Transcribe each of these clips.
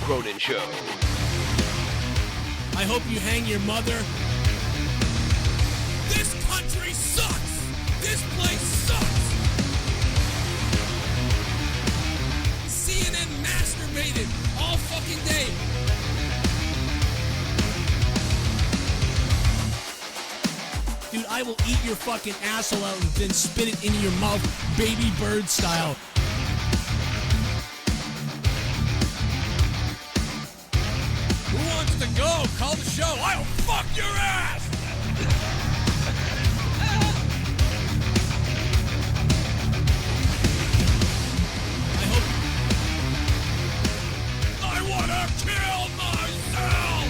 Cronin Show. I hope you hang your mother. This country sucks. This place sucks. CNN masturbated all fucking day. Dude, I will eat your fucking asshole out and then spit it into your mouth, baby bird style. Who wants to go? Call the show. I'll fuck your ass! I want to kill myself!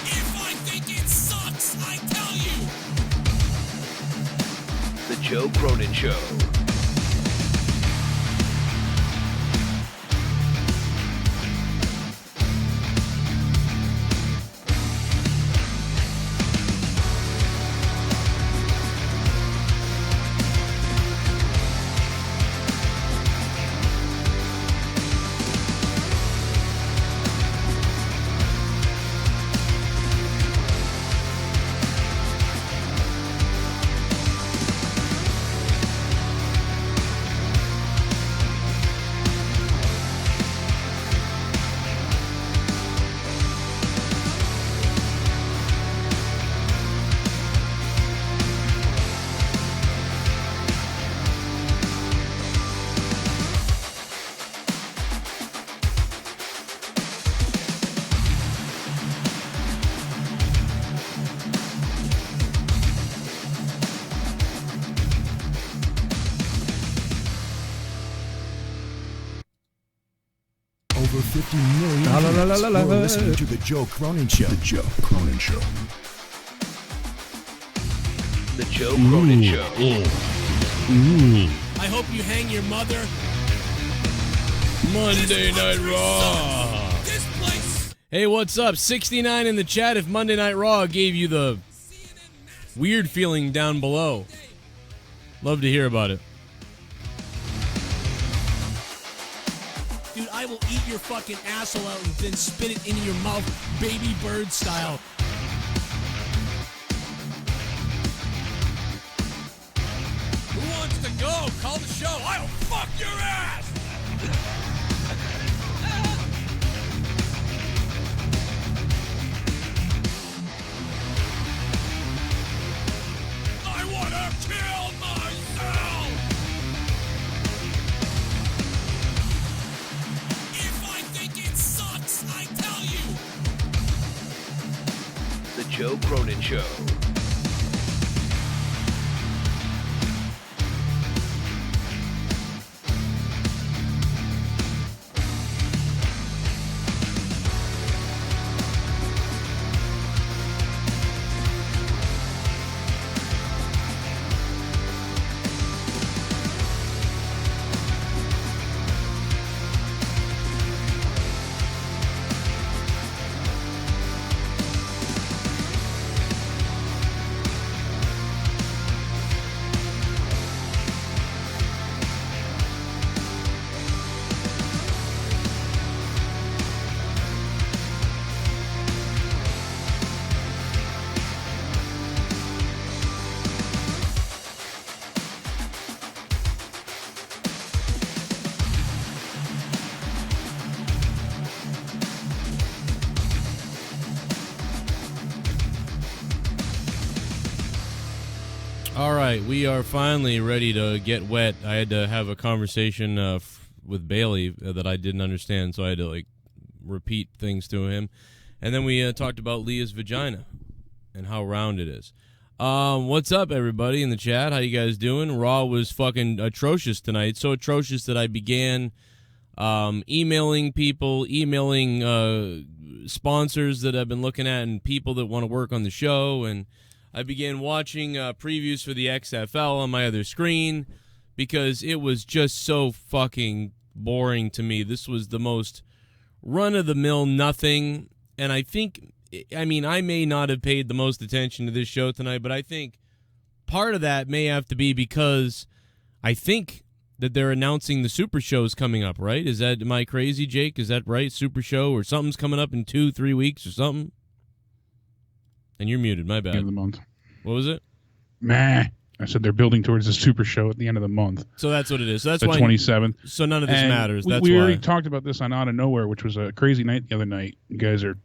If I think it sucks, I tell you! The Joe Cronin Show. Over 50 million you're listening to The Joe Cronin Show. The Joe Cronin Show. The Joe Cronin Show. I hope you hang your mother. Monday Night Raw. This place. Hey, what's up? 69 in the chat if Monday Night Raw gave you the weird feeling down below. Love to hear about it. Dude, I will eat your fucking asshole out and then spit it into your mouth, baby bird style. Who wants to go? Call the show. I'll fuck your ass! I want to kill myself! If I think it sucks, I tell you! The Joe Cronin Show. All right, we are finally ready to get wet. I had to have a conversation with Bailey that I didn't understand, so I had to repeat things to him. And then we talked about Leah's vagina and how round it is. What's up, everybody in the chat? How you guys doing? Raw was fucking atrocious tonight, so atrocious that I began emailing people, sponsors that I've been looking at and people that want to work on the show, and I began watching previews for the XFL on my other screen because it was just so fucking boring to me. This was the most run-of-the-mill nothing, and I think, I may not have paid the most attention to this show tonight, but I think part of that may have to be because I think that they're announcing the Super Show's coming up, right? Am I crazy, Jake? Is that right? Super Show or something's coming up in 2-3 weeks or something? And you're muted, my bad. End of the month. What was it? Meh. I said they're building towards the Super Show at the end of the month. So that's what it is. So that's the why 27th. So none of this matters. That's we why. already talked about this on Out of Nowhere, which was a crazy night the other night. You guys are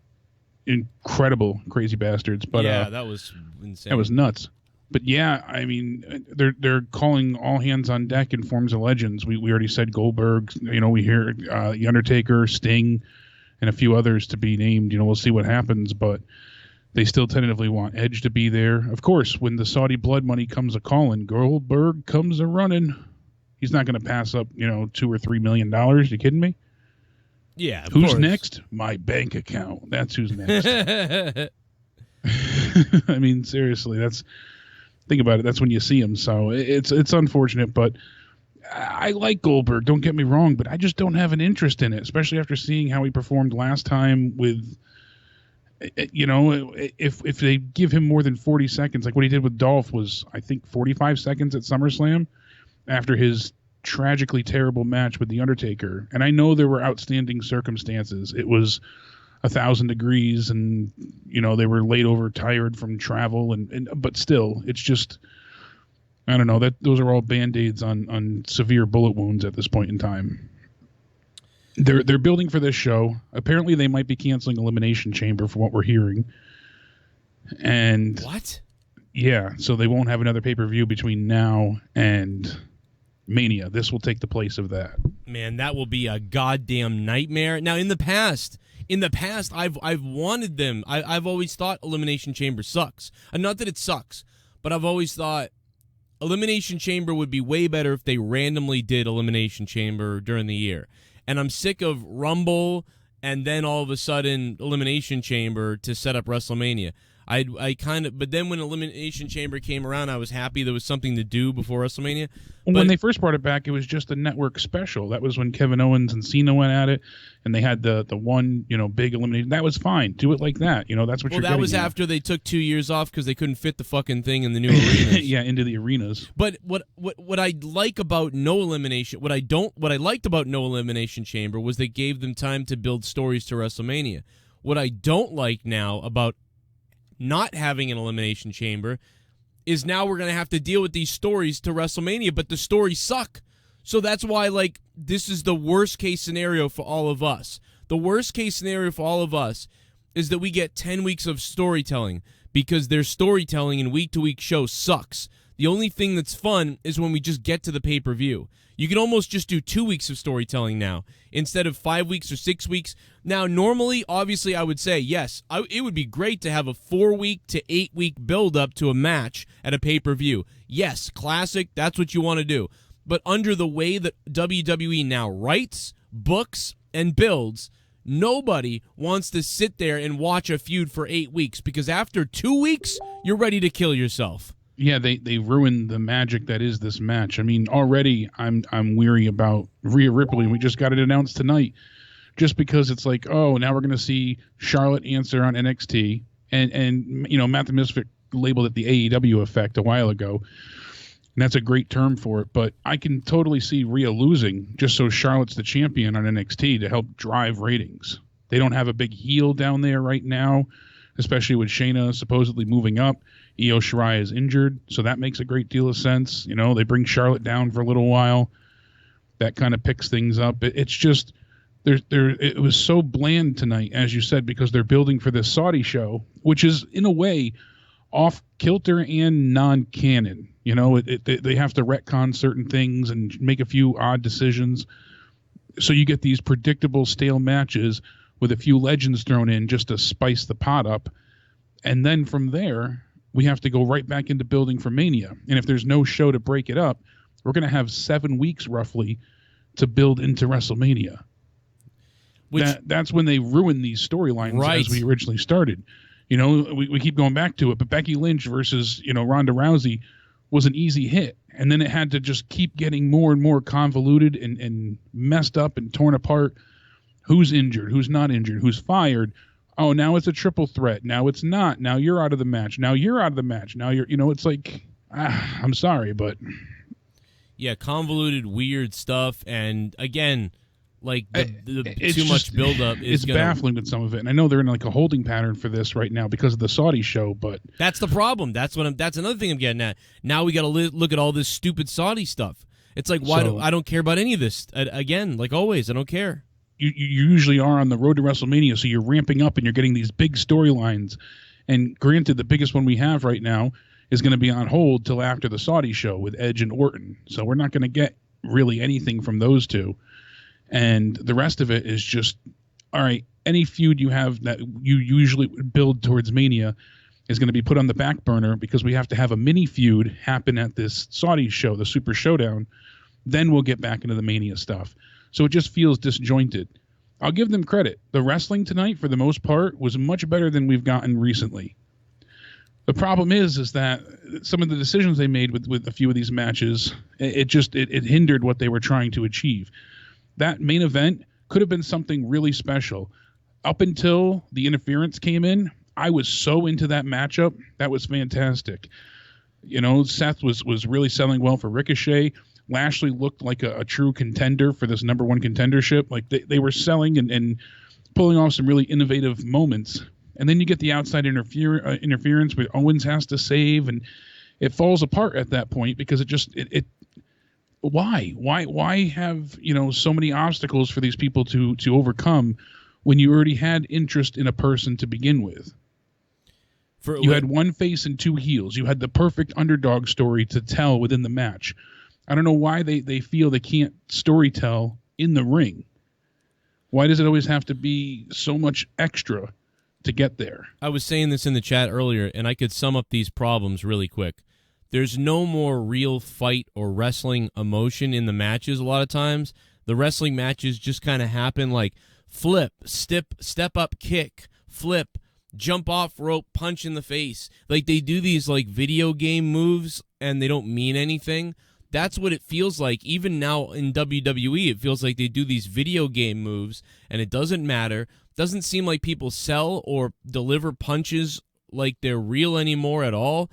incredible, crazy bastards. But yeah, that was insane. That was nuts. But yeah, I mean, they're calling all hands on deck in forms of legends. We already said Goldberg. You know, we hear The Undertaker, Sting, and a few others to be named. You know, we'll see what happens, but they still tentatively want Edge to be there. Of course, when the Saudi blood money comes a calling, Goldberg comes a running. He's not going to pass up, $2 or $3 million. You kidding me? Yeah. Who's next? My bank account. That's who's next. I mean, seriously, think about it. That's when you see him. So it's unfortunate, but I like Goldberg. Don't get me wrong, but I just don't have an interest in it, especially after seeing how he performed last time with. If they give him more than 40 seconds, like what he did with Dolph was, I think, 45 seconds at SummerSlam after his tragically terrible match with The Undertaker. And I know there were outstanding circumstances. It was 1,000 degrees and, they were laid over tired from travel. But still, it's just, I don't know, those are all Band-Aids on severe bullet wounds at this point in time. They're building for this show. Apparently, they might be canceling Elimination Chamber from what we're hearing. And what? Yeah, so they won't have another pay-per-view between now and Mania. This will take the place of that. Man, that will be a goddamn nightmare. Now, in the past, I've wanted them. I've always thought Elimination Chamber sucks. And not that it sucks, but I've always thought Elimination Chamber would be way better if they randomly did Elimination Chamber during the year. And I'm sick of Rumble and then all of a sudden Elimination Chamber to set up WrestleMania. But then when Elimination Chamber came around, I was happy there was something to do before WrestleMania. When they first brought it back, it was just a network special. That was when Kevin Owens and Cena went at it, and they had the one, big elimination. That was fine. Do it like that. That's what you're getting. Well, that was after they took 2 years off because they couldn't fit the fucking thing in the new arenas. Yeah, into the arenas. But what I like about no elimination, what I liked about no Elimination Chamber was they gave them time to build stories to WrestleMania. What I don't like now about not having an Elimination Chamber is now we're going to have to deal with these stories to WrestleMania, but the stories suck. So that's why, this is the worst case scenario for all of us. The worst case scenario for all of us is that we get 10 weeks of storytelling because their storytelling in week-to-week shows sucks. The only thing that's fun is when we just get to the pay-per-view. You can almost just do 2 weeks of storytelling now instead of 5 weeks or 6 weeks. Now, normally, obviously, I would say, yes, it would be great to have a 4-week to 8-week build-up to a match at a pay-per-view. Yes, classic, that's what you want to do. But under the way that WWE now writes, books, and builds, nobody wants to sit there and watch a feud for 8 weeks because after 2 weeks, you're ready to kill yourself. Yeah, they ruined the magic that is this match. I mean, already I'm weary about Rhea Ripley. We just got it announced tonight, just because it's like, oh, now we're going to see Charlotte answer on NXT, and Matt the Misfit labeled it the AEW effect a while ago, and that's a great term for it. But I can totally see Rhea losing just so Charlotte's the champion on NXT to help drive ratings. They don't have a big heel down there right now, especially with Shayna supposedly moving up. Io Shirai is injured, so that makes a great deal of sense. They bring Charlotte down for a little while. That kind of picks things up. It's just it was so bland tonight, as you said, because they're building for this Saudi show, which is in a way off kilter and non-canon. They have to retcon certain things and make a few odd decisions, so you get these predictable stale matches with a few legends thrown in just to spice the pot up, and then from there we have to go right back into building for Mania. And if there's no show to break it up, we're going to have 7 weeks roughly to build into WrestleMania. That's when they ruin these storylines, right, as we originally started. We keep going back to it, but Becky Lynch versus, Ronda Rousey was an easy hit. And then it had to just keep getting more and more convoluted and messed up and torn apart. Who's injured? Who's not injured? Who's fired? Oh, now it's a triple threat. Now it's not. Now you're out of the match. Now you're out of the match. Now it's like, I'm sorry, but Yeah, convoluted, weird stuff, and again, like the it's too much just, buildup is baffling with some of it. And I know they're in like a holding pattern for this right now because of the Saudi show, but that's the problem. That's another thing I'm getting at. Now we got to look at all this stupid Saudi stuff. It's like I don't care about any of this. Again, like always, I don't care. You usually are on the road to WrestleMania, so you're ramping up and you're getting these big storylines. And granted, the biggest one we have right now is going to be on hold till after the Saudi show with Edge and Orton. So we're not going to get really anything from those two. And the rest of it is just, all right, any feud you have that you usually build towards Mania is going to be put on the back burner because we have to have a mini feud happen at this Saudi show, the Super Showdown. Then we'll get back into the Mania stuff. So it just feels disjointed. I'll give them credit. The wrestling tonight, for the most part, was much better than we've gotten recently. The problem is that some of the decisions they made with a few of these matches, it hindered what they were trying to achieve. That main event could have been something really special. Up until the interference came in, I was so into that matchup. That was fantastic. You know, Seth was really selling well for Ricochet. Lashley looked like a true contender for this number one contendership. Like they were selling and pulling off some really innovative moments. And then you get the outside interference where Owens has to save, and it falls apart at that point because why have, you know, so many obstacles for these people to overcome when you already had interest in a person to begin with? You had one face and two heels. You had the perfect underdog story to tell within the match. I don't know why they feel they can't storytell in the ring. Why does it always have to be so much extra to get there? I was saying this in the chat earlier, and I could sum up these problems really quick. There's no more real fight or wrestling emotion in the matches a lot of times. The wrestling matches just kind of happen like flip, step up kick, flip, jump off rope, punch in the face. Like they do these like video game moves and they don't mean anything. That's what it feels like. Even now in WWE, it feels like they do these video game moves, and it doesn't matter. Doesn't seem like people sell or deliver punches like they're real anymore at all.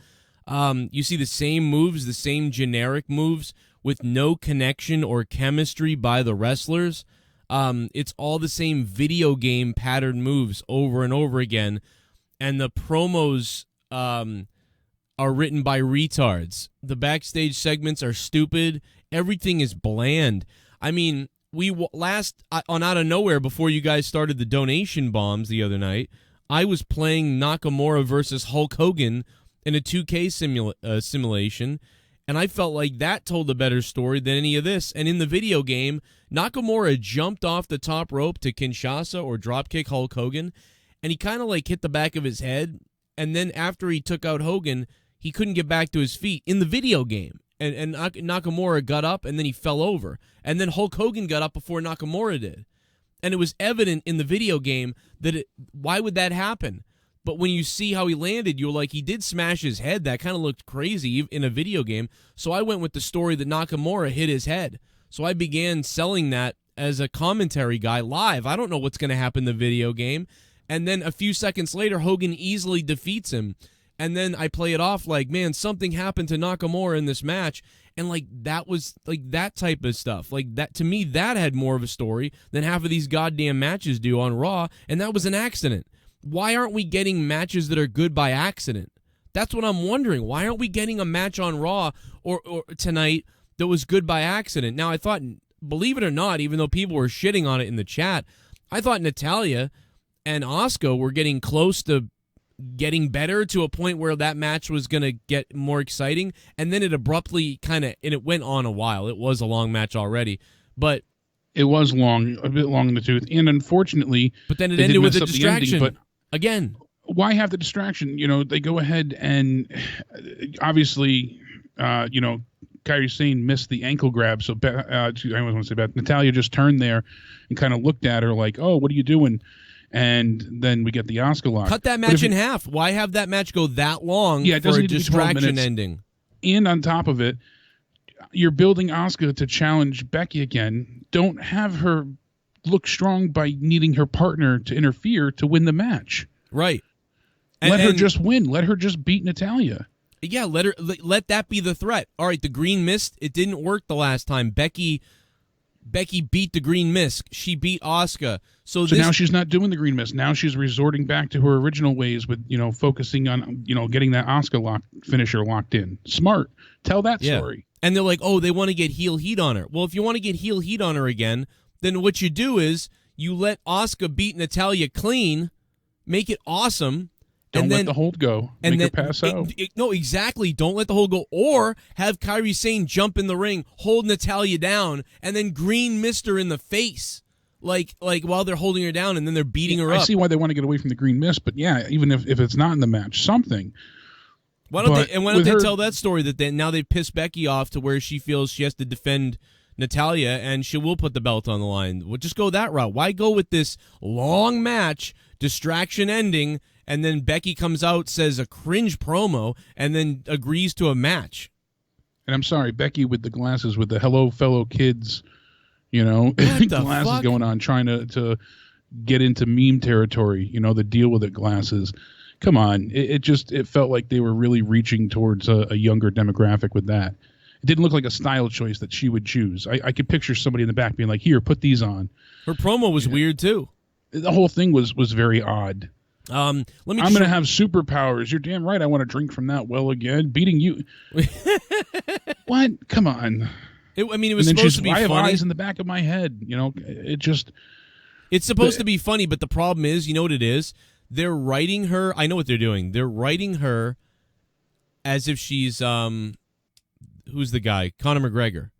You see the same moves, the same generic moves with no connection or chemistry by the wrestlers. It's all the same video game pattern moves over and over again, and the promos are written by retards. The backstage segments are stupid. Everything is bland. I mean, on Out of Nowhere, before you guys started the donation bombs the other night, I was playing Nakamura versus Hulk Hogan in a 2K simulation, and I felt like that told a better story than any of this. And in the video game, Nakamura jumped off the top rope to Kinshasa or dropkick Hulk Hogan, and he kind of like hit the back of his head, and then after he took out Hogan, he couldn't get back to his feet in the video game. And Nakamura got up, and then he fell over. And then Hulk Hogan got up before Nakamura did. And it was evident in the video game that why would that happen? But when you see how he landed, you're like, he did smash his head. That kind of looked crazy in a video game. So I went with the story that Nakamura hit his head. So I began selling that as a commentary guy live. I don't know what's going to happen in the video game. And then a few seconds later, Hogan easily defeats him. And then I play it off like, man, something happened to Nakamura in this match. And like that was like that type of stuff. Like that, to me, that had more of a story than half of these goddamn matches do on Raw. And that was an accident. Why aren't we getting matches that are good by accident? That's what I'm wondering. Why aren't we getting a match on Raw or tonight that was good by accident? Now, I thought, believe it or not, even though people were shitting on it in the chat, I thought Natalya and Asuka were getting close to getting better to a point where that match was going to get more exciting, and then it abruptly and it went on a while. It was a long match already, but it was long, a bit long in the tooth, and unfortunately, but then it ended with a distraction. But again, why have the distraction? You know, they go ahead and obviously, you know, Kairi Sane missed the ankle grab, so I always want to say Beth. Natalya just turned there and kind of looked at her like, "Oh, what are you doing?" And then we get the Asuka lock. Cut that match in half. Why have that match go that long it for doesn't a need to be 12 distraction minutes. ending? And on top of it, you're building Asuka to challenge Becky again. Don't have her look strong by needing her partner to interfere to win the match. Right. Let her just win. Let her just beat Natalya. Yeah, let that be the threat. All right, the green mist, it didn't work the last time. Becky beat the green mist. She beat Asuka. So now she's not doing the green mist. Now she's resorting back to her original ways with, focusing on, getting that Asuka finisher locked in. Smart. Tell that story. And they're like, oh, they want to get heel heat on her. Well, if you want to get heel heat on her again, then what you do is you let Asuka beat Natalya clean, make it awesome. Don't let the hold go. Make her pass out. No, exactly. Don't let the hold go. Or have Kairi Sane jump in the ring, hold Natalya down, and then green mist her in the face. Like while they're holding her down, and then they're beating her up. I see why they want to get away from the green mist, but yeah, even if it's not in the match, something. Why don't they tell that story that now they've pissed Becky off to where she feels she has to defend Natalya, and she will put the belt on the line. Well, just go that route. Why go with this long match, distraction ending, and then Becky comes out, says a cringe promo, and then agrees to a match? And I'm sorry, Becky with the glasses, with the hello fellow kids, glasses fuck? going on, trying to get into meme territory, the deal with it glasses. Come on. It felt like they were really reaching towards a younger demographic with that. It didn't look like a style choice that she would choose. I could picture somebody in the back being like, here, put these on. Her promo was weird, too. The whole thing was very odd. I'm going to have superpowers. You're damn right. I want to drink from that well again. Beating you. What? Come on. It was supposed to be funny. I have eyes in the back of my head. It's supposed to be funny, but the problem is, you know what it is? They're writing her. I know what they're doing. They're writing her as if she's who's the guy? Conor McGregor.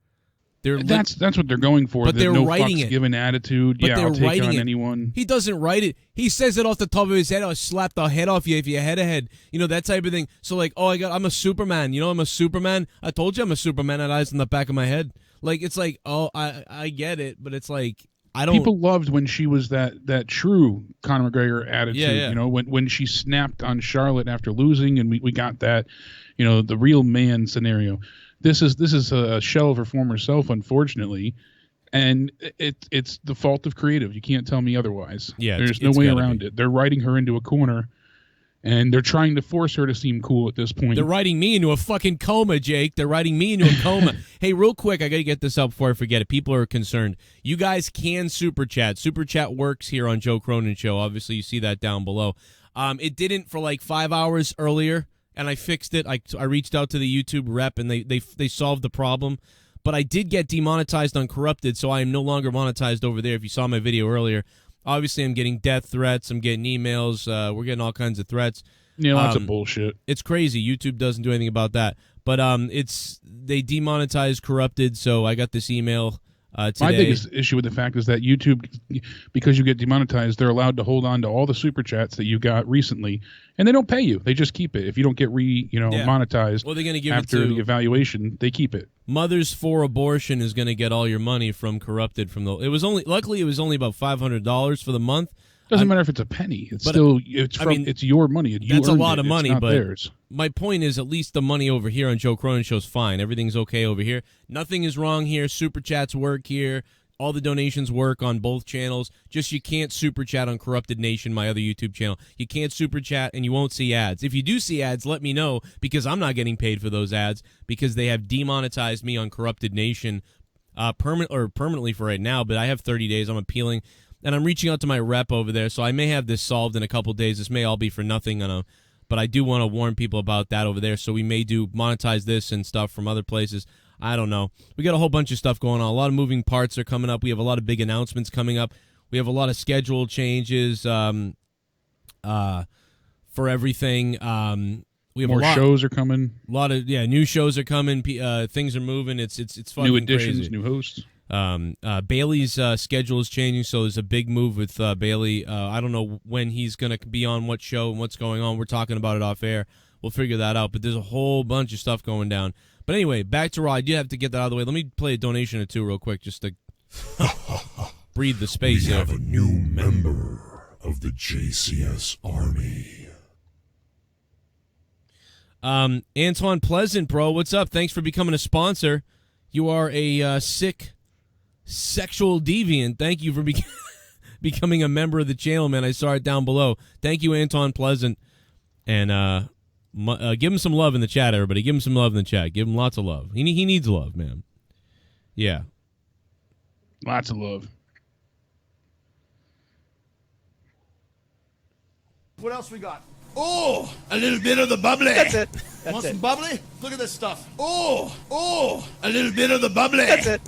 That's what they're going for. But they're no writing fucks it. Given attitude. But I'll take on it. anyone. He doesn't write it. He says it off the top of his head. I'll slap the head off you if you're head to head. That type of thing. So I'm a Superman. I'm a Superman. I told you I'm a Superman. I had eyes in the back of my head. It's like, oh, I get it, but it's like, I don't. People loved when she was that true Conor McGregor attitude. Yeah. When she snapped on Charlotte after losing, and we got that, the real man scenario. This is a shell of her former self, unfortunately, and it's the fault of creative. You can't tell me otherwise. Yeah, there's no way around it. They're writing her into a corner, and they're trying to force her to seem cool at this point. They're writing me into a fucking coma, Jake. They're writing me into a coma. Hey, real quick, I got to get this up before I forget it. People are concerned. You guys can super chat. Super chat works here on Joe Cronin Show. Obviously, you see that down below. It didn't for like 5 hours earlier, and I fixed it. I reached out to the YouTube rep, and they solved the problem. But I did get demonetized on Corrupted, so I am no longer monetized over there. If you saw my video earlier, obviously I'm getting death threats. I'm getting emails. We're getting all kinds of threats. Yeah, lots of bullshit. It's crazy. YouTube doesn't do anything about that. But they demonetized Corrupted, so I got this email today. My biggest issue with the fact is that YouTube, because you get demonetized, they're allowed to hold on to all the super chats that you got recently, and they don't pay you. They just keep it. If you don't get monetized, well, they're gonna give after it to the evaluation, they keep it. Mothers for Abortion is going to get all your money from Corrupted. Luckily it was only about $500 for the month. Doesn't matter if it's a penny. It's your money. That's a lot of money, it's not but theirs. My point is, at least the money over here on Joe Cronin Show's fine. Everything's okay over here. Nothing is wrong here. Super chats work here. All the donations work on both channels. Just you can't super chat on Corrupted Nation, my other YouTube channel. You can't super chat, and you won't see ads. If you do see ads, let me know, because I'm not getting paid for those ads, because they have demonetized me on Corrupted Nation permanently for right now. But I have 30 days. I'm appealing. And I'm reaching out to my rep over there, so I may have this solved in a couple days. This may all be for nothing, but I do want to warn people about that over there, so we may monetize this and stuff from other places. I don't know. We got a whole bunch of stuff going on. A lot of moving parts are coming up. We have a lot of big announcements coming up. We have a lot of schedule changes for everything. We have more shows are coming. A lot of new shows are coming. Things are moving. It's fucking new additions, crazy. New hosts. Bailey's schedule is changing, so there's a big move with Bailey. I don't know when he's going to be on what show and what's going on. We're talking about it off air. We'll figure that out, but there's a whole bunch of stuff going down. But anyway, back to Raw. I do have to get that out of the way. Let me play a donation or two real quick just to breathe the space here. We have a new member of the JCS Army. Antoine Pleasant, bro, what's up? Thanks for becoming a sponsor. You are a sick sexual deviant. Thank you for becoming a member of the channel, man. I saw it down below. Thank you, Anton Pleasant. And Give him some love in the chat, everybody. Give him some love in the chat. Give him lots of love. He needs love, man. Yeah. Lots of love. What else we got? Oh, a little bit of the bubbly. That's it. Want some bubbly? Look at this stuff. Oh, a little bit of the bubbly. That's it.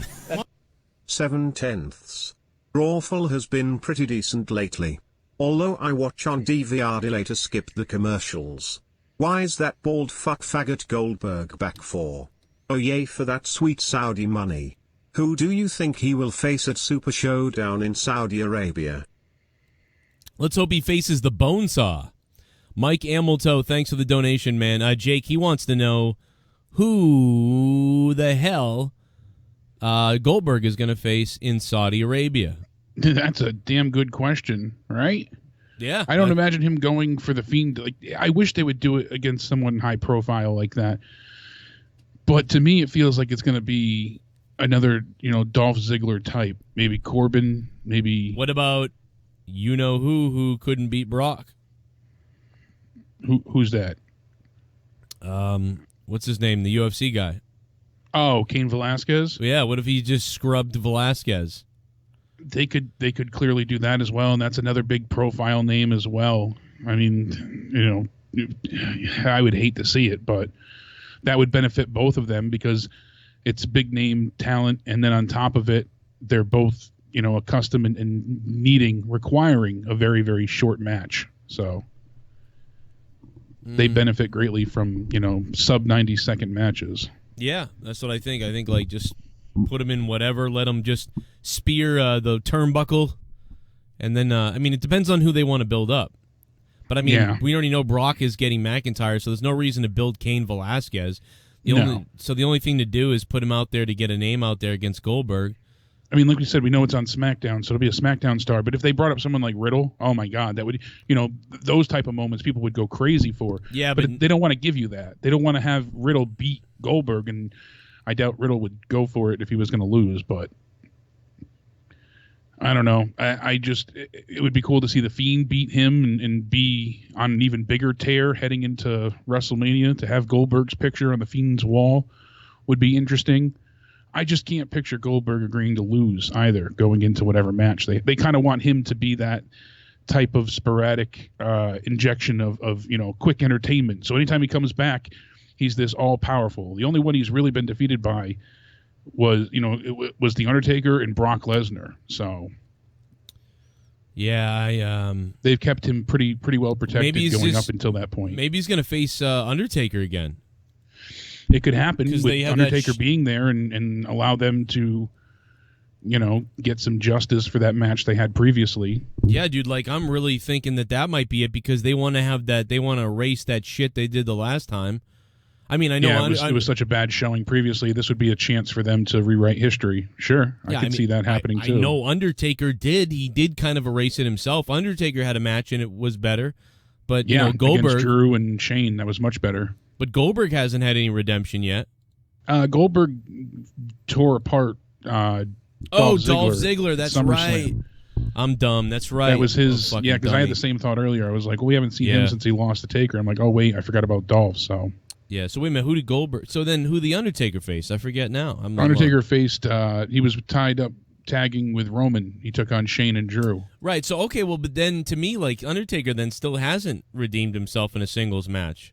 7/10. Rawful has been pretty decent lately. Although I watch on DVR delay to skip the commercials. Why's that bald fuck faggot Goldberg back for? Oh yay for that sweet Saudi money. Who do you think he will face at Super Showdown in Saudi Arabia? Let's hope he faces the Bonesaw. Mike Amelto, thanks for the donation, man. Jake, he wants to know who the hell Goldberg is going to face in Saudi Arabia. That's a damn good question, right? Yeah. I don't imagine him going for the Fiend. Like, I wish they would do it against someone high profile like that. But to me, it feels like it's going to be another, Dolph Ziggler type. Maybe Corbin, maybe... What about who couldn't beat Brock? Who's that? What's his name? The UFC guy. Oh, Cain Velasquez? Yeah, what if he just scrubbed Velasquez? They could clearly do that as well, and that's another big profile name as well. I mean, I would hate to see it, but that would benefit both of them because it's big name talent, and then on top of it, they're both, accustomed and requiring a very, very short match. So they benefit greatly from, sub 90-second matches. Yeah, that's what I think. I think, just put him in whatever, let him just spear the turnbuckle, and then, it depends on who they want to build up. But, we already know Brock is getting McIntyre, so there's no reason to build Cain Velasquez. The only thing to do is put him out there to get a name out there against Goldberg. Like we said, we know it's on SmackDown, so it'll be a SmackDown star. But if they brought up someone like Riddle, oh my God, that would, those type of moments people would go crazy for. Yeah, but they don't want to give you that. They don't want to have Riddle beat Goldberg, and I doubt Riddle would go for it if he was going to lose. But I don't know. It would be cool to see The Fiend beat him and be on an even bigger tear heading into WrestleMania. To have Goldberg's picture on The Fiend's wall would be interesting. I just can't picture Goldberg agreeing to lose either going into whatever match. They kind of want him to be that type of sporadic injection of quick entertainment. So anytime he comes back, he's this all-powerful. The only one he's really been defeated by was, it was The Undertaker and Brock Lesnar. So yeah, they've kept him pretty well protected going up until that point. Maybe he's going to face Undertaker again. It could happen with Undertaker being there and allow them to, get some justice for that match they had previously. Yeah, dude, I'm really thinking that might be it because they want to have that. They want to erase that shit they did the last time. I know. Yeah, it was such a bad showing previously. This would be a chance for them to rewrite history. Sure, I could see that happening too. I know Undertaker did. He did kind of erase it himself. Undertaker had a match and it was better. But, Goldberg. Against Drew and Shane, that was much better. But Goldberg hasn't had any redemption yet. Goldberg tore apart Dolph Ziggler, that's right. I'm dumb. That's right. That was his. Yeah, because I had the same thought earlier. I was like, well, we haven't seen him since he lost to Taker. I'm like, oh, wait, I forgot about Dolph. So yeah, so wait a minute. Who did Goldberg? So then who the Undertaker faced? I forget now. Undertaker faced, he was tied up tagging with Roman. He took on Shane and Drew. Right, so okay, well, but then to me, Undertaker then still hasn't redeemed himself in a singles match.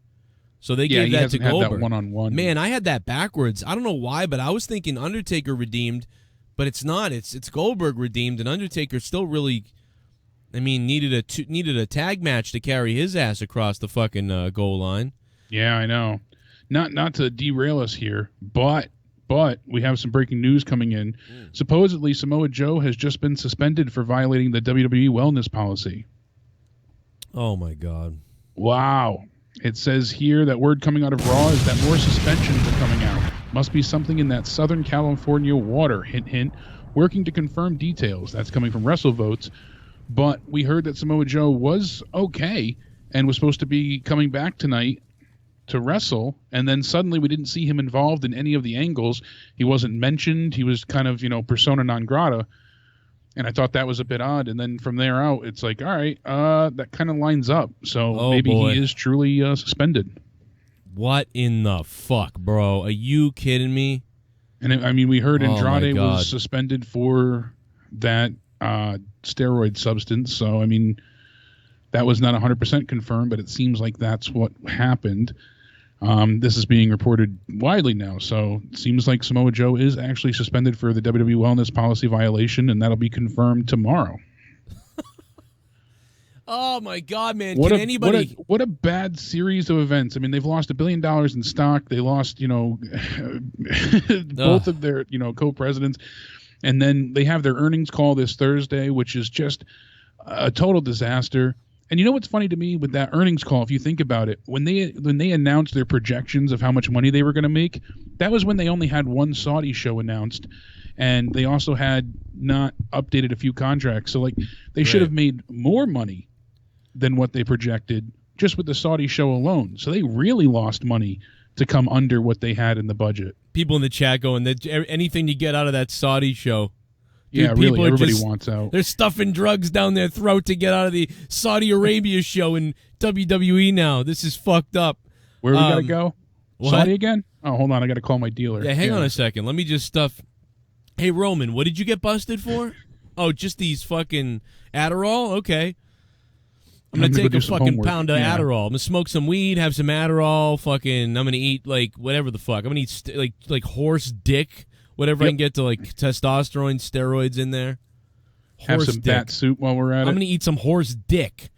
So they gave that to Goldberg. That one-on-one. Man, I had that backwards. I don't know why, but I was thinking Undertaker redeemed, but it's not. It's Goldberg redeemed, and Undertaker still really, needed a tag match to carry his ass across the fucking goal line. Yeah, I know. Not to derail us here, but we have some breaking news coming in. Supposedly, Samoa Joe has just been suspended for violating the WWE wellness policy. Oh my God! Wow. It says here that word coming out of Raw is that more suspensions are coming out. Must be something in that Southern California water, hint, hint. Working to confirm details. That's coming from WrestleVotes. But we heard that Samoa Joe was okay and was supposed to be coming back tonight to wrestle, and then suddenly we didn't see him involved in any of the angles. He wasn't mentioned. He was kind of, persona non grata. And I thought that was a bit odd. And then from there out, it's like, all right, that kind of lines up. So maybe he is truly suspended. What in the fuck, bro? Are you kidding me? And I mean, we heard Oh, Andrade my God. was suspended for that steroid substance. So, I mean, that was not 100% confirmed, but it seems like that's what happened. This is being reported widely now. So it seems like Samoa Joe is actually suspended for the WWE Wellness Policy violation, and that'll be confirmed tomorrow. Oh, my God, man. What a bad series of events. I mean, they've lost $1 billion in stock. They lost, both of their, co-presidents. And then they have their earnings call this Thursday, which is just a total disaster. And you know what's funny to me with that earnings call, if you think about it, when they announced their projections of how much money they were going to make, that was when they only had one Saudi show announced. And they also had not updated a few contracts. So, like, they should have made more money than what they projected just with the Saudi show alone. So they really lost money to come under what they had in the budget. People in the chat going, that anything you get out of that Saudi show. Dude, yeah, really, everybody wants out. They're stuffing drugs down their throat to get out of the Saudi Arabia show in WWE now. This is fucked up. Where we got to go? What? Saudi again? Oh, hold on. I got to call my dealer. Yeah, hang on a second. Let me just stuff. Hey, Roman, what did you get busted for? Oh, just these fucking Adderall? Okay. I'm going to take a fucking pound of Adderall. I'm going to smoke some weed, have some Adderall, I'm going to eat, like, whatever the fuck. I'm going to eat, like horse dick, whatever I can get to, like, testosterone, steroids in there. Have some bat soup while we're at it. I'm going to eat some horse dick.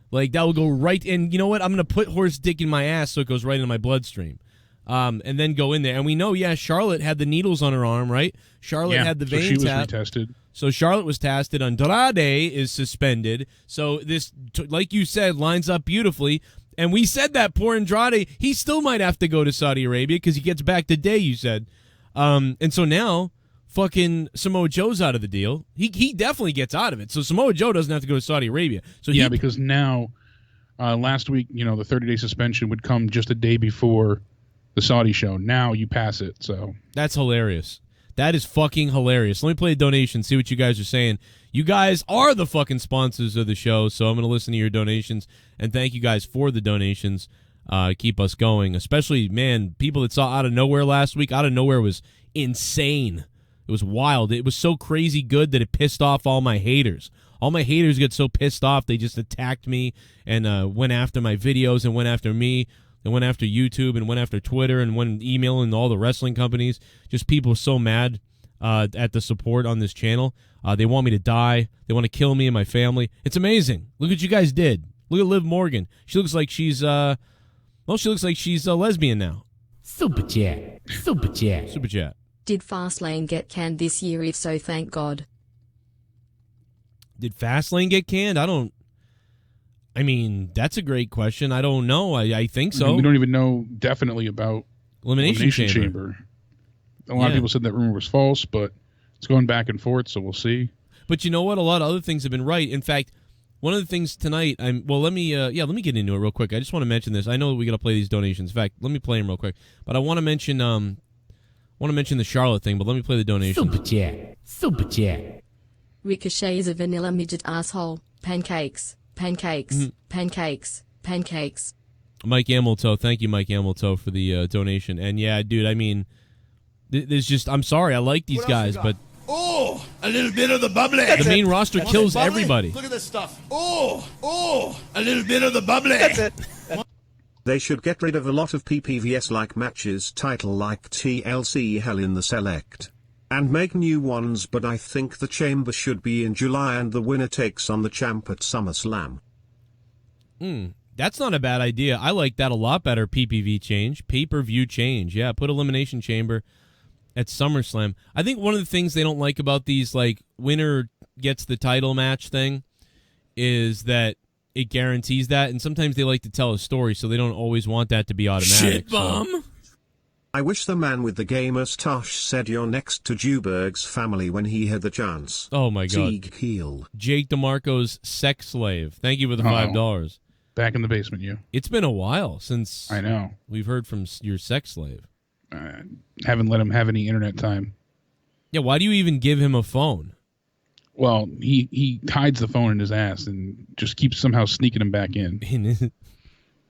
Like, that will go right in. You know what? I'm going to put horse dick in my ass so it goes right into my bloodstream. And then go in there. And we know, Charlotte had the needles on her arm, right? Charlotte had the vein she was tap. retested. So Charlotte was tested. Andrade is suspended. So this, like you said, lines up beautifully. And we said that poor Andrade, he still might have to go to Saudi Arabia because he gets back today, you said. And so now, fucking Joe's out of the deal. He definitely gets out of it. So Samoa Joe doesn't have to go to Saudi Arabia. So because now, last week, the 30-day suspension would come just a day before the Saudi show. Now you pass it. So that's hilarious. That is fucking hilarious. Let me play a donation, see what you guys are saying. You guys are the fucking sponsors of the show, so I'm going to listen to your donations, and thank you guys for the donations. Keep us going, especially, man, people that saw Out of Nowhere last week. Out of Nowhere was insane. It was wild. It was so crazy good that it pissed off all my haters. All my haters get so pissed off, they just attacked me and went after my videos and went after me. They went after YouTube and went after Twitter and went emailing all the wrestling companies. Just people so mad at the support on this channel. They want me to die. They want to kill me and my family. It's amazing. Look what you guys did. Look at Liv Morgan. She looks like she's a lesbian now. Super chat. Super chat. Super chat. Did Fastlane get canned this year? If so, thank God. Did Fastlane get canned? I mean, that's a great question. I don't know. I think so. We don't even know definitely about Elimination Chamber. A lot of people said that rumor was false, but it's going back and forth, so we'll see. But you know what? A lot of other things have been right. In fact, one of the things tonight, let me get into it real quick. I just want to mention this. I know we got to play these donations. In fact, let me play them real quick. But I want to mention the Charlotte thing, but let me play the donations. Super chat. Super chat. Ricochet is a vanilla midget asshole. Pancakes. Pancakes, pancakes, pancakes. Mike Amilto, thank you, Mike Amilto, for the donation. And yeah, dude, I mean, there's just, I'm sorry, I like these guys, but oh, a little bit of the bubbly. The main roster kills everybody. Look at this stuff. Oh, a little bit of the bubbly. That's it. They should get rid of a lot of PPVS-like matches, title like TLC Hell in the Select, and make new ones, but I think the Chamber should be in July and the winner takes on the champ at SummerSlam. That's not a bad idea. I like that a lot better. PPV change. Pay-per-view change. Yeah, put Elimination Chamber at SummerSlam. I think one of the things they don't like about these, like, winner gets the title match thing is that it guarantees that, and sometimes they like to tell a story, so they don't always want that to be automatic. Shit bomb! So. I wish the man with the gay mustache said you're next to Juberg's family when he had the chance. Oh, my God. Teague Heel. Jake DeMarco's sex slave. Thank you for the $5. Back in the basement, you. It's been a while since I know we've heard from your sex slave. Haven't let him have any internet time. Yeah, why do you even give him a phone? Well, he hides the phone in his ass and just keeps somehow sneaking him back in.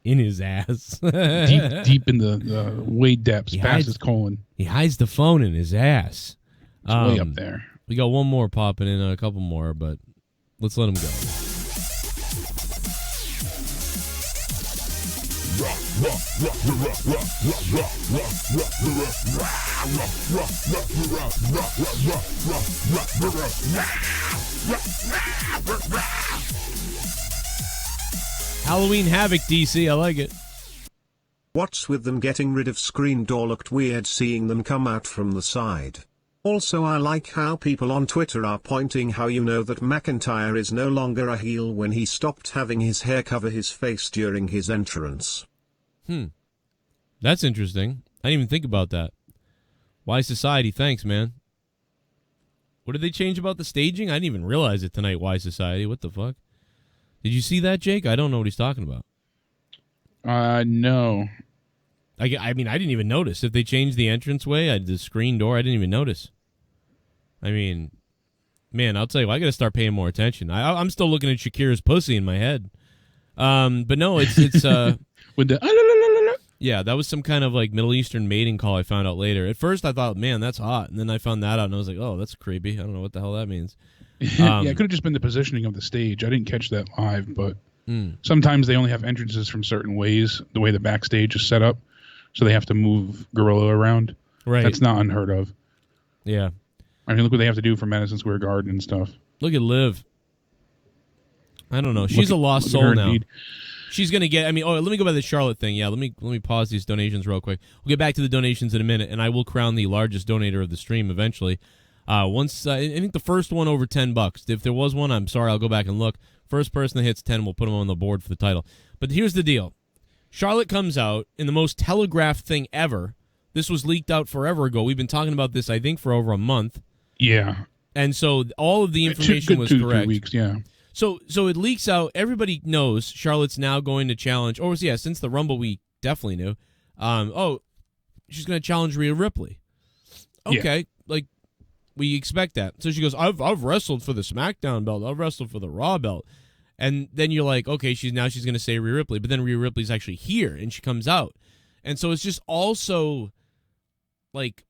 in his ass. deep in the way depths, past his colon. He hides the phone in his ass. It's way up there. We got one more popping in, a couple more, but let's let him go. Halloween Havoc, DC, I like it. What's with them getting rid of screen door? Looked weird seeing them come out from the side. Also, I like how people on Twitter are pointing how you know that McIntyre is no longer a heel when he stopped having his hair cover his face during his entrance. That's interesting. I didn't even think about that. Why Society, thanks, man. What did they change about the staging? I didn't even realize it tonight, Why Society. What the fuck? Did you see that, Jake? I don't know what he's talking about. No. I mean, I didn't even notice. If they changed the entranceway, the screen door, I didn't even notice. I mean, man, I'll tell you, I got to start paying more attention. I'm still looking at Shakira's pussy in my head. But no, it's with the yeah, that was some kind of like Middle Eastern mating call I found out later. At first, I thought, man, that's hot, and then I found that out, and I was like, oh, that's creepy. I don't know what the hell that means. Yeah, it could have just been the positioning of the stage. I didn't catch that live, but sometimes they only have entrances from certain ways, the way the backstage is set up, so they have to move Gorilla around. Right. That's not unheard of. Yeah. I mean, look what they have to do for Madison Square Garden and stuff. Look at Liv. I don't know. She's a lost soul now. Indeed. She's going to get, I mean, let me go by the Charlotte thing. Yeah, let me pause these donations real quick. We'll get back to the donations in a minute, and I will crown the largest donator of the stream eventually. Once I think the first one over $10. If there was one, I'm sorry, I'll go back and look. First person that hits 10, we'll put them on the board for the title. But here's the deal. Charlotte comes out in the most telegraphed thing ever. This was leaked out forever ago. We've been talking about this, I think, for over a month. Yeah. And so all of the information was correct. 2 weeks, yeah. So it leaks out. Everybody knows Charlotte's now going to challenge. Or yeah, since the Rumble, we definitely knew. She's going to challenge Rhea Ripley. Okay, like we expect that. So she goes, I've wrestled for the SmackDown belt. I've wrestled for the Raw belt. And then you're like, okay, she's going to say Rhea Ripley. But then Rhea Ripley's actually here, and she comes out. And so it's just also like,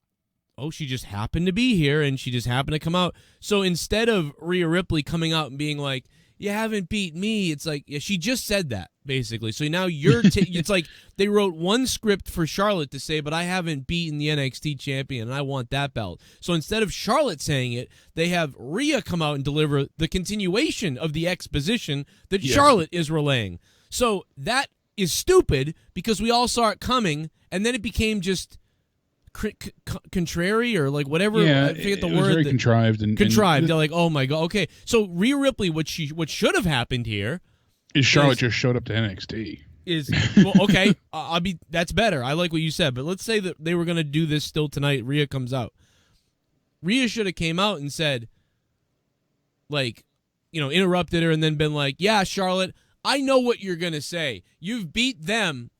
oh, she just happened to be here, and she just happened to come out. So instead of Rhea Ripley coming out and being like, you haven't beat me, it's like, yeah, she just said that, basically. So now you're it's like they wrote one script for Charlotte to say, but I haven't beaten the NXT champion, and I want that belt. So instead of Charlotte saying it, they have Rhea come out and deliver the continuation of the exposition that Charlotte is relaying. So that is stupid because we all saw it coming, and then it became just contrary or like whatever. Yeah, I forget the it word. Was very contrived. Contrived. They're like, oh my god. Okay, so Rhea Ripley, what should have happened here is Charlotte just showed up to NXT. Well, okay, that's better. I like what you said, but let's say that they were going to do this still tonight. Rhea comes out. Rhea should have came out and said, like, interrupted her and then been like, yeah, Charlotte, I know what you're going to say. You've beat them,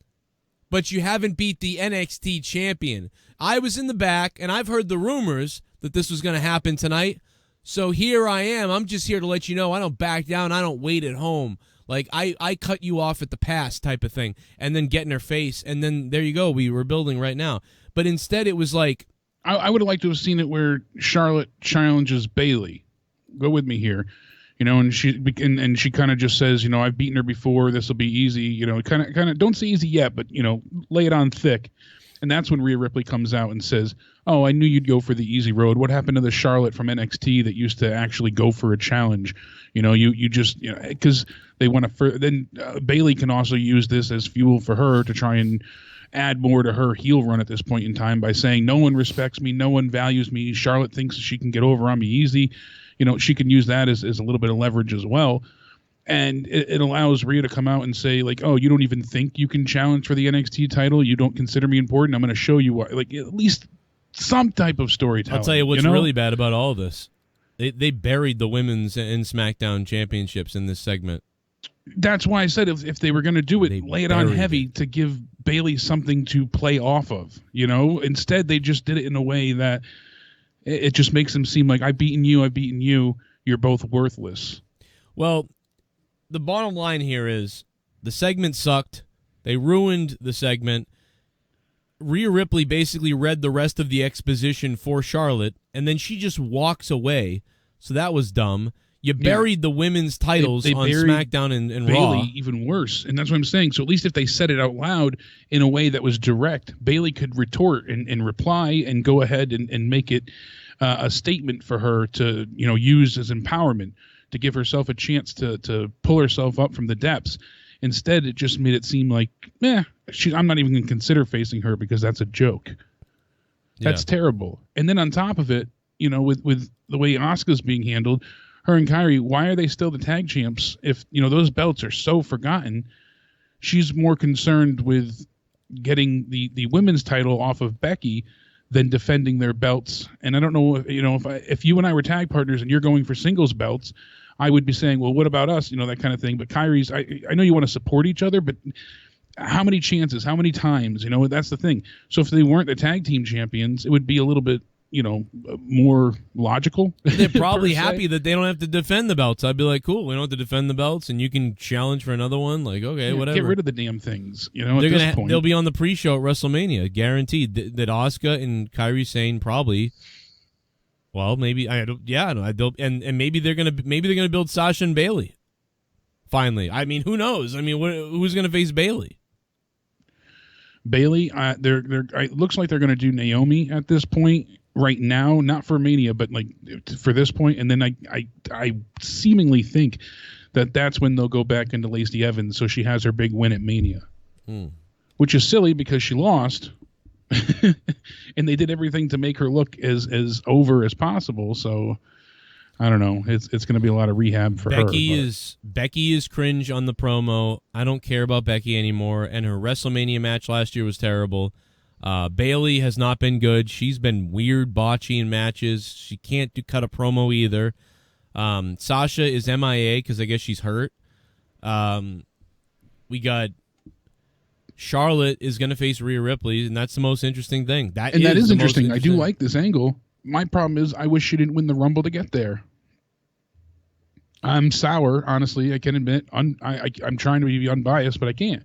but you haven't beat the NXT champion. I was in the back, and I've heard the rumors that this was going to happen tonight. So here I am. I'm just here to let you know I don't back down. I don't wait at home. Like, I cut you off at the pass type of thing, and then get in her face, and then there you go. We were building right now. But instead it was like... I would have liked to have seen it where Charlotte challenges Bayley. Go with me here. And she kind of just says, I've beaten her before. This will be easy. Kind of don't say easy yet, but lay it on thick. And that's when Rhea Ripley comes out and says, "Oh, I knew you'd go for the easy road. What happened to the Charlotte from NXT that used to actually go for a challenge? You just because they want to. Then Bayley can also use this as fuel for her to try and add more to her heel run at this point in time by saying, no one respects me, no one values me. Charlotte thinks she can get over on me easy." She can use that as a little bit of leverage as well. And it allows Rhea to come out and say, like, oh, you don't even think you can challenge for the NXT title? You don't consider me important? I'm going to show you what. Like, at least some type of storytelling. I'll tell you what's really bad about all of this. They buried the women's and SmackDown championships in this segment. That's why I said if they were going to do it, lay it on heavy to give Bayley something to play off of. Instead, they just did it in a way that it just makes them seem like, I've beaten you, you're both worthless. Well, the bottom line here is the segment sucked. They ruined the segment. Rhea Ripley basically read the rest of the exposition for Charlotte, and then she just walks away. So that was dumb. You buried the women's titles on SmackDown and Bayley Raw. Even worse. And that's what I'm saying. So at least if they said it out loud in a way that was direct, Bayley could retort and reply and go ahead and make it a statement for her to, use as empowerment to give herself a chance to pull herself up from the depths. Instead, it just made it seem like, I'm not even going to consider facing her because that's a joke. That's terrible. And then on top of it, with the way Asuka's being handled, her and Kairi, why are they still the tag champs if, those belts are so forgotten? She's more concerned with getting the women's title off of Becky than defending their belts. And I don't know, if you and I were tag partners and you're going for singles belts, I would be saying, well, what about us? That kind of thing. But Kairi's, I know you want to support each other, but how many chances, how many times, that's the thing. So if they weren't the tag team champions, it would be a little bit, more logical. They're probably happy that they don't have to defend the belts. I'd be like, cool, we don't have to defend the belts, and you can challenge for another one. Like, okay, whatever. Get rid of the damn things. At this point. They'll be on the pre-show at WrestleMania, guaranteed. That Asuka and Kairi Sane probably. Well, maybe and maybe they're gonna build Sasha and Bayley. Finally, I mean, who knows? I mean, who's gonna face Bayley? Bayley, it looks like they're gonna do Naomi at this point right now, not for Mania, but like for this point. And then I seemingly think that's when they'll go back into Lacey Evans, so she has her big win at Mania, which is silly because she lost. And they did everything to make her look as over as possible. So I don't know. It's going to be a lot of rehab for her. Becky is cringe on the promo. I don't care about Becky anymore. And her WrestleMania match last year was terrible. Bayley has not been good. She's been weird, botchy in matches. She can't cut a promo either. Sasha is MIA because I guess she's hurt. We got Charlotte is going to face Rhea Ripley, and that's the most interesting thing. That is interesting. I do like this angle. My problem is I wish she didn't win the Rumble to get there. I'm sour, honestly. I can admit. I'm trying to be unbiased, but I can't.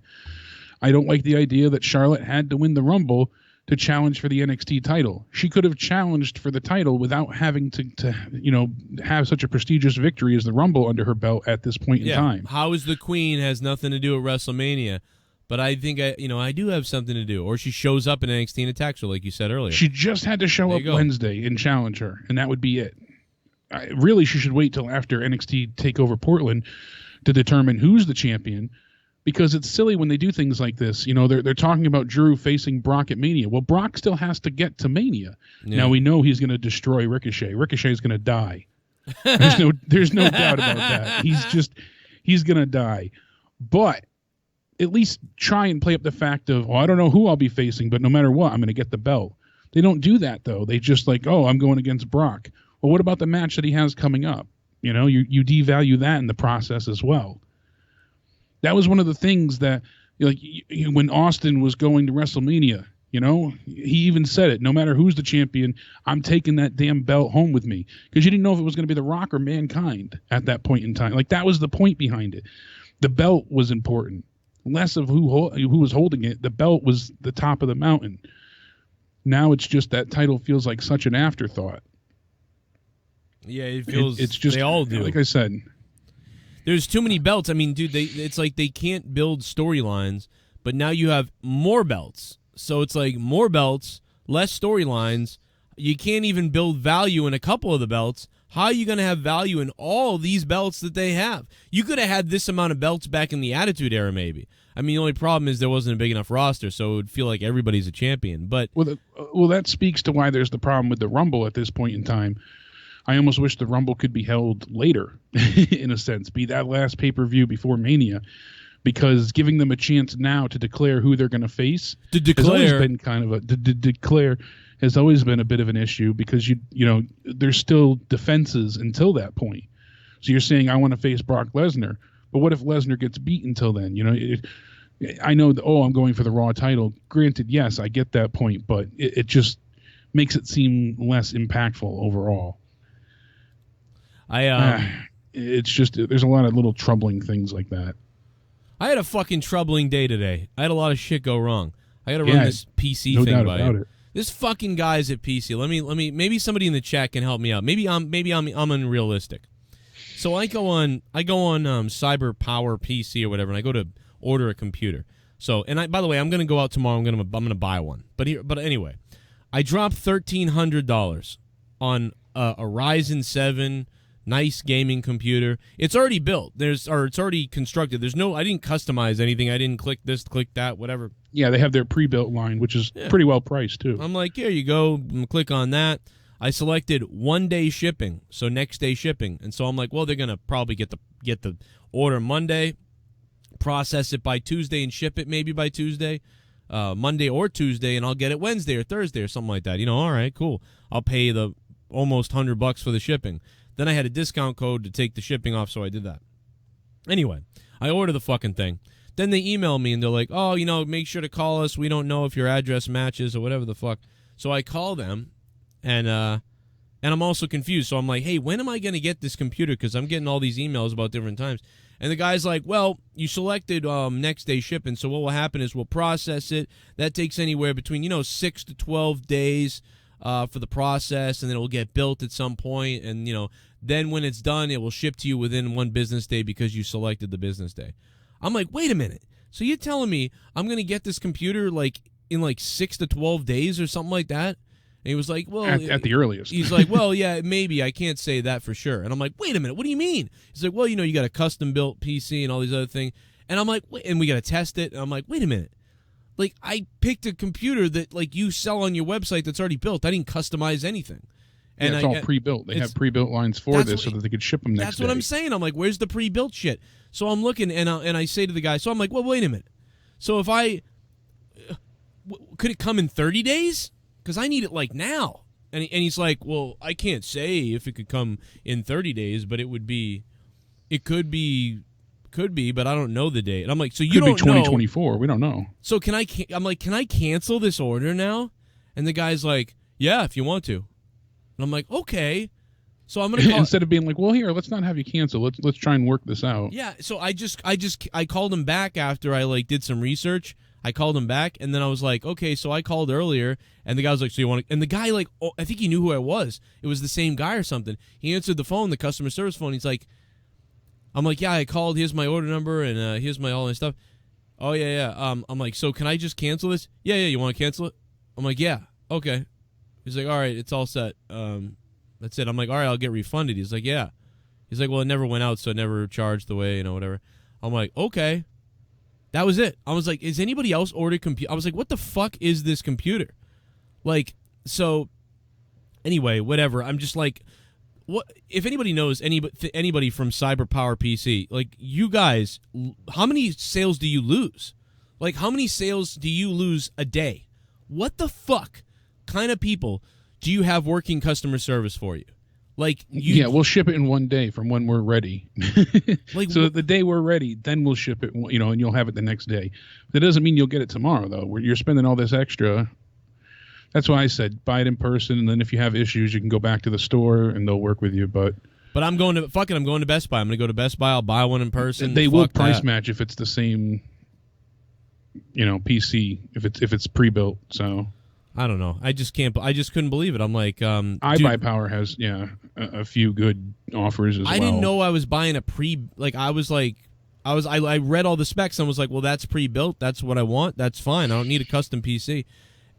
I don't like the idea that Charlotte had to win the Rumble to challenge for the NXT title. She could have challenged for the title without having to have such a prestigious victory as the Rumble under her belt at this point in time. How is the Queen has nothing to do with WrestleMania. But I think I do have something to do. Or she shows up in NXT and attacks her, like you said earlier. She just had to show up Wednesday and challenge her, and that would be it. Really, she should wait till after NXT take over Portland to determine who's the champion, because it's silly when they do things like this. They're talking about Drew facing Brock at Mania. Well, Brock still has to get to Mania. Yeah. Now we know he's going to destroy Ricochet. Ricochet's going to die. There's no doubt about that. He's going to die. But at least try and play up the fact of, I don't know who I'll be facing, but no matter what, I'm going to get the belt. They don't do that, though. They just I'm going against Brock. Well, what about the match that he has coming up? You devalue that in the process as well. That was one of the things that, when Austin was going to WrestleMania, he even said it. No matter who's the champion, I'm taking that damn belt home with me. Because you didn't know if it was going to be The Rock or Mankind at that point in time. That was the point behind it. The belt was important. Less of who was holding it. The belt was the top of the mountain. Now it's just that title feels like such an afterthought. Yeah, it feels. It's just, they all do. Like I said, there's too many belts. I mean, dude, it's like they can't build storylines, but now you have more belts. So it's like more belts, less storylines. You can't even build value in a couple of the belts. How are you going to have value in all these belts that they have? You could have had this amount of belts back in the Attitude Era, maybe. I mean, the only problem is there wasn't a big enough roster, so it would feel like everybody's a champion. But that speaks to why there's the problem with the Rumble at this point in time. I almost wish the Rumble could be held later, in a sense, be that last pay-per-view before Mania, because giving them a chance now to declare who they're going to face has always been kind of declare has always been a bit of an issue, because there's still defenses until that point. So you're saying I want to face Brock Lesnar, but what if Lesnar gets beat until then? I know that, I'm going for the Raw title. Granted, yes, I get that point, but it just makes it seem less impactful overall. It's just there's a lot of little troubling things like that. I had a fucking troubling day today. I had a lot of shit go wrong. I got to run this PC no thing doubt by about you. it. This fucking guy's at PC. Let me. Maybe somebody in the chat can help me out. Maybe I'm unrealistic. So I go on Cyber Power PC or whatever, and I go to order a computer. So, and by the way, I'm going to go out tomorrow. I'm going to buy one. But anyway, I dropped $1,300 on a Ryzen 7 nice gaming computer. It's already built. It's already constructed. I didn't customize anything. I didn't click this, click that, whatever. Yeah, they have their pre-built line, which is pretty well priced too. I'm like, here you go. Click on that. I selected 1-day shipping, so next day shipping, and so I'm like, well, they're gonna probably get the order Monday, process it by Tuesday, and ship it maybe by Tuesday, Monday or Tuesday, and I'll get it Wednesday or Thursday or something like that. All right, cool. I'll pay the almost $100 for the shipping. Then I had a discount code to take the shipping off, so I did that. Anyway, I order the fucking thing. Then they email me and they're like, oh, make sure to call us. We don't know if your address matches or whatever the fuck. So I call them. And I'm also confused. So I'm like, hey, when am I going to get this computer? Because I'm getting all these emails about different times. And the guy's like, well, you selected next day shipping. So what will happen is we'll process it. That takes anywhere between, 6 to 12 days for the process. And then it will get built at some point. And, then when it's done, it will ship to you within 1 business day because you selected the business day. I'm like, wait a minute. So you're telling me I'm going to get this computer in 6 to 12 days or something like that? And he was like, well... At the earliest. He's like, well, yeah, maybe. I can't say that for sure. And I'm like, wait a minute. What do you mean? He's like, well, you got a custom-built PC and all these other things. And I'm like, wait, and we got to test it. And I'm like, wait a minute. I picked a computer that, you sell on your website that's already built. I didn't customize anything. And it's all pre-built. They have pre-built lines for this so that they could ship them next day. That's what I'm saying. I'm like, where's the pre-built shit? So I'm looking, and I say to the guy, so I'm like, well, wait a minute. So if could it come in 30 days? Because I need it, now. And he's like, well, I can't say if it could come in 30 days, but it could be, but I don't know the date. And I'm like, so you don't know. Could be 2024. We don't know. So I'm like, can I cancel this order now? And the guy's like, yeah, if you want to. And I'm like, okay. So I'm gonna instead of being like, well, here, let's not have you cancel. Let's try and work this out. Yeah. So I called him back after I did some research. I called him back, and then I was like, okay. So I called earlier, and the guy was like, so you want to? And the guy I think he knew who I was. It was the same guy or something. He answered the phone, the customer service phone. He's like, I'm like, yeah, I called. Here's my order number, and here's my all this stuff. Oh yeah. I'm like, so can I just cancel this? Yeah. You want to cancel it? I'm like, yeah. Okay. He's like, all right, it's all set. That's it. I'm like, all right, I'll get refunded. He's like, yeah. He's like, well, it never went out, so it never charged the way, whatever. I'm like, okay. That was it. I was like, is anybody else ordered computer? I was like, what the fuck is this computer? So, anyway, whatever. I'm just like, what? If anybody knows anybody from CyberPower PC, you guys, how many sales do you lose? How many sales do you lose a day? What the fuck kind of people do you have working customer service for you? We'll ship it in 1 day from when we're ready. So the day we're ready, then we'll ship it, and you'll have it the next day. That doesn't mean you'll get it tomorrow, though. You're spending all this extra. That's why I said buy it in person, and then if you have issues, you can go back to the store, and they'll work with you. But I'm going to Best Buy. I'm going to go to Best Buy. I'll buy one in person. They will price match if it's the same, PC, if it's pre-built, so... I don't know. I just couldn't believe it. I'm like, iBuyPower has a few good offers as well. I didn't know I was buying a I read all the specs and was like, well, that's pre-built. That's what I want. That's fine. I don't need a custom PC.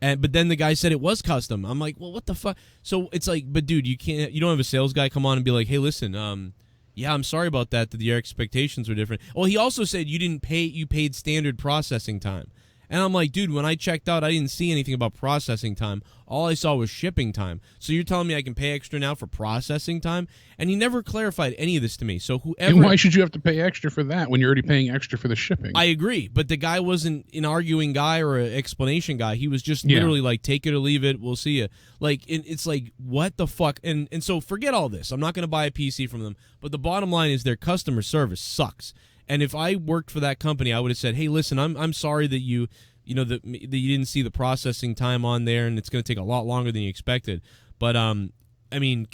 But then the guy said it was custom. I'm like, well, what the fuck? So it's like, but dude, you don't have a sales guy come on and be like, hey, listen, yeah, I'm sorry about that your expectations were different. Well, he also said you paid standard processing time. And I'm like, dude, when I checked out, I didn't see anything about processing time. All I saw was shipping time. So you're telling me I can pay extra now for processing time? And he never clarified any of this to me. So whoever... And why should you have to pay extra for that when you're already paying extra for the shipping? I agree. But the guy wasn't an arguing guy or an explanation guy. He was just literally like, take it or leave it. We'll see you. It's like, what the fuck? And so forget all this. I'm not going to buy a PC from them. But the bottom line is their customer service sucks. And if I worked for that company, I would have said, hey, listen, I'm sorry that you didn't see the processing time on there, and it's going to take a lot longer than you expected. But, I mean,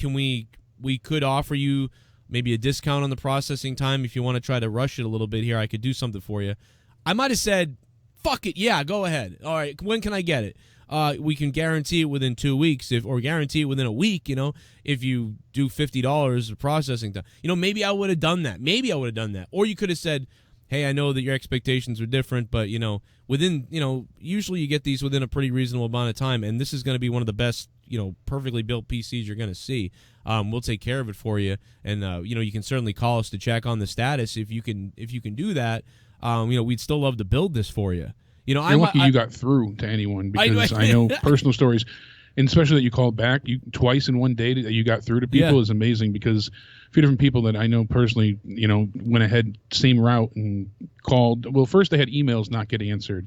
we could offer you maybe a discount on the processing time if you want to try to rush it a little bit here. I could do something for you. I might have said, fuck it, yeah, go ahead. All right, when can I get it? We can guarantee it within 2 weeks, or guarantee it within a week, if you do $50 of processing time. Maybe I would have done that. Or you could have said, hey, I know that your expectations are different, but, within, usually you get these within a pretty reasonable amount of time, and this is going to be one of the best, perfectly built PCs you're going to see. We'll take care of it for you, and, you can certainly call us to check on the status. If you can do that, we'd still love to build this for you. You're lucky you got through to anyone, because I know personal stories, and especially that you called back twice in one day that you got through to people is amazing, because a few different people that I know personally, went ahead, same route and called. Well, first they had emails not get answered,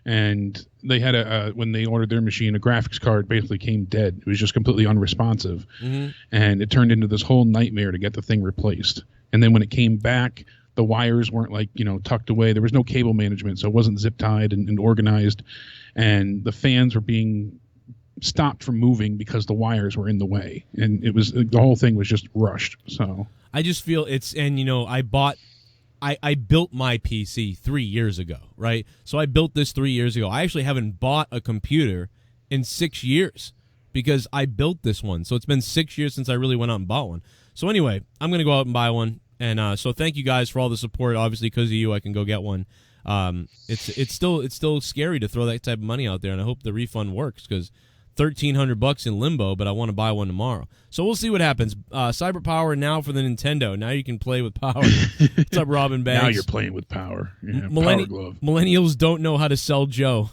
and they had when they ordered their machine, a graphics card basically came dead. It was just completely unresponsive, and it turned into this whole nightmare to get the thing replaced. And then when it came back, the wires weren't tucked away. There was no cable management, so it wasn't zip tied and organized, and the fans were being stopped from moving because the wires were in the way, and the whole thing was just rushed. So I just feel I built my PC 3 years ago, right? So I built this 3 years ago. I actually haven't bought a computer in 6 years because I built this one. So it's been 6 years since I really went out and bought one. So anyway, I'm going to go out and buy one. And so thank you guys for all the support. Obviously, because of you, I can go get one. It's still scary to throw that type of money out there, and I hope the refund works, because $1,300 in limbo, but I want to buy one tomorrow. So we'll see what happens. Cyber Power now for the Nintendo. Now you can play with power. What's up, Robin Banks? Now you're playing with power. Yeah, Power Glove. Millennials don't know how to sell Joe.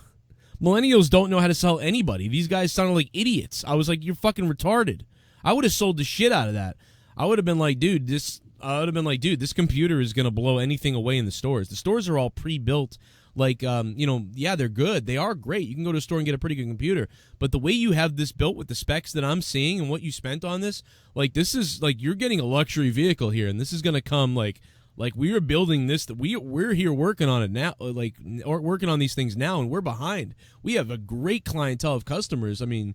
Millennials don't know how to sell anybody. These guys sounded like idiots. I was like, you're fucking retarded. I would have sold the shit out of that. I would have been like, dude, this computer is going to blow anything away in the stores. The stores are all pre-built. Like, they're good. They are great. You can go to a store and get a pretty good computer. But the way you have this built with the specs that I'm seeing and what you spent on this, this is, you're getting a luxury vehicle here. And this is going to come, we are building this. We're here working on it now, or working on these things now, and we're behind. We have a great clientele of customers. I mean,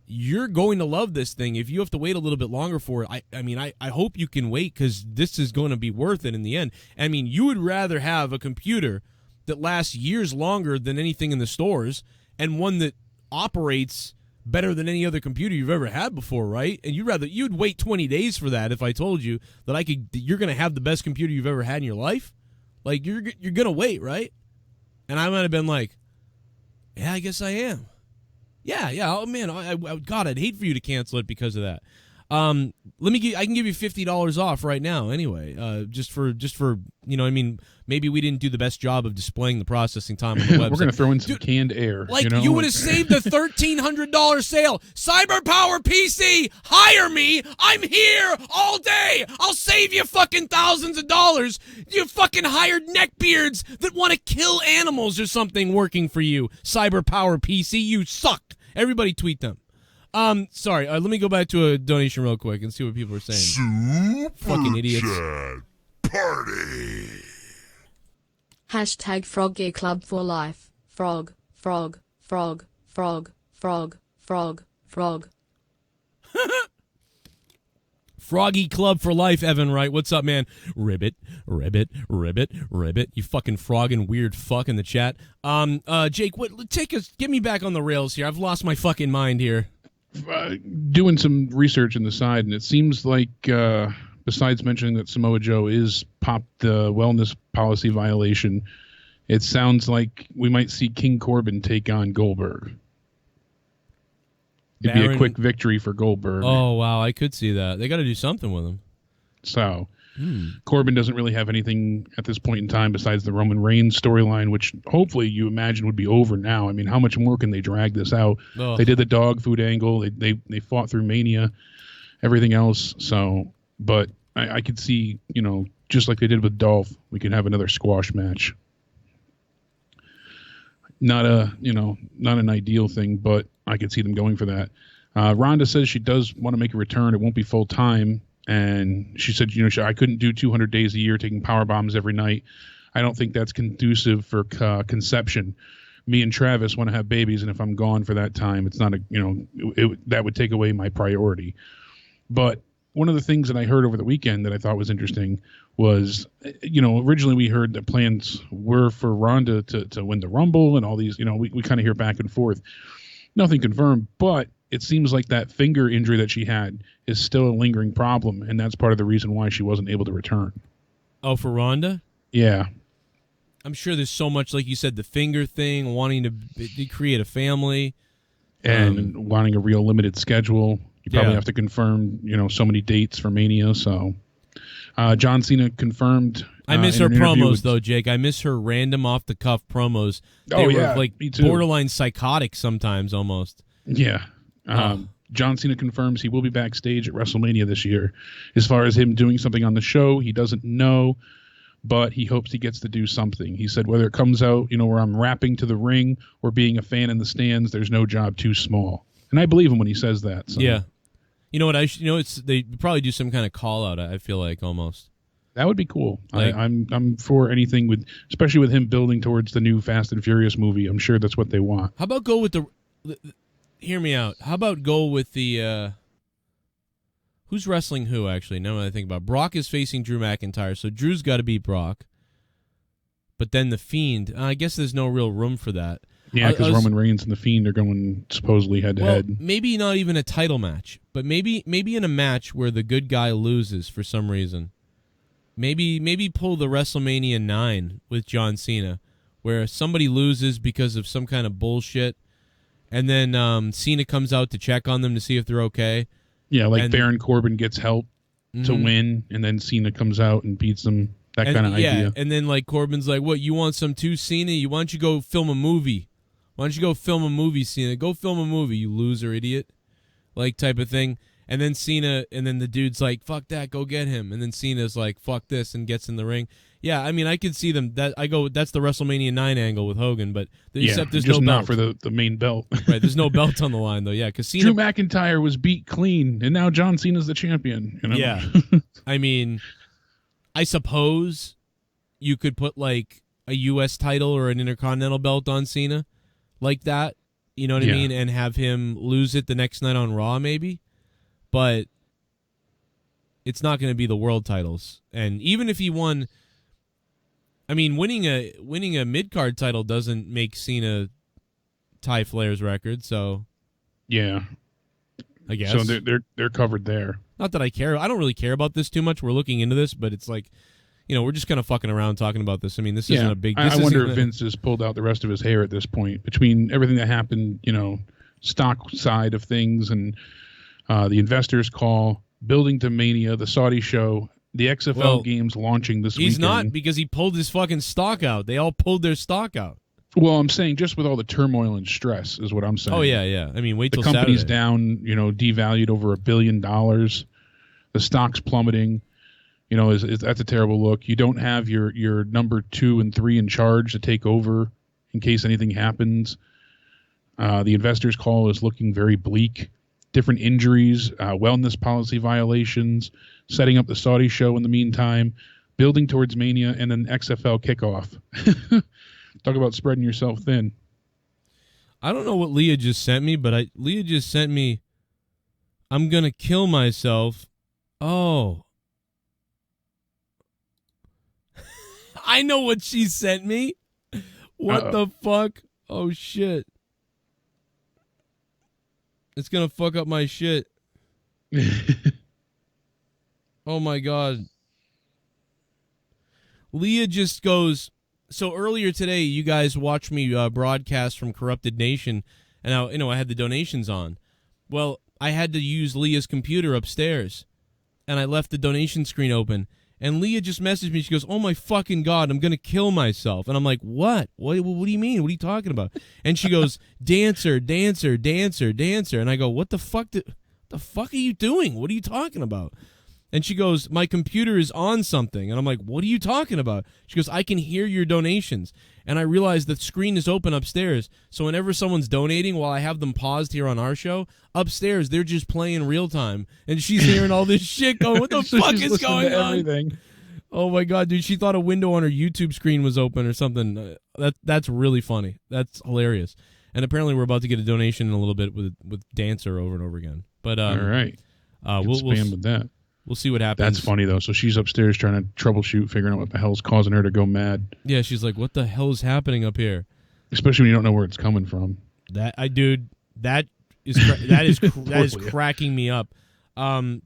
you're going to love this thing. If you have to wait a little bit longer for it, I hope you can wait, because this is going to be worth it in the end. I mean, you would rather have a computer that lasts years longer than anything in the stores, and one that operates better than any other computer you've ever had before, right? And you'd wait 20 days for that if I told you that you're going to have the best computer you've ever had in your life. You're going to wait, right? And I might have been like, yeah, I guess I am. Yeah. Oh man, God, I'd hate for you to cancel it because of that. I can give you $50 off right now. Anyway, just for maybe we didn't do the best job of displaying the processing time on the website. We're gonna throw in some canned air. You would have saved the $1,300 sale. Cyber Power PC, hire me. I'm here all day. I'll save you fucking thousands of dollars. You fucking hired neckbeards that want to kill animals or something working for you. Cyber Power PC, you suck. Everybody tweet them. Sorry, let me go back to a donation real quick and see what people are saying. Fucking idiots. Party. Hashtag Froggy Club for life. Frog, frog, frog, frog, frog, frog, frog. Froggy Club for life, Evan Wright. What's up, man? Ribbit, ribbit, ribbit, ribbit. You fucking frogging weird fuck in the chat. Jake, get me back on the rails here. I've lost my fucking mind here. Doing some research on the side, and it seems like besides mentioning that Samoa Joe is popped the wellness policy violation, it sounds like we might see King Corbin take on Goldberg. It'd be a quick victory for Goldberg. Oh, wow, I could see that. They got to do something with him. So, Corbin doesn't really have anything at this point in time besides the Roman Reigns storyline, which hopefully you imagine would be over now. I mean, how much more can they drag this out? Ugh. They did the dog food angle. They fought through Mania, everything else. So, but I could see, just like they did with Dolph, we could have another squash match. Not an ideal thing, but I could see them going for that. Rhonda says she does want to make a return. It won't be full time. And she said, I couldn't do 200 days a year taking power bombs every night. I don't think that's conducive for conception. Me and Travis want to have babies, and if I'm gone for that time, it's not that would take away my priority. But one of the things that I heard over the weekend that I thought was interesting was, originally we heard that plans were for Ronda to win the Rumble and all these, we kind of hear back and forth. Nothing confirmed, but it seems like that finger injury that she had is still a lingering problem, and that's part of the reason why she wasn't able to return. Oh, for Ronda? Yeah. I'm sure there's so much, like you said, the finger thing, wanting to create a family. And wanting a real limited schedule. You probably have to confirm, so many dates for Mania. So John Cena confirmed. I miss her promos, though, Jake. I miss her random off-the-cuff promos. They were like me too. Borderline psychotic sometimes, almost. Yeah. John Cena confirms he will be backstage at WrestleMania this year. As far as him doing something on the show, he doesn't know, but he hopes he gets to do something. He said whether it comes out, where I'm rapping to the ring or being a fan in the stands, there's no job too small. And I believe him when he says that. So. Yeah. You know what? They probably do some kind of call out. I feel like almost. That would be cool. I'm for anything especially with him building towards the new Fast and Furious movie. I'm sure that's what they want. How about go with the hear me out. How about go with the who's wrestling who, actually? Now that I think about it. Brock is facing Drew McIntyre, so Drew's got to beat Brock. But then The Fiend, I guess there's no real room for that. Yeah, because Roman Reigns and The Fiend are going supposedly head-to-head. Maybe not even a title match, but maybe in a match where the good guy loses for some reason. Maybe pull the WrestleMania 9 with John Cena, where somebody loses because of some kind of bullshit, and then Cena comes out to check on them to see if they're okay. Yeah, like Baron Corbin gets help to win, and then Cena comes out and beats them. That kind of idea. And then like Corbin's like, "What, you want some too, Cena? Why don't you go film a movie? Why don't you go film a movie, Cena? Go film a movie, you loser idiot." Like type of thing. And then Cena, and then the dude's like, "Fuck that, go get him." And then Cena's like, "Fuck this," and gets in the ring. Yeah, I mean, I could see them. That's the WrestleMania 9 angle with Hogan, but except there's just no belt. not for the main belt. Right, there's no belt on the line though. Yeah, because Cena, Drew McIntyre was beat clean, and now John Cena's the champion. Yeah, I mean, I suppose you could put like a U.S. title or an Intercontinental belt on Cena, like that. You know what I mean, and have him lose it the next night on Raw, maybe. But it's not going to be the world titles, and even if he won. I mean, winning a mid-card title doesn't make Cena tie Flair's record, so yeah, I guess so they're covered there. Not that I care. I don't really care about this too much. We're looking into this, but it's like, we're just kind of fucking around talking about this. I mean, this isn't a big. I wonder if Vince has pulled out the rest of his hair at this point between everything that happened, stock side of things, and the investors' call, building to Mania, the Saudi show. The XFL games launching this weekend. He's not, because he pulled his fucking stock out. They all pulled their stock out. Well, I'm saying just with all the turmoil and stress is what I'm saying. Oh, yeah. I mean, wait till the company's Saturday. Down, devalued over $1 billion. The stock's plummeting. That's a terrible look. You don't have your number 2 and 3 in charge to take over in case anything happens. The investors' call is looking very bleak. Different injuries, wellness policy violations, setting up the Saudi show in the meantime, building towards Mania, and then XFL kickoff. Talk about spreading yourself thin. I don't know what Leah just sent me, but Leah just sent me, "I'm going to kill myself." Oh. I know what she sent me. What the fuck? Oh, shit. It's going to fuck up my shit. Oh, my God. Leah just goes, so earlier today, you guys watched me broadcast from Corrupted Nation, and I had the donations on. Well, I had to use Leah's computer upstairs, and I left the donation screen open. And Leah just messaged me. She goes, "Oh, my fucking God, I'm going to kill myself." And I'm like, what? What do you mean? What are you talking about? And she goes, dancer. And I go, what the fuck? The fuck are you doing? What are you talking about? And she goes, "My computer is on something." And I'm like, what are you talking about? She goes, "I can hear your donations." And I realize the screen is open upstairs. So whenever someone's donating while I have them paused here on our show, upstairs, they're just playing real time. And she's hearing all this shit going, what the so fuck is going on? Everything. Oh, my God, dude. She thought a window on her YouTube screen was open or something. That's really funny. That's hilarious. And apparently we're about to get a donation in a little bit with Dancer over and over again. But all right. We'll spam with that. We'll see what happens. That's funny though. So she's upstairs trying to troubleshoot, figuring out what the hell's causing her to go mad. Yeah, she's like, "What the hell is happening up here?" Especially when you don't know where it's coming from. That is cracking me up. Who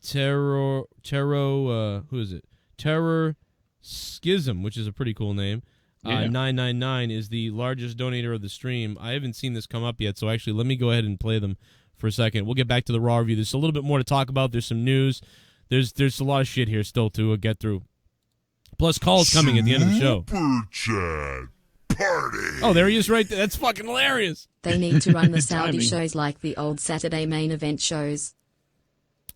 is it? Terror Schism, which is a pretty cool name. 999 is the largest donator of the stream. I haven't seen this come up yet, so actually let me go ahead and play them for a second. We'll get back to the Raw review. There's a little bit more to talk about. There's some news. There's a lot of shit here still to get through. Plus calls coming at the end of the show. Super chat party. Oh, there he is right there. That's fucking hilarious. They need to run the Saudi shows like the old Saturday main event shows.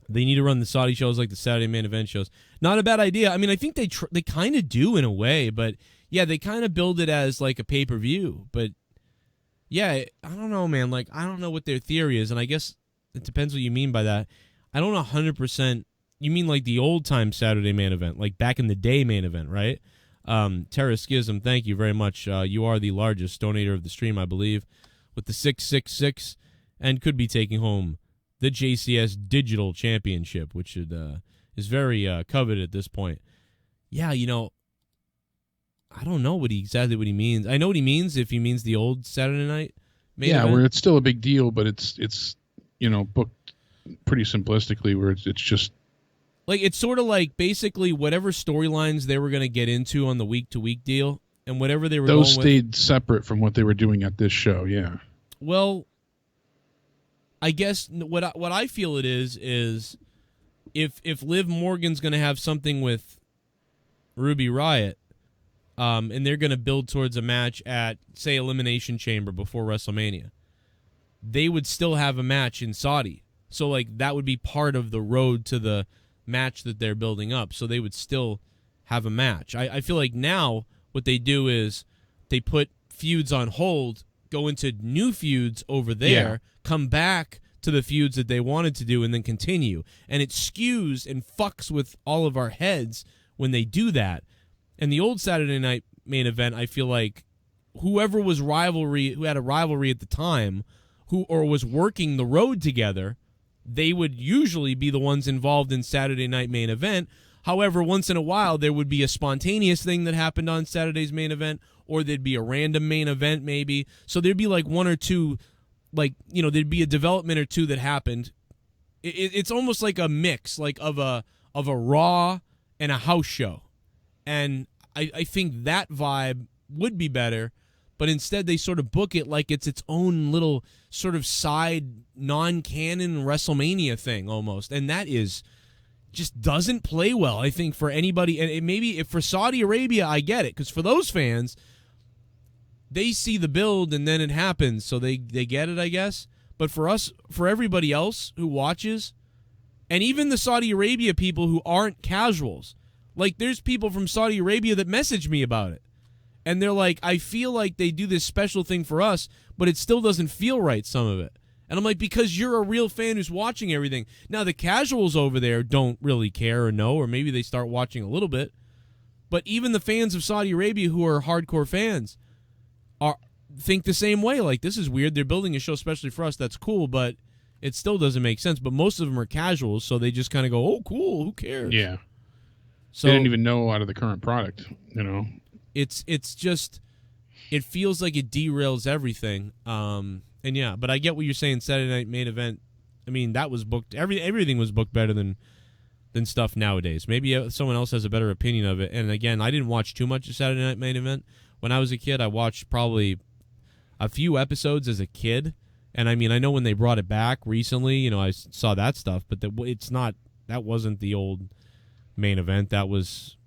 They need to run the Saudi shows like the Saturday main event shows. Not a bad idea. I mean, I think they kind of do in a way, but yeah, they kind of build it as like a pay-per-view. But yeah, I don't know, man. Like, I don't know what their theory is, and I guess it depends what you mean by that. I don't know 100%. You mean like the old-time Saturday main event, like back in the day main event, right? Terra Schism, thank you very much. You are the largest donator of the stream, I believe, with the 666, and could be taking home the JCS Digital Championship, which is very coveted at this point. Yeah, you know, I don't know exactly what he means. I know what he means if he means the old Saturday night main event. Where it's still a big deal, but it's you know, booked pretty simplistically, where it's just like, it's sort of like basically whatever storylines they were going to get into on the week-to-week deal, and whatever they were going with. Those stayed separate from what they were doing at this show, yeah. Well, I guess what I feel it is if Liv Morgan's going to have something with Ruby Riott, and they're going to build towards a match at, say, Elimination Chamber before WrestleMania, they would still have a match in Saudi. So, like, that would be part of the road to the match that they're building up. So they would still have a match. I feel like now what they do is they put feuds on hold, go into new feuds over there, come back to the feuds that they wanted to do, and then continue. And it skews and fucks with all of our heads when they do that. And the old Saturday night main event, I feel like whoever was who had a rivalry at the time, or was working the road together, they would usually be the ones involved in Saturday night main event. However, once in a while, there would be a spontaneous thing that happened on Saturday's main event, or there'd be a random main event maybe. So there'd be like one or two, like, you know, there'd be a development or two that happened. It's almost like a mix, like of a Raw and a house show. And I think that vibe would be better, but instead they sort of book it like it's its own little sort of side non-canon WrestleMania thing almost. And that just doesn't play well, I think, for anybody. And maybe if for Saudi Arabia, I get it, because for those fans, they see the build and then it happens, so they get it, I guess. But for us, for everybody else who watches, and even the Saudi Arabia people who aren't casuals, like there's people from Saudi Arabia that message me about it. And they're like, I feel like they do this special thing for us, but it still doesn't feel right, some of it. And I'm like, because you're a real fan who's watching everything. Now, the casuals over there don't really care or know, or maybe they start watching a little bit. But even the fans of Saudi Arabia who are hardcore fans think the same way. Like, this is weird. They're building a show especially for us. That's cool, but it still doesn't make sense. But most of them are casuals, so they just kind of go, oh, cool, who cares? Yeah. So they didn't even know out of the current product, you know. It's just, it feels like it derails everything. And yeah, but I get what you're saying. Saturday night main event, I mean, that was booked. Everything was booked better than stuff nowadays. Maybe someone else has a better opinion of it. And again, I didn't watch too much of Saturday night main event when I was a kid. I watched probably a few episodes as a kid. And I mean, I know when they brought it back recently, you know, I saw that stuff. But that wasn't the old main event. That was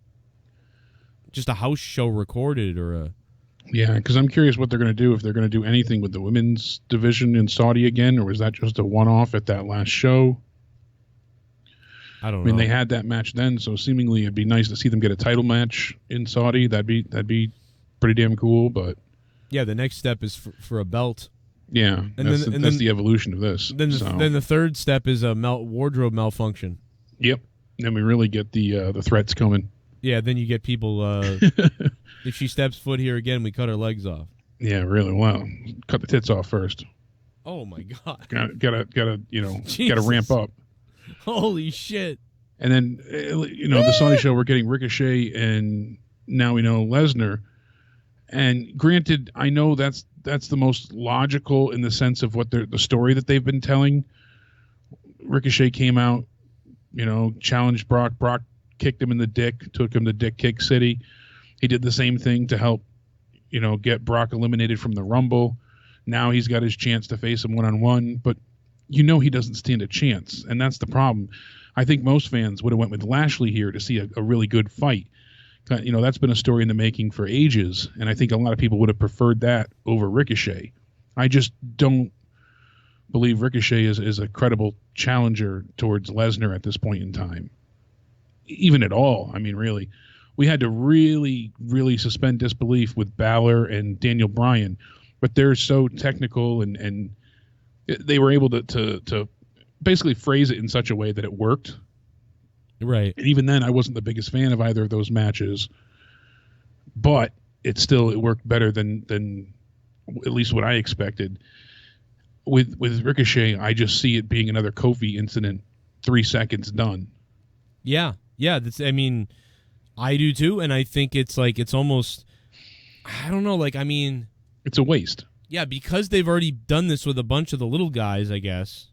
just a house show recorded or a. Yeah, because I'm curious what they're going to do, if they're going to do anything with the women's division in Saudi again, or was that just a one-off at that last show? I don't know. I mean, they had that match then, so seemingly it'd be nice to see them get a title match in Saudi. That'd be pretty damn cool, but... Yeah, the next step is for a belt. Yeah, that's the evolution of this. Then the third step is a wardrobe malfunction. Yep, then we really get the threats coming. Yeah, then you get people... if she steps foot here again, we cut her legs off. Yeah, really. Well, cut the tits off first. Oh my God! Gotta gotta ramp up. Holy shit! And then, the Sunday show, we're getting Ricochet, and now we know Lesnar. And granted, I know that's the most logical in the sense of what the story that they've been telling. Ricochet came out, challenged Brock. Brock kicked him in the dick, took him to Dick Kick City. He did the same thing to help, get Brock eliminated from the Rumble. Now he's got his chance to face him one-on-one, but he doesn't stand a chance, and that's the problem. I think most fans would have went with Lashley here to see a really good fight. That's been a story in the making for ages, and I think a lot of people would have preferred that over Ricochet. I just don't believe Ricochet is a credible challenger towards Lesnar at this point in time, even at all. I mean, really. We had to really, really suspend disbelief with Balor and Daniel Bryan, but they're so technical, and they were able to basically phrase it in such a way that it worked. Right. And even then, I wasn't the biggest fan of either of those matches, but it worked better than at least what I expected. With Ricochet, I just see it being another Kofi incident, 3 seconds done. Yeah. I do too, and I think it's almost, I don't know, it's a waste. Yeah, because they've already done this with a bunch of the little guys, I guess.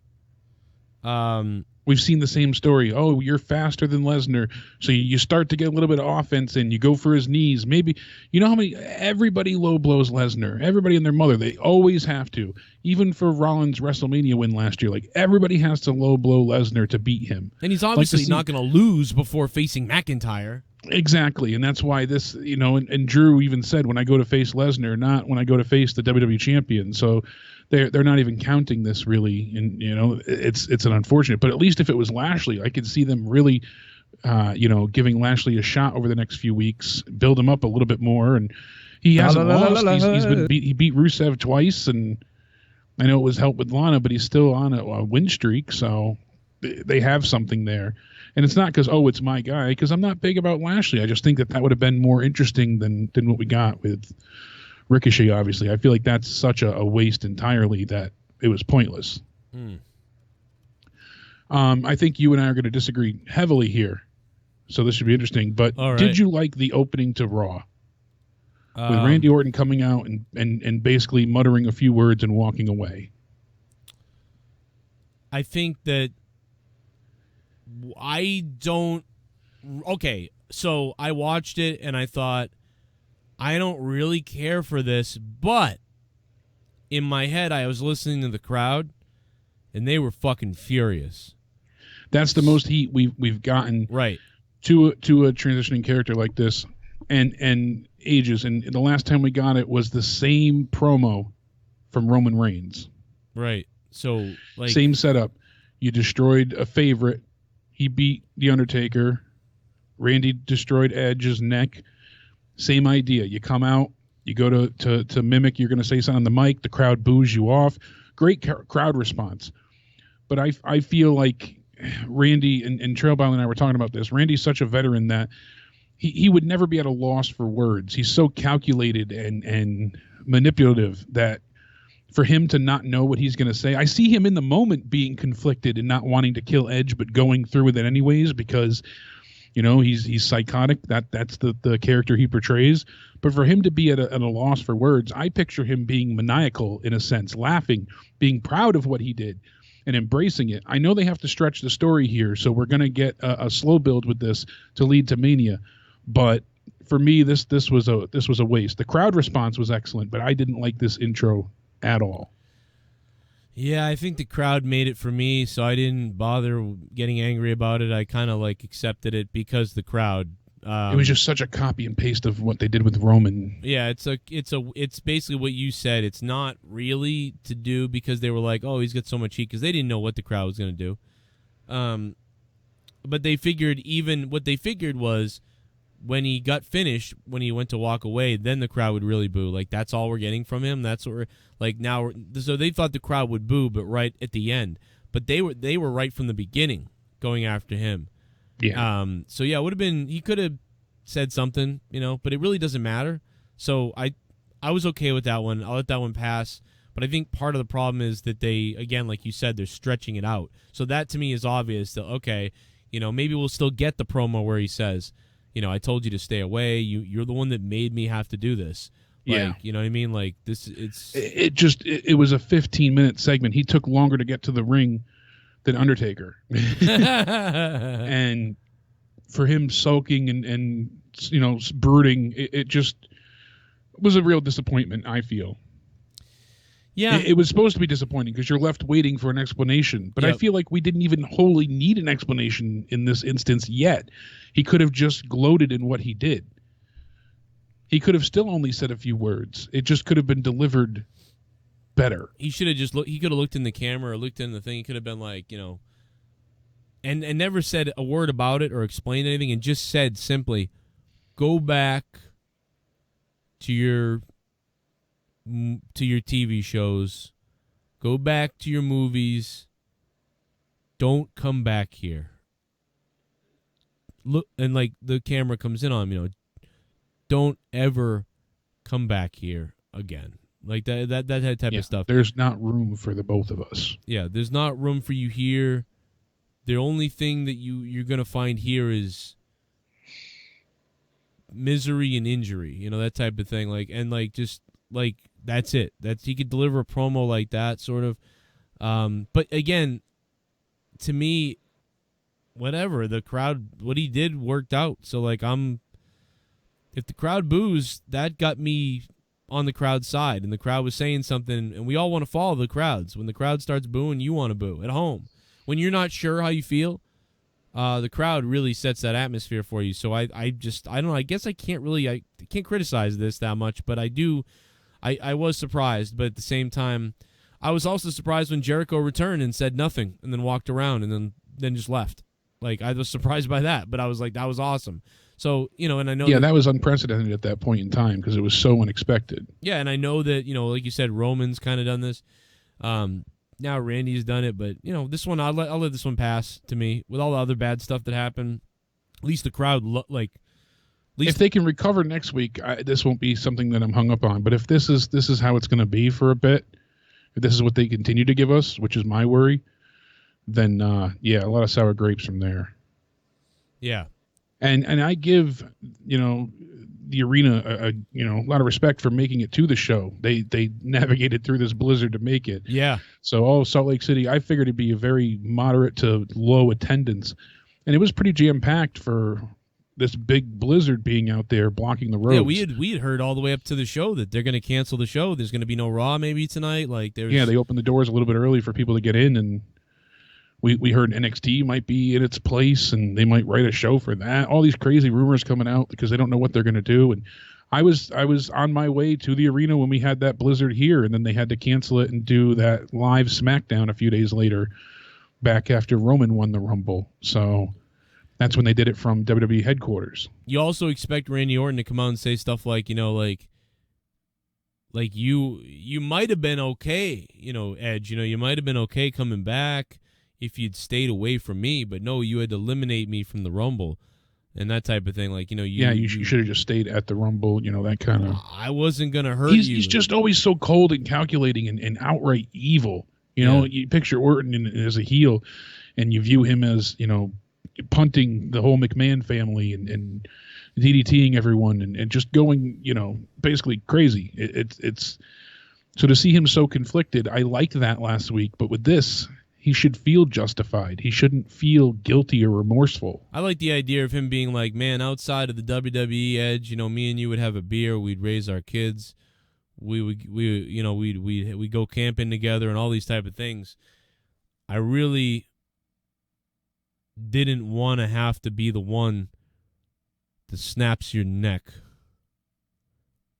We've seen the same story. Oh, you're faster than Lesnar, so you start to get a little bit of offense and you go for his knees. Maybe, everybody low blows Lesnar. Everybody and their mother, they always have to. Even for Rollins' WrestleMania win last year, everybody has to low blow Lesnar to beat him. And he's obviously not going to lose before facing McIntyre. Exactly, and that's why this, and Drew even said, when I go to face Lesnar, not when I go to face the WWE champion. So they're not even counting this really, and it's an unfortunate. But at least if it was Lashley, I could see them really, giving Lashley a shot over the next few weeks, build him up a little bit more, and he hasn't lost. He beat Rusev twice, and I know it was helped with Lana, but he's still on a win streak, so they have something there. And it's not because, it's my guy, because I'm not big about Lashley. I just think that would have been more interesting than what we got with Ricochet, obviously. I feel like that's such a waste entirely that it was pointless. I think you and I are going to disagree heavily here, so this should be interesting. But Did you like the opening to Raw? With Randy Orton coming out and basically muttering a few words and walking away? I think that I don't... Okay, so I watched it and I thought, I don't really care for this, but in my head I was listening to the crowd and they were fucking furious. That's the most heat we've gotten to a transitioning character like this and ages. And the last time we got it was the same promo from Roman Reigns. Right. So same setup. You destroyed a favorite. He beat The Undertaker. Randy destroyed Edge's neck. Same idea. You come out, you go to mimic, you're going to say something on the mic, the crowd boos you off. Great crowd response. But I feel like Randy and Trailbound and I were talking about this. Randy's such a veteran that he would never be at a loss for words. He's so calculated and manipulative that for him to not know what he's going to say, I see him in the moment being conflicted and not wanting to kill Edge, but going through with it anyways because, he's psychotic. That's the character he portrays. But for him to be at a loss for words, I picture him being maniacal in a sense, laughing, being proud of what he did, and embracing it. I know they have to stretch the story here, so we're going to get a slow build with this to lead to Mania. But for me, this was a waste. The crowd response was excellent, but I didn't like this intro at all. Yeah, I think the crowd made it for me, so I didn't bother getting angry about it. I kind of accepted it because the crowd. It was just such a copy and paste of what they did with Roman. Yeah, it's basically what you said. It's not really to do because they were like, oh, he's got so much heat because they didn't know what the crowd was going to do. But they figured what they figured was when he got finished, when he went to walk away, then the crowd would really boo. That's all we're getting from him. That's what we're now. So they thought the crowd would boo, but right at the end. But they were right from the beginning going after him. Yeah. So yeah, it would have been. He could have said something, but it really doesn't matter. So I was okay with that one. I'll let that one pass. But I think part of the problem is that they, again, like you said, they're stretching it out. So that to me is obvious that okay, maybe we'll still get the promo where he says, I told you to stay away. You're the one that made me have to do this. Like, Yeah. you know what I mean? Like this, It was a 15-minute segment. He took longer to get to the ring than Undertaker. And for him sulking and brooding, it just was a real disappointment, I feel. yeah. It was supposed to be disappointing because you're left waiting for an explanation. But I Yep. feel like we didn't even wholly need an explanation in this instance yet. He could have just gloated in what he did. He could have still only said a few words. It just could have been delivered better. He should have just looked. He could have looked in the camera or looked in the thing. He could have been like, and never said a word about it or explained anything, and just said simply, "Go back to your TV shows. Go back to your movies. Don't come back here." Look, and like the camera comes in on him, don't ever come back here again. Like that type of stuff. There's not room for the both of us. Yeah, there's not room for you here. The only thing that you're going to find here is misery and injury, that type of thing. Just that's it. He could deliver a promo like that, sort of. But again, to me, whatever, the crowd, what he did worked out. So if the crowd boos, that got me on the crowd side, and the crowd was saying something, and we all want to follow the crowds. When the crowd starts booing, you want to boo at home. When you're not sure how you feel, the crowd really sets that atmosphere for you. So I don't know. I guess I can't criticize this that much, but I was surprised. But at the same time, I was also surprised when Jericho returned and said nothing, and then walked around, and then just left. I was surprised by that, but I was like, that was awesome. So, and I know... Yeah, that was unprecedented at that point in time because it was so unexpected. Yeah, and I know that, like you said, Roman's kind of done this. Now Randy's done it, but, this one, I'll let this one pass to me. With all the other bad stuff that happened, at least the crowd, if they can recover next week, this won't be something that I'm hung up on. But if this is how it's going to be for a bit, if this is what they continue to give us, which is my worry, then, a lot of sour grapes from there. Yeah. And I give, the arena a lot of respect for making it to the show. They navigated through this blizzard to make it. Yeah. So Salt Lake City, I figured it'd be a very moderate to low attendance. And it was pretty jam-packed for this big blizzard being out there blocking the roads. Yeah, we had heard all the way up to the show that they're going to cancel the show. There's going to be no Raw maybe tonight. They opened the doors a little bit early for people to get in, and we heard NXT might be in its place, and they might write a show for that. All these crazy rumors coming out because they don't know what they're going to do. And I was on my way to the arena when we had that blizzard here, and then they had to cancel it and do that live SmackDown a few days later, back after Roman won the Rumble. So that's when they did it from WWE headquarters. You also expect Randy Orton to come out and say stuff like, you might have been okay, Edge, you might have been okay coming back if you'd stayed away from me, but no, you had to eliminate me from the Rumble and that type of thing. You should have just stayed at the Rumble, that kind of... I wasn't going to hurt you. He's just always so cold and calculating and outright evil. You picture Orton as a heel, and you view him as, punting the whole McMahon family and DDTing everyone and just going, basically crazy. It's so to see him so conflicted, I liked that last week, but with this... he should feel justified. He shouldn't feel guilty or remorseful. I like the idea of him being like, man, outside of the WWE Edge, me and you would have a beer, we'd raise our kids, we'd go camping together and all these type of things. I really didn't want to have to be the one that snaps your neck.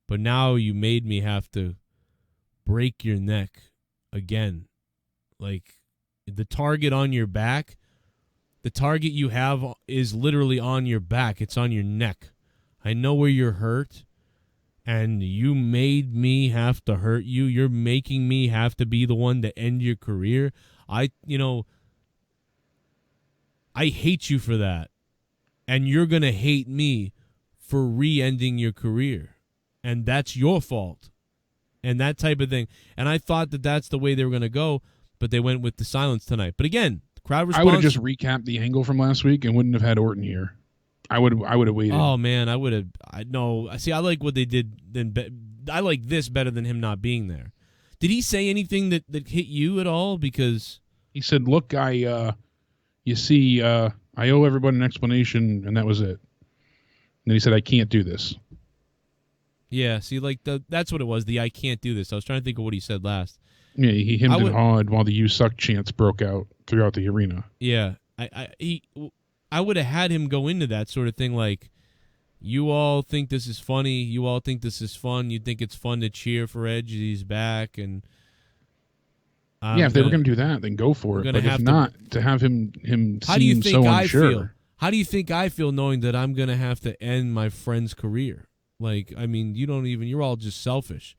But now you made me have to break your neck again. The target on your back, the target you have is literally on your back. It's on your neck. I know where you're hurt, and you made me have to hurt you. You're making me have to be the one to end your career. I hate you for that, and you're going to hate me for re-ending your career, and that's your fault, and that type of thing. And I thought that that's the way they were going to go, but they went with the silence tonight. But again, the Crowd response. I would have just recapped the angle from last week and wouldn't have had Orton here. I would have waited. Oh man, I would have. No. See, I like what they did. I like this better than him not being there. Did he say anything that hit you at all? Because he said, "Look, you see, I owe everyone an explanation," and that was it. And then he said, "I can't do this." Yeah, see, like that's what it was. The "I can't do this." I was trying to think of what he said last. Yeah, he hemmed and hawed while the "You Suck" chants broke out throughout the arena. Yeah, I would have had him go into that sort of thing, like, you all think this is funny, you all think this is fun, you think it's fun to cheer for Edge, he's back, and if they were going to do that, then go for it. But if not, to have him seem so unsure. How do you think I feel knowing that I'm going to have to end my friend's career? Like, I mean, you're all just selfish.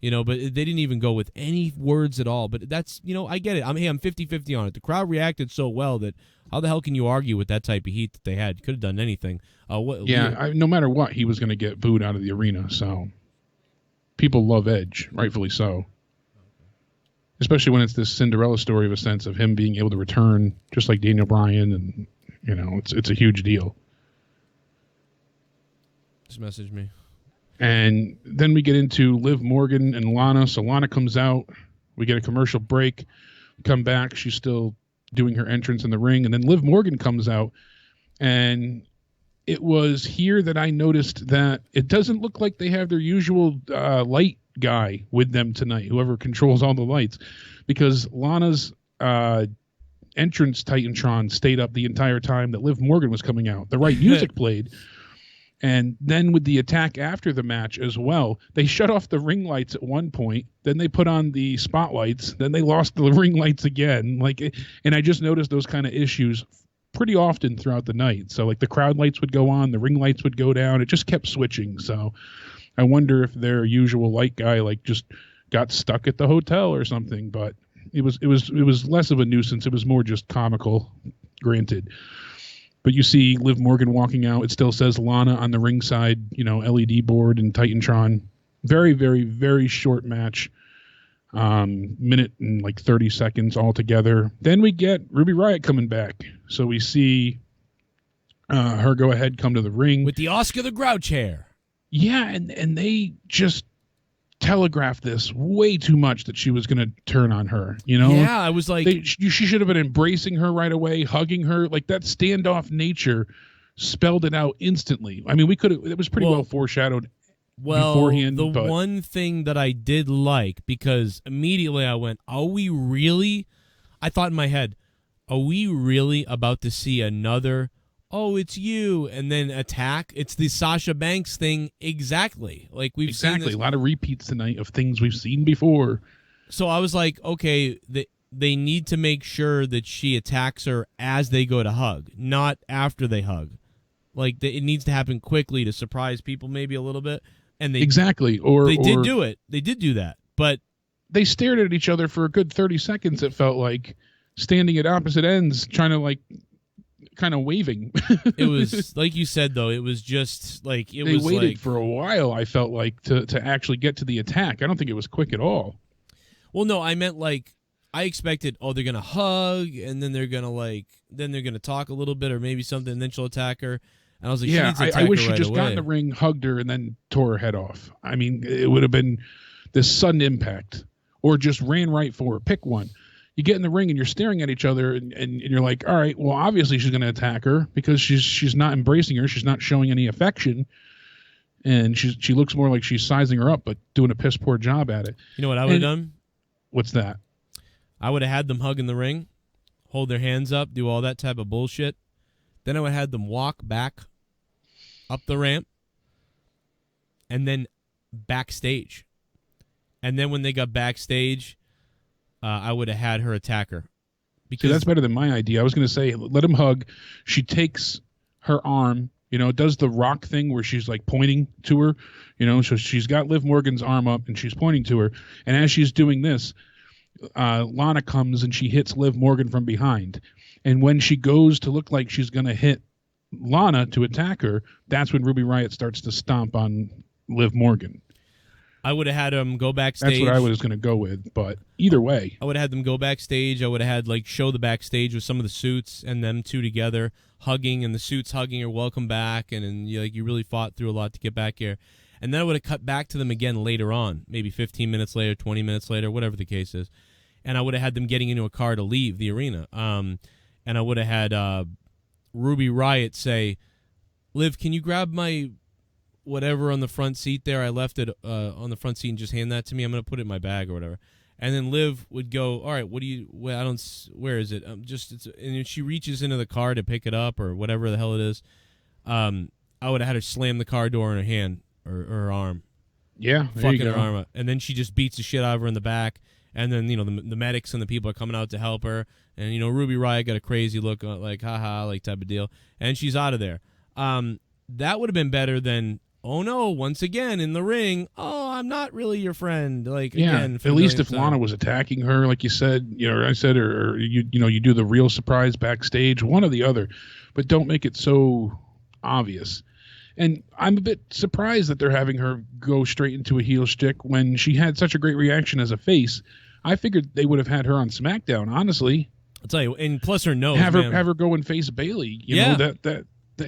But they didn't even go with any words at all. But that's, I get it. I'm 50-50 on it. The crowd reacted so well that how the hell can you argue with that type of heat that they had? Could have done anything. No matter what, he was going to get booed out of the arena. So people love Edge, rightfully so. Especially when it's this Cinderella story of a sense of him being able to return, just like Daniel Bryan, and it's a huge deal. Just message me. And then we get into Liv Morgan and Lana. So Lana comes out. We get a commercial break. Come back. She's still doing her entrance in the ring. And then Liv Morgan comes out. And it was here that I noticed that it doesn't look like they have their usual light guy with them tonight, whoever controls all the lights. Because Lana's entrance Titantron stayed up the entire time that Liv Morgan was coming out. The right music played. And then with the attack after the match as well, they shut off the ring lights at one point. Then they put on the spotlights. Then they lost the ring lights again. And I just noticed those kind of issues pretty often throughout the night. So the crowd lights would go on, the ring lights would go down. It just kept switching. So I wonder if their usual light guy just got stuck at the hotel or something. But it was less of a nuisance. It was more just comical, granted. But you see Liv Morgan walking out. It still says Lana on the ringside, LED board and Titantron. Very, very, very short match. Minute and 30 seconds altogether. Then we get Ruby Riott coming back. So we see her go ahead, come to the ring. With the Oscar the Grouch hair. Yeah, and they just telegraphed this way too much that she was going to turn on her, Yeah, I was like... she should have been embracing her right away, hugging her. That standoff nature spelled it out instantly. I mean, it was pretty well foreshadowed beforehand. One thing that I did like, because immediately I went, are we really... I thought in my head, are we really about to see another... Oh, it's you, and then attack. It's the Sasha Banks thing exactly. We've seen this. A lot of repeats tonight of things we've seen before. So I was like, okay, they need to make sure that she attacks her as they go to hug, not after they hug. It needs to happen quickly to surprise people maybe a little bit. And they exactly, did do it. They did do that, but they stared at each other for a good 30 seconds. It felt like standing at opposite ends, trying to kind of waving. It was like you said, though. It was just they waited for a while. I felt to actually get to the attack. I don't think it was quick at all. Well, no, I meant I expected. Oh, they're gonna hug, and then they're gonna talk a little bit, or maybe something, and then she'll attack her. And I was like, she needs to attack I wish her she right just away. got in the ring, hugged her, and then tore her head off. I mean, it would have been this sudden impact, or just ran right for her. Pick one. You get in the ring and you're staring at each other and you're like, all right, well, obviously she's going to attack her because she's not embracing her. She's not showing any affection. And she looks more like she's sizing her up, but doing a piss poor job at it. You know what I would have done? What's that? I would have had them hug in the ring, hold their hands up, do all that type of bullshit. Then I would have had them walk back up the ramp and then backstage. And then when they got backstage, I would have had her attack her. Because that's better than my idea. I was going to say, let him hug. She takes her arm, does the rock thing where she's pointing to her, so she's got Liv Morgan's arm up and she's pointing to her. And as she's doing this, Lana comes and she hits Liv Morgan from behind. And when she goes to look like she's going to hit Lana to attack her, that's when Ruby Riott starts to stomp on Liv Morgan. I would have had them go backstage. That's what I was going to go with, but either way. I would have had them go backstage. I would have had, like, show the backstage with some of the suits and them two together hugging, and the suits hugging her, welcome back, and you really fought through a lot to get back here. And then I would have cut back to them again later on, maybe 15 minutes later, 20 minutes later, whatever the case is. And I would have had them getting into a car to leave the arena. And I would have had Ruby Riott say, Liv, can you grab my whatever on the front seat there? I left it on the front seat, and just hand that to me. I'm going to put it in my bag or whatever. And then Liv would go, all right, where is it? And if she reaches into the car to pick it up or whatever the hell it is, I would have had her slam the car door in her hand or her arm. Yeah, fucking her arm up. And then she just beats the shit out of her in the back. And then, the medics and the people are coming out to help her. And, Ruby Riott got a crazy look, like, haha, like type of deal. And she's out of there. That would have been better than, oh, no, once again in the ring, oh, I'm not really your friend. Like, yeah, again, at least if Lana was attacking her, like you said, or you do the real surprise backstage, one or the other. But don't make it so obvious. And I'm a bit surprised that they're having her go straight into a heel shtick when she had such a great reaction as a face. I figured they would have had her on SmackDown, honestly. I'll tell you, and plus her nose, have her go and face Bayley. You know, that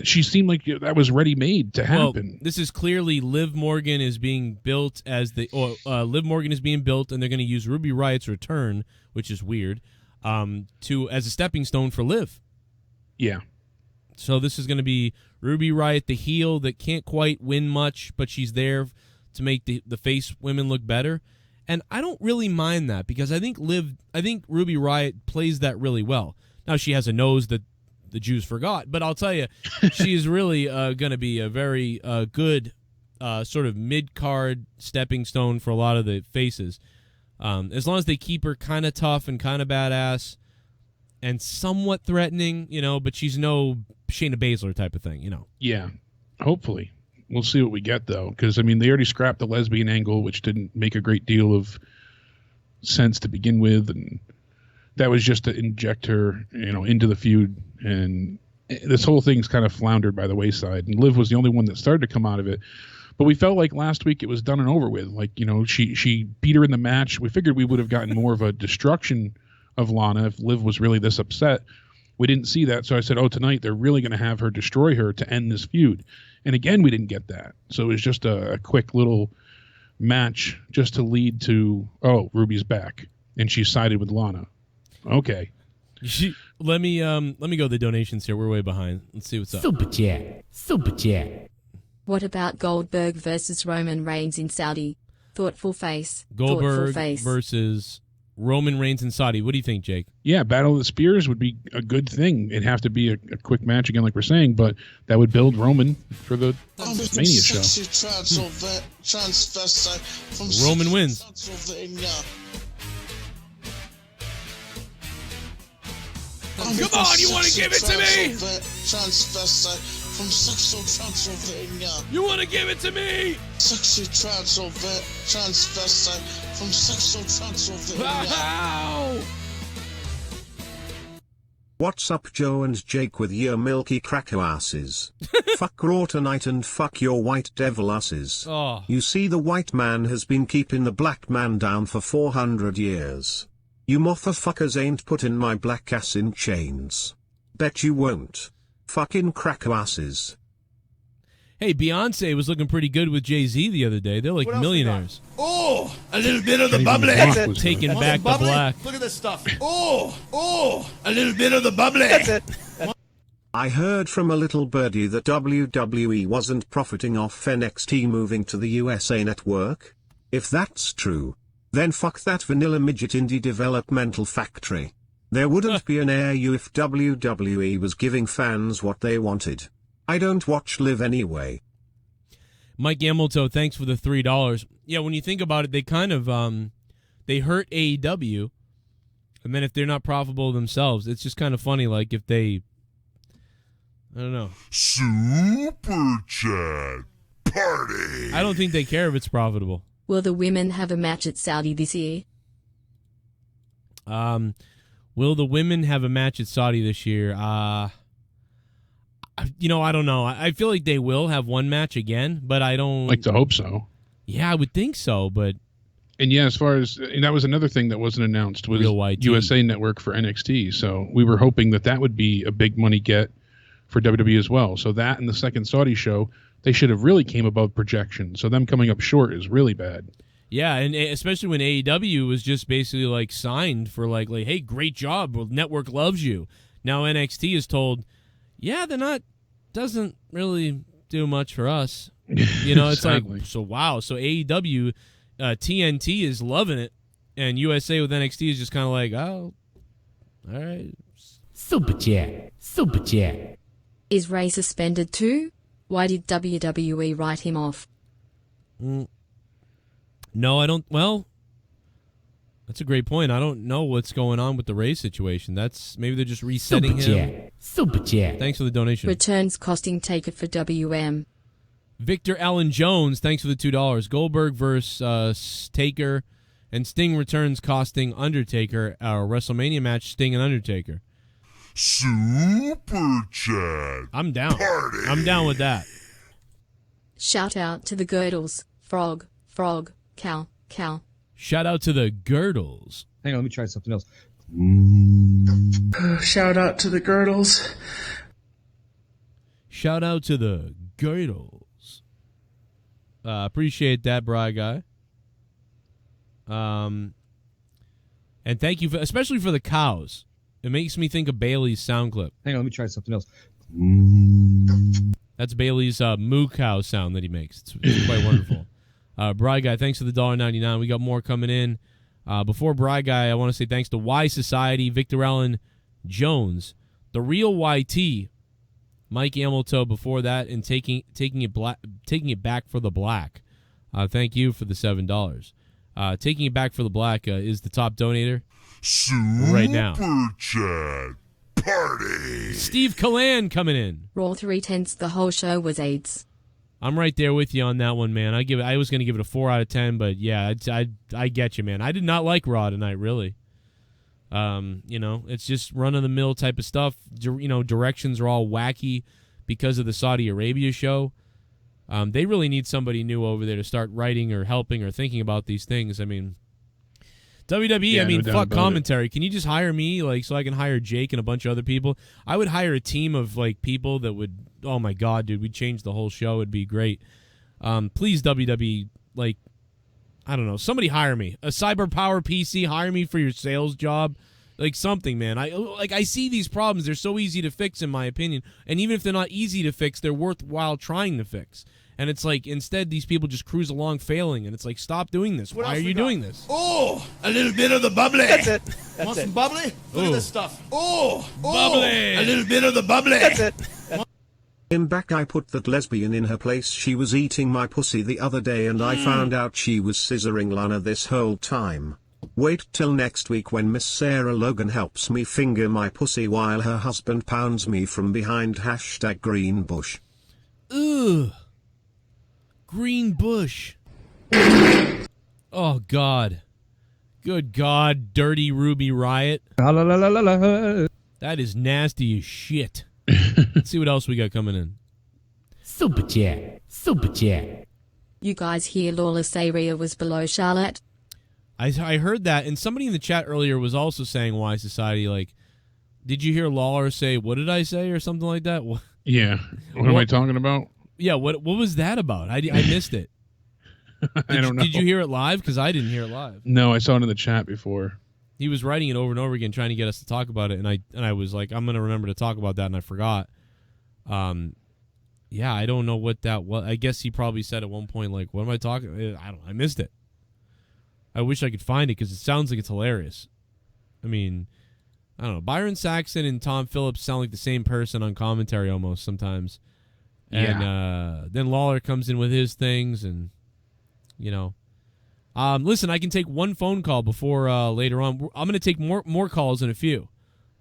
she seemed like that was ready-made to happen. Well, this is clearly Liv Morgan is being built as Liv Morgan is being built, and they're going to use Ruby Riott's return, which is weird, as a stepping stone for Liv. Yeah. So this is going to be Ruby Riott, the heel that can't quite win much, but she's there to make the face women look better. And I don't really mind that because I think Ruby Riott plays that really well. Now she has a nose that the Jews forgot, but I'll tell you, she's really going to be a very good sort of mid-card stepping stone for a lot of the faces. As long as they keep her kind of tough and kind of badass and somewhat threatening, but she's no Shayna Baszler type of thing, Yeah, hopefully. We'll see what we get, though, because, they already scrapped the lesbian angle, which didn't make a great deal of sense to begin with, and that was just to inject her, into the feud, and this whole thing's kind of floundered by the wayside, and Liv was the only one that started to come out of it, but we felt like last week it was done and over with. Like, she beat her in the match. We figured we would have gotten more of a destruction of Lana if Liv was really this upset. We didn't see that, so I said, tonight they're really going to have her destroy her to end this feud. And again, we didn't get that. So it was just a quick little match just to lead to, Ruby's back, and she sided with Lana. Okay. Let me go to the donations here. We're way behind. Let's see what's up. Super chat. What about Goldberg versus Roman Reigns in Saudi? Thoughtful face. Goldberg versus Roman Reigns in Saudi. What do you think, Jake? Yeah, Battle of the Spears would be a good thing. It'd have to be a quick match again, like we're saying, but that would build Roman for the Mania show. Roman wins. Come on, you want to give it to me? From sexual Transylvania. You want to give it to me? Sexy transvestite from sexual Transylvania. Wow! What's up, Joe and Jake, with your milky cracker asses? Fuck Raw tonight and fuck your white devil asses. Oh. You see, the white man has been keeping the black man down for 400 years. You motherfuckers ain't putting my black ass in chains. Bet you won't. Fucking cracker asses. Hey, Beyonce was looking pretty good with Jay-Z the other day. They're like millionaires. Oh, a little bit of the bubbly. Taking back the black. Look at this stuff. Oh, a little bit of the bubbly. That's it. I heard from a little birdie that WWE wasn't profiting off NXT moving to the USA Network. If that's true, then fuck that vanilla midget indie developmental factory. There wouldn't be an AU if WWE was giving fans what they wanted. I don't watch Live anyway. Mike Gamilto, thanks for the $3. Yeah, when you think about it, they kind of they hurt AEW, and then if they're not profitable themselves, it's just kind of funny. Like if they, I don't know. Super Chat Party. I don't think they care if it's profitable. Will the women have a match at Saudi this year? Will the women have a match at Saudi this year? I don't know. I feel like they will have one match again, but I don't like to hope so. Yeah, I would think so, but And yeah, as far as and that was another thing that wasn't announced was Real YT. USA Network for NXT. So we were hoping that would be a big money get for WWE as well. So that and the second Saudi show, they should have really came above projection. So them coming up short is really bad. yeah, and especially when AEW was just basically like signed for like hey, great job, well, network loves you. Now NXT is told, yeah, they're not, doesn't really do much for us. You know, it's like, so wow. So AEW, TNT is loving it, and USA with NXT is just kind of like, oh, all right. Super chat. Super chat. Is Ray suspended too? Why did WWE write him off? No, I don't. Well, that's a great point. I don't know what's going on with the Ray situation. Maybe they're just resetting him. Super chat. Thanks for the donation. Returns costing Taker for WM. Victor Allen Jones, thanks for the $2. Goldberg versus Taker, and Sting returns costing Undertaker. Our WrestleMania match, Sting and Undertaker. Super chat. I'm down. Party. I'm down with that. Shout out to the Girdles. Frog, cow. Shout out to the Girdles. Hang on, let me try something else. Shout out to the Girdles. Shout out to the Girdles. Appreciate that, Bri Guy. And thank you, especially for the cows. It makes me think of Bailey's sound clip. Hang on, let me try something else. That's Bailey's moo cow sound that he makes. It's quite wonderful. Bri Guy, thanks for the $1.99. We got more coming in. Before Bri Guy, I want to say thanks to Y Society, Victor Allen Jones, the real YT, Mike Amelto before that, and taking it back for the black. Thank you for the $7. Taking it back for the black is the top donator right now. Super chat. Party. Steve Callan coming in. Raw 3/10. The whole show was AIDS. I'm right there with you on that one, man. I was going to give it a 4 out of 10, but yeah, I get you, man. I did not like Raw tonight, really. It's just run-of-the-mill type of stuff. Directions are all wacky because of the Saudi Arabia show. They really need somebody new over there to start writing or helping or thinking about these things. I mean, WWE, fuck commentary. Can you just hire me, so I can hire Jake and a bunch of other people? I would hire a team of, people that would, oh my God, dude, we'd change the whole show. It'd be great. Please, WWE, I don't know, somebody hire me. A Cyber Power PC, hire me for your sales job. Something, man. I see these problems. They're so easy to fix, in my opinion. And even if they're not easy to fix, they're worthwhile trying to fix. And it's instead these people just cruise along failing. And it's stop doing this. Why are you doing this? Oh, a little bit of the bubbly. That's it. Want some bubbly? Look at this stuff. Oh, bubbly. A little bit of the bubbly. That's it. In back I put that lesbian in her place. She was eating my pussy the other day and I found out she was scissoring Lana this whole time. Wait till next week when Miss Sarah Logan helps me finger my pussy while her husband pounds me from behind #greenbush. Ugh. Green Bush. Oh, God. Good God, Dirty Ruby Riot. That is nasty as shit. Let's see what else we got coming in. Super chat. Super chat. You guys hear Lawless area was below Charlotte? I heard that, and somebody in the chat earlier was also saying Y Society, did you hear Lawler say, what did I say, or something like that? Yeah. What am I talking about? Yeah, what was that about? I missed it. I don't know. Did you hear it live? Because I didn't hear it live. No, I saw it in the chat before. He was writing it over and over again, trying to get us to talk about it, and I was like, I'm going to remember to talk about that, and I forgot. Yeah, I don't know what that was. I guess he probably said at one point, what am I talking? I missed it. I wish I could find it because it sounds like it's hilarious. I mean, I don't know. Byron Saxon and Tom Phillips sound like the same person on commentary almost sometimes. And then Lawler comes in with his things, and listen, I can take one phone call before later on. I'm going to take more calls in a few,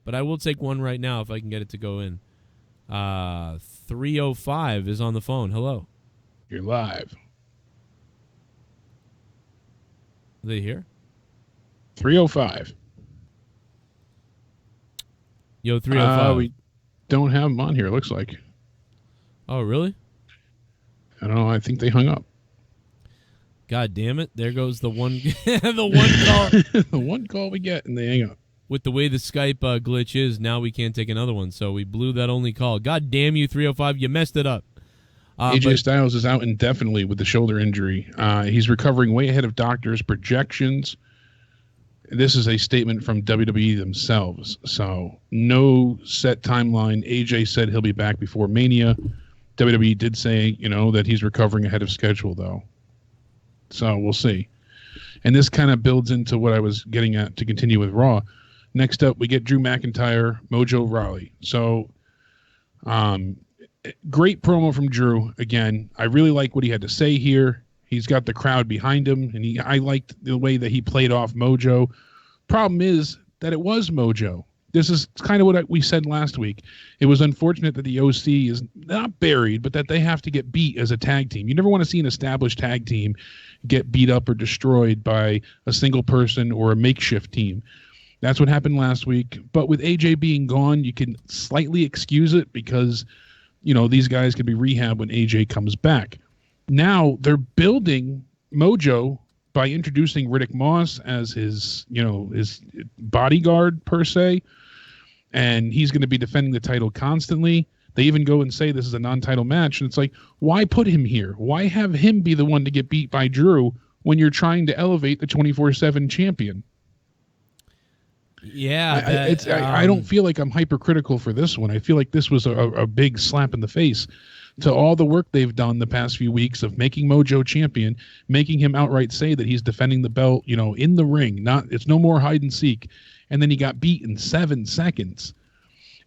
but I will take one right now if I can get it to go in. 305 is on the phone. Hello. You're live. Are they here? 305. Yo, 305. We don't have them on here, it looks like. Oh, really? I don't know. I think they hung up. God damn it! There goes the one, the one call, the one call we get, and they hang up. With the way the Skype glitch is, now we can't take another one, so we blew that only call. God damn you, 305! You messed it up. AJ Styles is out indefinitely with the shoulder injury. He's recovering way ahead of doctors' projections. This is a statement from WWE themselves, so no set timeline. AJ said he'll be back before Mania. WWE did say, that he's recovering ahead of schedule, though. So we'll see. And this kind of builds into what I was getting at to continue with Raw. Next up, we get Drew McIntyre, Mojo Rawley. So, great promo from Drew. Again, I really like what he had to say here. He's got the crowd behind him, and I liked the way that he played off Mojo. Problem is that it was Mojo. This is kind of what we said last week. It was unfortunate that the OC is not buried, but that they have to get beat as a tag team. You never want to see an established tag team get beat up or destroyed by a single person or a makeshift team. That's what happened last week. But with AJ being gone, you can slightly excuse it because, these guys can be rehabbed when AJ comes back. Now they're building Mojo by introducing Riddick Moss as his bodyguard per se. And he's going to be defending the title constantly. They even go and say this is a non-title match. And it's like, why put him here? Why have him be the one to get beat by Drew when you're trying to elevate the 24/7 champion? Yeah. I don't feel like I'm hypercritical for this one. I feel like this was a big slap in the face to all the work they've done the past few weeks of making Mojo champion, making him outright say that he's defending the belt, in the ring. It's no more hide and seek. And then he got beat in 7 seconds.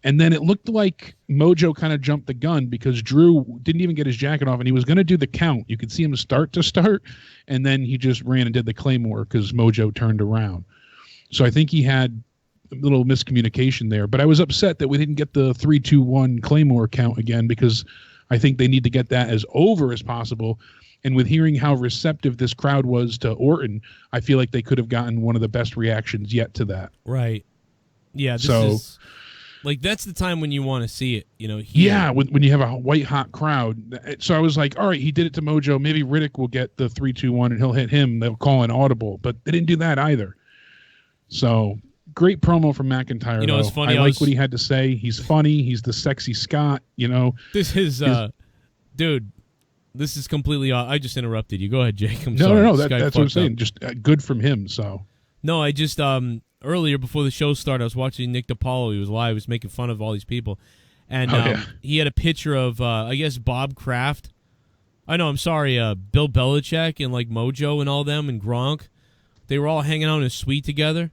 And then it looked like Mojo kind of jumped the gun because Drew didn't even get his jacket off, and he was going to do the count. You could see him start, and then he just ran and did the Claymore because Mojo turned around. So I think he had a little miscommunication there. But I was upset that we didn't get the 3-2-1 Claymore count again because I think they need to get that as over as possible. And with hearing how receptive this crowd was to Orton, I feel like they could have gotten one of the best reactions yet to that. Right. Yeah. This is, that's the time when you want to see it, Yeah, when you have a white-hot crowd. So I was like, all right, he did it to Mojo. Maybe Riddick will get the 3-2-1 and he'll hit him. They'll call an audible. But they didn't do that either. So great promo from McIntyre. It's funny. I like what he had to say. He's funny. He's the sexy Scott, This is, dude. This is completely. I just interrupted you. Go ahead, Jake. No. That's what I'm saying. Just good from him. So no, I just earlier before the show started, I was watching Nick DiPaolo. He was live. He was making fun of all these people, and he had a picture of I guess Bob Kraft. I'm sorry, Bill Belichick and like Mojo and all them and Gronk. They were all hanging out in a suite together,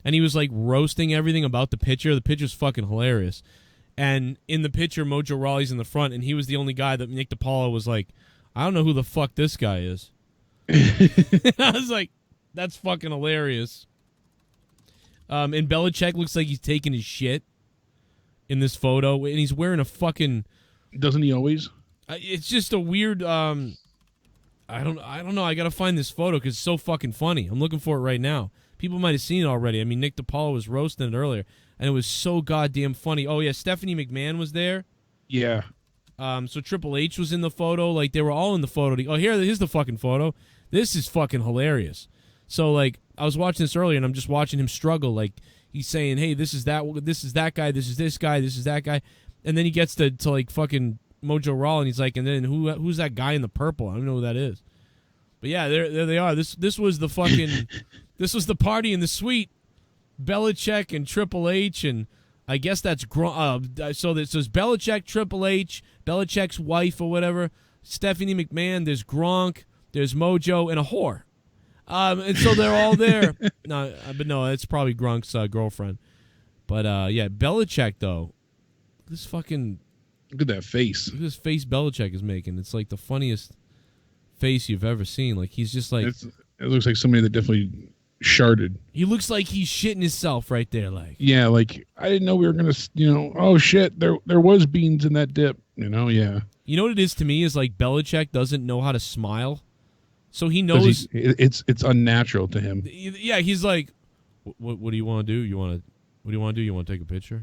and he was like roasting everything about the picture. The picture's fucking hilarious. And in the picture, Mojo Rawley's in the front, and he was the only guy that Nick DiPaolo was like, I don't know who the fuck this guy is. I was like, that's fucking hilarious. And Belichick looks like he's taking his shit in this photo, and he's wearing a fucking... Doesn't he always? It's just a weird... I don't know. I got to find this photo because it's so fucking funny. I'm looking for it right now. People might have seen it already. I mean, Nick DiPaolo was roasting it earlier. And it was so goddamn funny. Oh, yeah, Stephanie McMahon was there. Yeah. So Triple H was in the photo. Like, they were all in the photo. Oh, here's the fucking photo. This is fucking hilarious. So, like, I was watching this earlier, and I'm just watching him struggle. Like, he's saying, hey, this is that guy, this is this guy, this is that guy. And then he gets to like, fucking Mojo Rawley, and he's like, and then who's that guy in the purple? I don't know who that is. But, yeah, there they are. This was the fucking... this was the party in the suite. Belichick and Triple H, and I guess that's so there's Belichick, Triple H, Belichick's wife or whatever, Stephanie McMahon, there's Gronk, there's Mojo, and a whore. And so they're all there. No, it's probably Gronk's girlfriend. But yeah, Belichick though, this fucking look at that face. Look at this face Belichick is making. It's like the funniest face you've ever seen. Like he's just like it looks like somebody that definitely sharded. He looks like he's shitting himself right there. Like yeah, like I didn't know we were gonna. Oh shit, there was beans in that dip. Yeah. You know what it is to me is like Belichick doesn't know how to smile, so he knows it's unnatural to him. Yeah, he's like, what do you want to do? What do you want to do? You want to take a picture?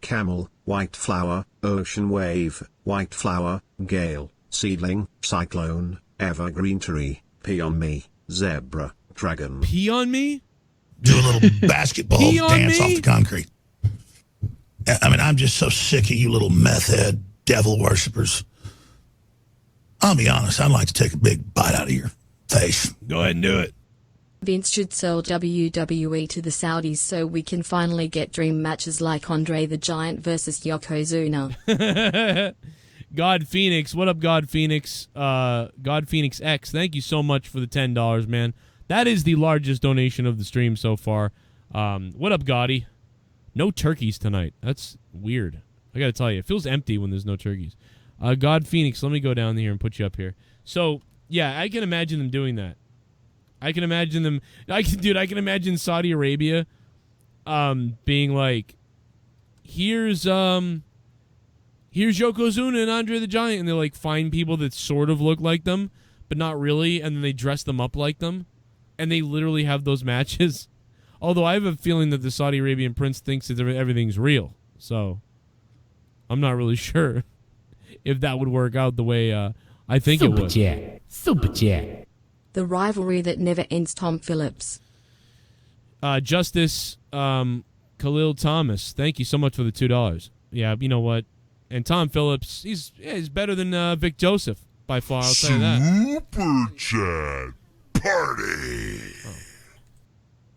Camel, White Flower, Ocean Wave, White Flower, Gale, Seedling, Cyclone, Evergreen Tree, Pee on Me, Zebra, Dragon. Pee on me? Do a little basketball dance off the concrete. I mean, I'm just so sick of you little meth head devil worshippers. I'll be honest, I'd like to take a big bite out of your face. Go ahead and do it. Vince should sell WWE to the Saudis so we can finally get dream matches like Andre the Giant versus Yokozuna. God Phoenix, what up, God Phoenix? God Phoenix X, thank you so much for the $10, man. That is the largest donation of the stream so far. What up, Gotti? No turkeys tonight. That's weird. I gotta tell you, it feels empty when there's no turkeys. God Phoenix, let me go down here and put you up here. So, yeah, I can imagine them doing that. I can imagine them. I can imagine Saudi Arabia, being like, here's Yokozuna and Andre the Giant, and they like find people that sort of look like them, but not really, and then they dress them up like them, and they literally have those matches. Although I have a feeling that the Saudi Arabian prince thinks that everything's real, so I'm not really sure if that would work out the way I think it would. Super chat. The rivalry that never ends. Tom Phillips. Justice Khalil Thomas, thank you so much for the $2. Yeah, you know what? And Tom Phillips, he's better than Vic Joseph by far. I'll tell you that. Super chat party.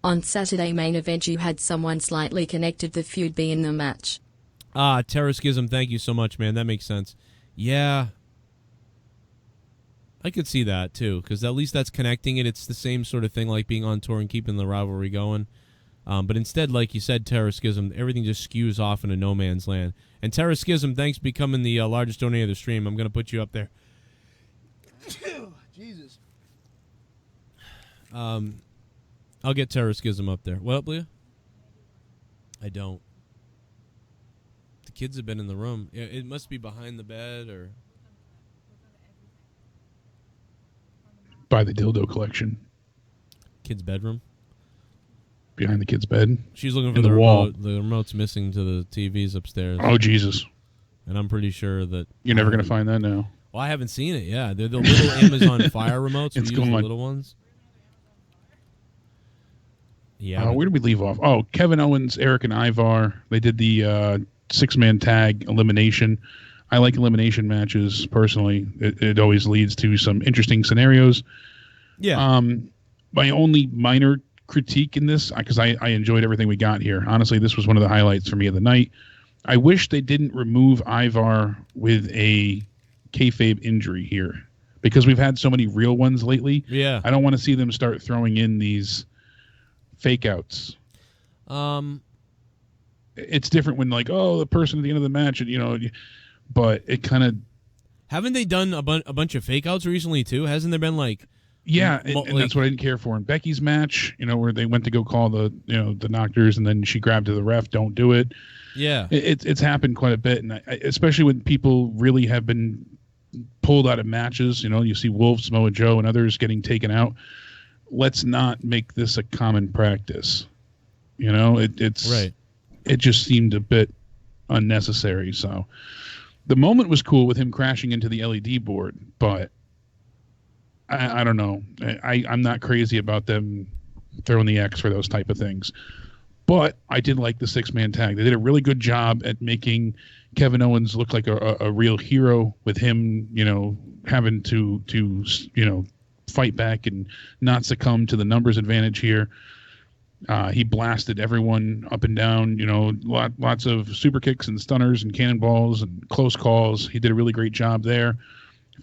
On Saturday main event, you had someone slightly connected the feud be in the match. Terror Schism, thank you so much, man. That makes sense. Yeah. I could see that, too, because at least that's connecting it. It's the same sort of thing like being on tour and keeping the rivalry going. But instead, like you said, Terror Schism, everything just skews off into no man's land. And Terror Schism, thanks for becoming the largest donator of the stream. I'm going to put you up there. Jesus. I'll get Terror Schism up there. What up, Leah? I don't. The kids have been in the room. It must be behind the bed or... By the dildo collection. Kid's bedroom? Behind the kid's bed. She's looking for in the wall. remote. The remote's missing to the TVs upstairs. Oh, Jesus. And I'm pretty sure that... You're never going to find that now. Well, I haven't seen it, yeah. They're the little Amazon Fire remotes. It's We use the gone. little ones. Yeah. Where did we leave off? Oh, Kevin Owens, Eric, and Ivar. They did the six-man tag elimination. I like elimination matches, personally. It always leads to some interesting scenarios. Yeah. My only minor critique in this, because I enjoyed everything we got here. Honestly, this was one of the highlights for me of the night. I wish they didn't remove Ivar with a kayfabe injury here, because we've had so many real ones lately. Yeah. I don't want to see them start throwing in these fake outs. It's different when, like, oh, the person at the end of the match, you know, but it kind of... Haven't they done a bunch of fake outs recently, too? Hasn't there been, like... Yeah, and that's what I didn't care for in Becky's match, you know, where they went to go call the doctors, and then she grabbed to the ref, don't do it. Yeah. It's happened quite a bit, and especially when people really have been pulled out of matches. You know, you see Wolf, Samoa Joe, and others getting taken out. Let's not make this a common practice. You know, it's right. It just seemed a bit unnecessary. So the moment was cool with him crashing into the LED board, but I don't know. I'm not crazy about them throwing the X for those type of things. But I did like the six-man tag. They did a really good job at making Kevin Owens look like a real hero, with him, you know, having to you know, fight back and not succumb to the numbers advantage here. He blasted everyone up and down, you know, lots of super kicks and stunners and cannonballs and close calls. He did a really great job there.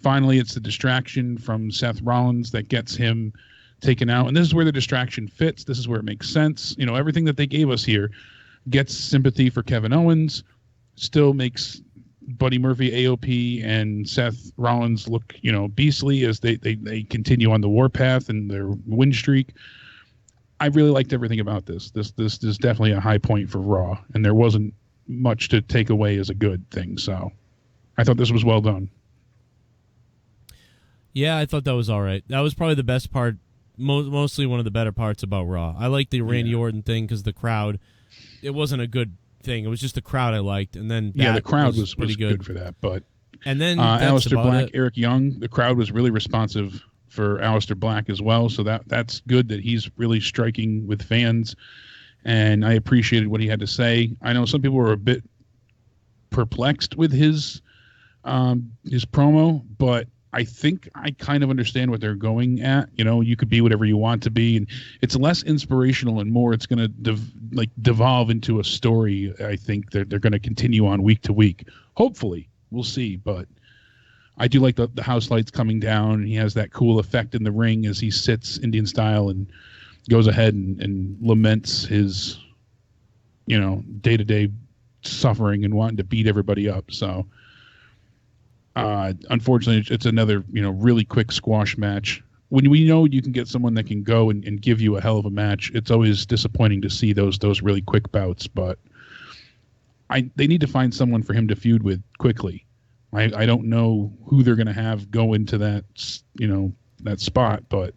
Finally, it's the distraction from Seth Rollins that gets him taken out. And this is where the distraction fits. This is where it makes sense. You know, everything that they gave us here gets sympathy for Kevin Owens, still makes Buddy Murphy, AOP, and Seth Rollins look, you know, beastly as they continue on the warpath and their win streak. I really liked everything about this. This is definitely a high point for Raw, and there wasn't much to take away as a good thing. So I thought this was well done. Yeah, I thought that was all right. That was probably the best part, mostly one of the better parts about Raw. I like the Randy Orton thing because the crowd, it wasn't a good thing. It was just the crowd I liked, and then Yeah, the that crowd was pretty good for that. But and then that's Alistair about Black, it. Eric Young, the crowd was really responsive for Alistair Black as well. So that's good that he's really striking with fans. And I appreciated what he had to say. I know some people were a bit perplexed with his promo, but I think I kind of understand what they're going at. You know, you could be whatever you want to be, and it's less inspirational and more it's going to devolve into a story. I think they're going to continue on week to week. Hopefully, we'll see. But I do like the house lights coming down, and he has that cool effect in the ring as he sits Indian style and goes ahead and laments his, day-to-day suffering and wanting to beat everybody up. So unfortunately, it's another, really quick squash match. When we know you can get someone that can go and give you a hell of a match, it's always disappointing to see those really quick bouts. But they need to find someone for him to feud with quickly. I don't know who they're going to have go into that, that spot, but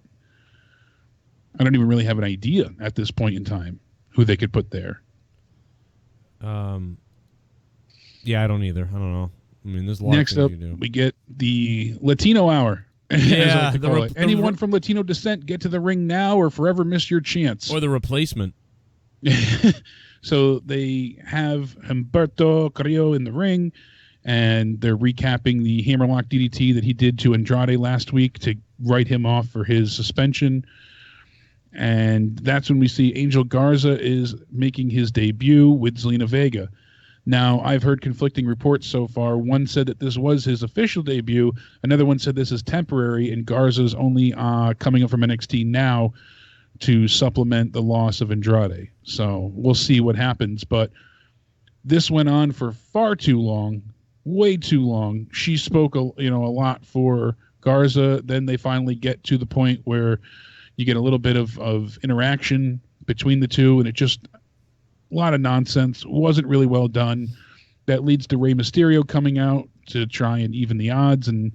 I don't even really have an idea at this point in time who they could put there. Yeah, I don't either. I don't know. I mean, there's a lot Next of things up, you do. we get the Latino Hour. Yeah, as I like to call it. Anyone from Latino descent, get to the ring now or forever miss your chance. Or the replacement. So they have Humberto Carrillo in the ring, and they're recapping the hammerlock DDT that he did to Andrade last week to write him off for his suspension. And that's when we see Angel Garza is making his debut with Zelina Vega. Now, I've heard conflicting reports so far. One said that this was his official debut. Another one said this is temporary, and Garza's only coming up from NXT now to supplement the loss of Andrade. So we'll see what happens. But this went on for far too long, way too long. She spoke a lot for Garza. Then they finally get to the point where you get a little bit of interaction between the two, and it just a lot of nonsense. Wasn't really well done. That leads to Rey Mysterio coming out to try and even the odds and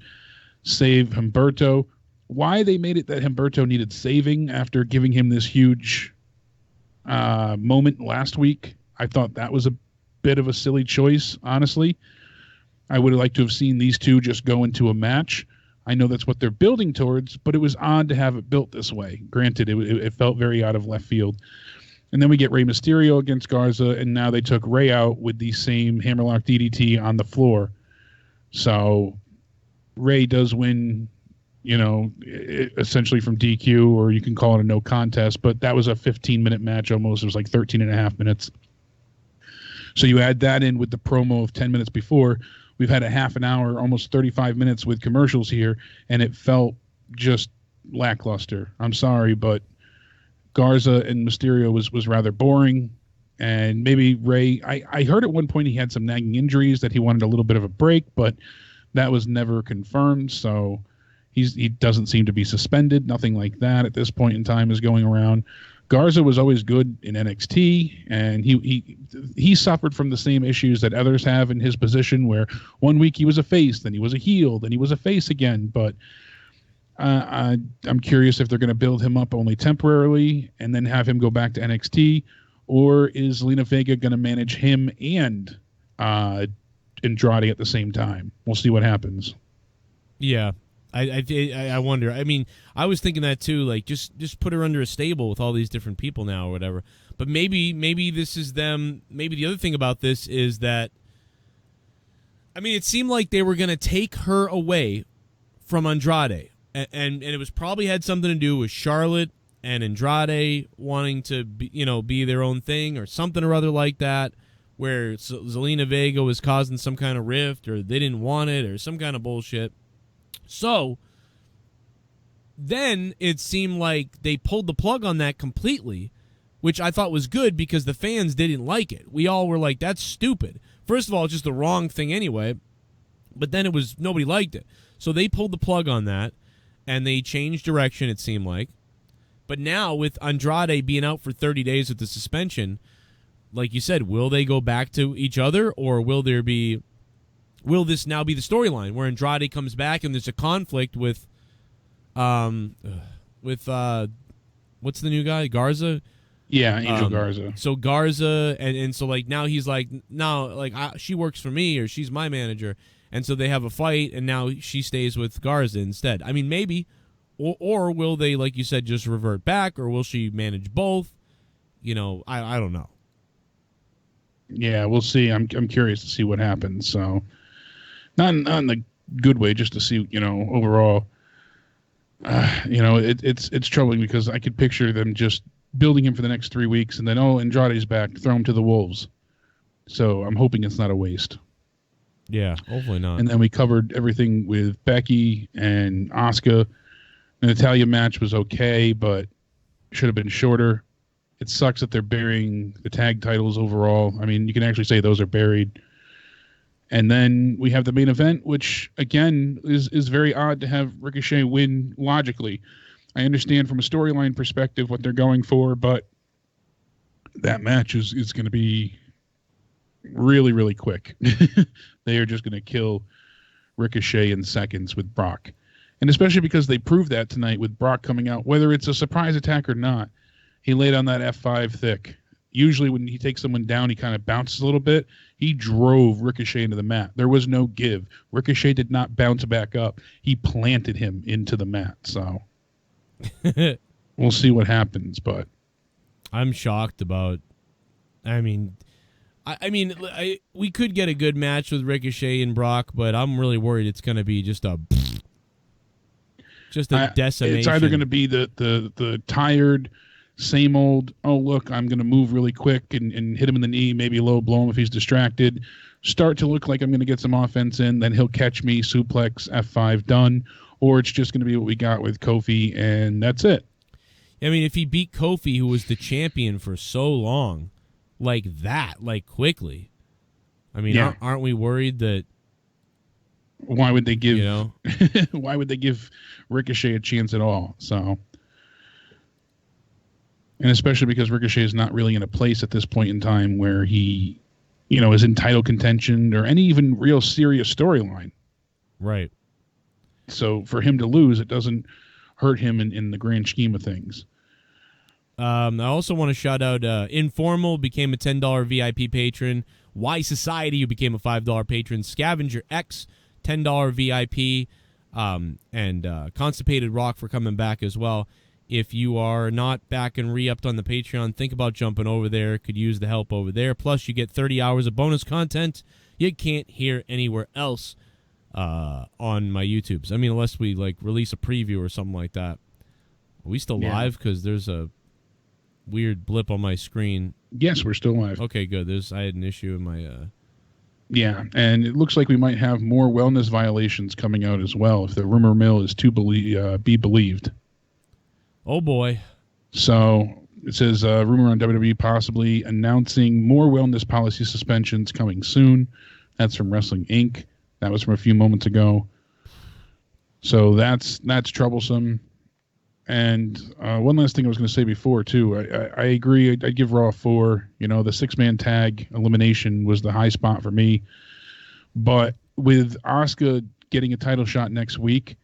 save Humberto. Why they made it that Humberto needed saving after giving him this huge moment last week, I thought that was a bit of a silly choice, honestly. I would have liked to have seen these two just go into a match. I know that's what they're building towards, but it was odd to have it built this way. Granted, it felt very out of left field. And then we get Rey Mysterio against Garza, and now they took Rey out with the same hammerlock DDT on the floor. So Rey does win, essentially from DQ, or you can call it a no contest, but that was a 15-minute match almost. It was like 13 and a half minutes. So you add that in with the promo of 10 minutes before. We've had a half an hour, almost 35 minutes with commercials here, and it felt just lackluster. I'm sorry, but Garza and Mysterio was rather boring, and maybe Rey. I heard at one point he had some nagging injuries that he wanted a little bit of a break, but that was never confirmed. So he doesn't seem to be suspended. Nothing like that at this point in time is going around. Garza was always good in NXT, and he suffered from the same issues that others have in his position, where one week he was a face, then he was a heel, then he was a face again. But I'm curious if they're going to build him up only temporarily and then have him go back to NXT, or is Zelina Vega going to manage him and Andrade at the same time? We'll see what happens. Yeah, I wonder. I mean, I was thinking that too. Like, just put her under a stable with all these different people now or whatever. But maybe this is them. Maybe the other thing about this is that, I mean, it seemed like they were going to take her away from Andrade. And it was probably had something to do with Charlotte and Andrade wanting to be their own thing or something or other like that, where Zelina Vega was causing some kind of rift or they didn't want it or some kind of bullshit. So then it seemed like they pulled the plug on that completely, which I thought was good because the fans didn't like it. We all were like, that's stupid. First of all, it's just the wrong thing anyway, but then nobody liked it. So they pulled the plug on that. And they changed direction, it seemed like. But now, with Andrade being out for 30 days with the suspension, like you said, will they go back to each other, or will this now be the storyline where Andrade comes back and there's a conflict with what's the new guy, Garza, Yeah, Angel Garza. So Garza, and so like now he's like, now like she works for me or she's my manager, and so they have a fight, and now she stays with Garza instead. I mean, maybe, or will they, like you said, just revert back, or will she manage both? You know, I don't know. Yeah, we'll see. I'm curious to see what happens. So, not in the good way, just to see, you know, overall. You know, it's troubling because I could picture them just building him for the next 3 weeks, and then Andrade's back, throw him to the wolves. So I'm hoping it's not a waste. Yeah, hopefully not. And then we covered everything with Becky and Asuka. The Natalya match was okay, but should have been shorter. It sucks that they're burying the tag titles overall. I mean, you can actually say those are buried. And then we have the main event, which, again, is very odd to have Ricochet win logically. I understand from a storyline perspective what they're going for, but that match is going to be really, really quick. They are just going to kill Ricochet in seconds with Brock. And especially because they proved that tonight with Brock coming out, whether it's a surprise attack or not, he laid on that F5 thick. Usually when he takes someone down, he kind of bounces a little bit. He drove Ricochet into the mat. There was no give. Ricochet did not bounce back up. He planted him into the mat. So we'll see what happens, but I'm shocked about. I mean, we could get a good match with Ricochet and Brock, but I'm really worried it's going to be just a decimation. It's either going to be the tired, same old, oh, look, I'm going to move really quick and hit him in the knee, maybe low blow him if he's distracted, start to look like I'm going to get some offense in, then he'll catch me, suplex, F5, done. Or it's just going to be what we got with Kofi, and that's it. I mean, if he beat Kofi, who was the champion for so long, like that, like quickly, I mean, yeah. Aren't we worried that? Why would they give? You know, why would they give Ricochet a chance at all? So, and especially because Ricochet is not really in a place at this point in time where he, you know, is in title contention or any even real serious storyline. Right. So for him to lose, it doesn't hurt him in the grand scheme of things. I also want to shout out Informal, became a $10 VIP patron. Y Society, who became a $5 patron. Scavenger X, $10 VIP. And ConstipatedRock for coming back as well. If you are not back and re-upped on the Patreon, think about jumping over there. Could use the help over there. Plus, you get 30 hours of bonus content you can't hear anywhere else on my YouTubes. I mean, unless we like release a preview or something like that. Are we still live? Because there's a weird blip on my screen. Yes, we're still live. Okay, good. I had an issue in my... Yeah, and it looks like we might have more wellness violations coming out as well, if the rumor mill is to be believed. Oh, boy. So it says rumor on WWE possibly announcing more wellness policy suspensions coming soon. That's from Wrestling Inc. That was from a few moments ago. So that's troublesome. And one last thing I was going to say before, too. I agree. I'd give Raw a 4. You know, the 6-man tag elimination was the high spot for me. But with Asuka getting a title shot next week,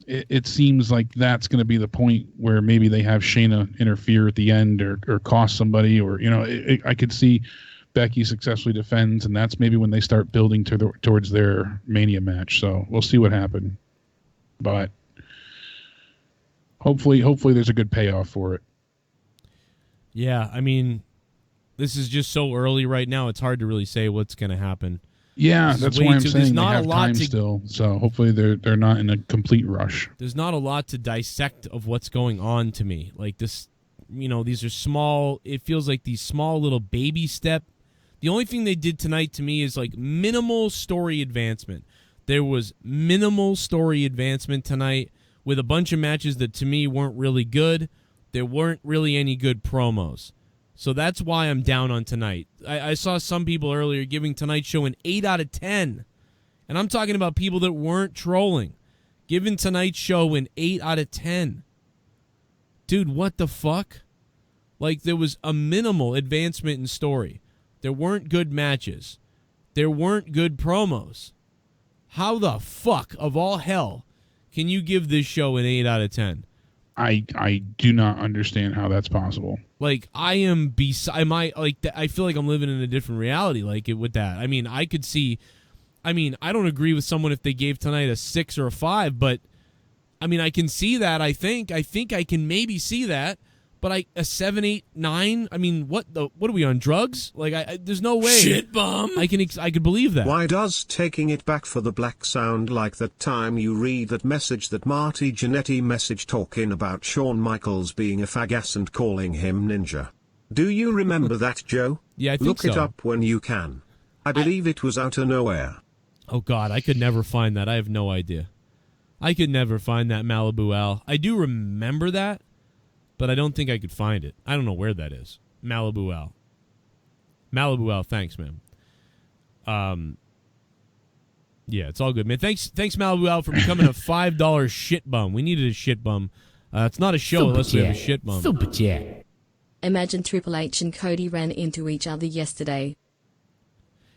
it seems like that's going to be the point where maybe they have Shayna interfere at the end or cost somebody. Or, you know, I could see Becky successfully defends, and that's maybe when they start building towards their Mania match. So we'll see what happens. But hopefully there's a good payoff for it. Yeah, I mean, this is just so early right now. It's hard to really say what's going to happen. Yeah, that's why I'm saying they have time to, still. So hopefully they're not in a complete rush. There's not a lot to dissect of what's going on to me. Like this, you know, these are small. It feels like these small little baby step. The only thing they did tonight to me is like minimal story advancement. There was minimal story advancement tonight with a bunch of matches that to me weren't really good. There weren't really any good promos. So that's why I'm down on tonight. I saw some people earlier giving tonight's show an 8 out of 10. And I'm talking about people that weren't trolling. Giving tonight's show an 8 out of 10. Dude, what the fuck? Like, there was a minimal advancement in story. There weren't good matches. There weren't good promos. How the fuck, of all hell, can you give this show an 8 out of 10? I do not understand how that's possible. Like, I feel like I'm living in a different reality, like, with that. I mean, I could see, I don't agree with someone if they gave tonight a 6 or a 5, but, I can see that, I think I can maybe see that, but a 7, 8, 9, what are we on, drugs? Like, there's no way. Shit bomb. I could believe that. Why does taking it back for the black sound like that time you read that message that Marty Jannetty message talking about Shawn Michaels being a fagass and calling him ninja? Do you remember that, Joe? Yeah, I think Look so. it up when you can. I believe it was out of nowhere. Oh, God, I could never find that. I have no idea. I could never find that Malibu Al. I do remember that, but I don't think I could find it. I don't know where that is. Malibu Al. Malibu Al, thanks, man. Yeah, it's all good, man. Thanks, Malibu Al, for becoming a $5 shit bum. We needed a shit bum. It's not a show unless we have a shit bum. Super chat. Imagine Triple H and Cody ran into each other yesterday.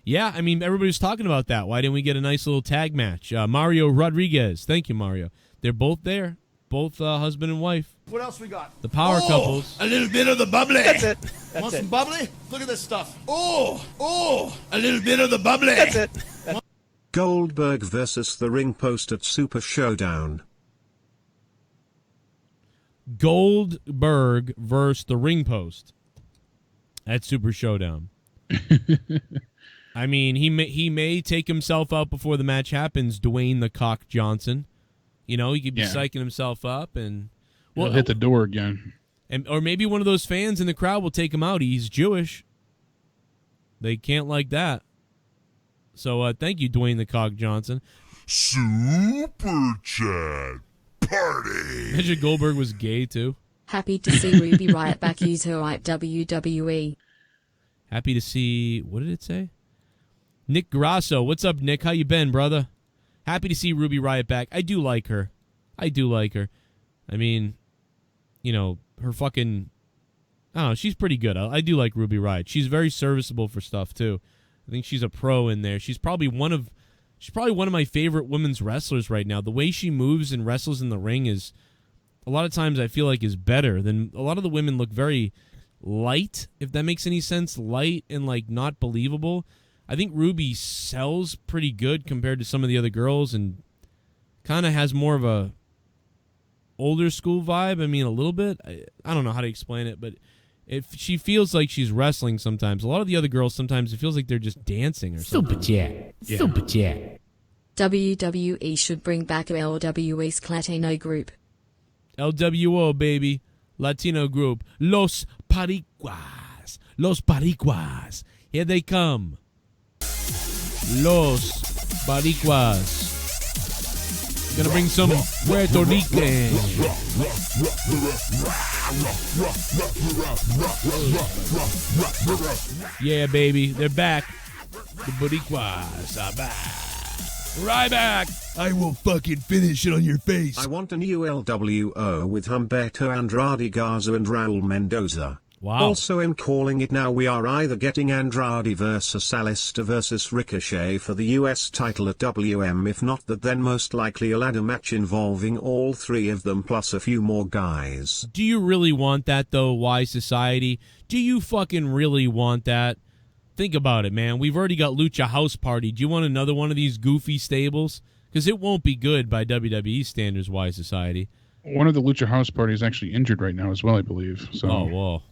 Yeah, everybody's talking about that. Why didn't we get a nice little tag match? Mario Rodriguez. Thank you, Mario. They're both there. Both husband and wife. What else we got? The power couples. A little bit of the bubbly. That's it. Want some bubbly? Look at this stuff. Oh, a little bit of the bubbly. That's it. Goldberg versus the ring post at Super Showdown. Goldberg versus the ring post at Super Showdown. He may take himself out before the match happens, Dwayne the Cock Johnson. He could be psyching himself up and He'll hit the door again. Or maybe one of those fans in the crowd will take him out. He's Jewish. They can't like that. So thank you, Dwayne the Cock Johnson. Super chat party. Imagine Goldberg was gay too. Happy to see Ruby Riott back use her right WWE. Happy to see, what did it say? Nick Grasso. What's up, Nick? How you been, brother? Happy to see Ruby Riott back. I do like her. Her fucking, I don't know, she's pretty good. I do like Ruby Riott. She's very serviceable for stuff too. I think she's a pro in there. She's probably one of my favorite women's wrestlers right now. The way she moves and wrestles in the ring is, a lot of times I feel like, is better than a lot of the women. Look very light, if that makes any sense. Light and like not believable. I think Ruby sells pretty good compared to some of the other girls, and kind of has more of a older school vibe. A little bit. I don't know how to explain it, but if she feels like she's wrestling sometimes. A lot of the other girls, sometimes it feels like they're just dancing or something. Super chat. Yeah. Super chat. WWE should bring back a LWE's Latino group. LWO, baby. Latino group. Los Paricuas. Los Paricuas. Here they come. Los Paricuas. Gonna bring some Puerto Rican. Yeah, baby. They're back. The Boricuas are back. Right back. I will fucking finish it on your face. I want a new LWO with Humberto Andrade Garza and Raul Mendoza. Wow. Also, in calling it now, we are either getting Andrade versus Alistair versus Ricochet for the US title at WM. If not that, then most likely a ladder match involving all three of them plus a few more guys. Do you really want that, though, Wise Society? Do you fucking really want that? Think about it, man. We've already got Lucha House Party. Do you want another one of these goofy stables? Because it won't be good by WWE standards, Wise Society. One of the Lucha House Party is actually injured right now as well, I believe. So. Oh, whoa.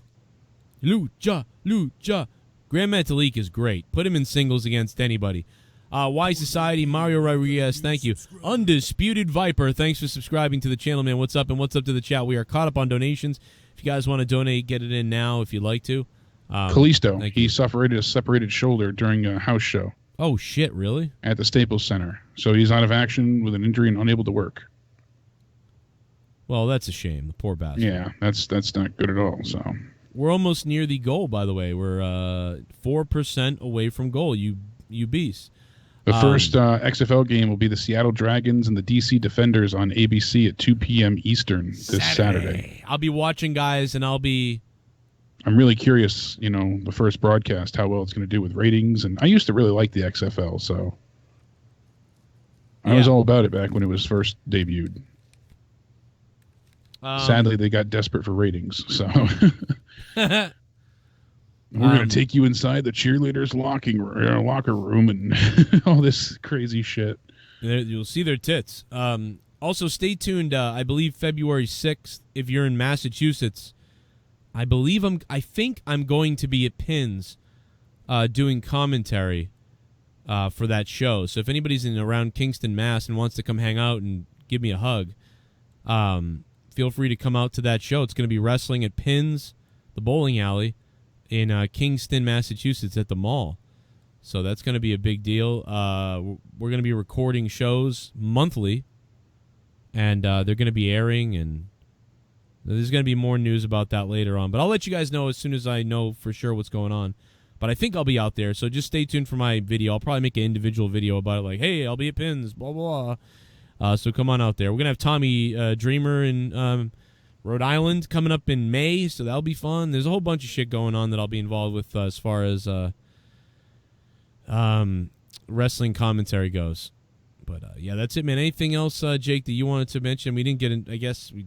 Lucha. Grand Metalik is great. Put him in singles against anybody. Wise Society, Mario Rodriguez, thank you. Undisputed Viper, thanks for subscribing to the channel, man. What's up, and what's up to the chat? We are caught up on donations. If you guys want to donate, get it in now if you'd like to. Kalisto, he suffered a separated shoulder during a house show. Oh, shit, really? At the Staples Center. So he's out of action with an injury and unable to work. Well, that's a shame. The poor bastard. Yeah, that's not good at all, so... We're almost near the goal, by the way. We're 4% away from goal, you beasts. The first XFL game will be the Seattle Dragons and the DC Defenders on ABC at 2 p.m. Eastern this Saturday. I'll be watching, guys, and I'm really curious, the first broadcast, how well it's going to do with ratings. And I used to really like the XFL, so I was all about it back when it was first debuted. Sadly, they got desperate for ratings, so we're going to take you inside the cheerleaders' locker room and all this crazy shit. You'll see their tits. Also, stay tuned. I believe February 6th, if you're in Massachusetts, I think I'm going to be at Pins doing commentary for that show. So if anybody's in around Kingston, Mass. and wants to come hang out and give me a hug, feel free to come out to that show. It's going to be wrestling at Pins, the bowling alley, in Kingston, Massachusetts at the mall. So that's going to be a big deal. We're going to be recording shows monthly, and they're going to be airing, and there's going to be more news about that later on. But I'll let you guys know as soon as I know for sure what's going on. But I think I'll be out there, so just stay tuned for my video. I'll probably make an individual video about it, like, hey, I'll be at Pins, blah, blah, blah. So come on out there. We're going to have Tommy Dreamer in Rhode Island coming up in May, so that'll be fun. There's a whole bunch of shit going on that I'll be involved with as far as wrestling commentary goes. But, yeah, that's it, man. Anything else, Jake, that you wanted to mention? We didn't get in. I guess we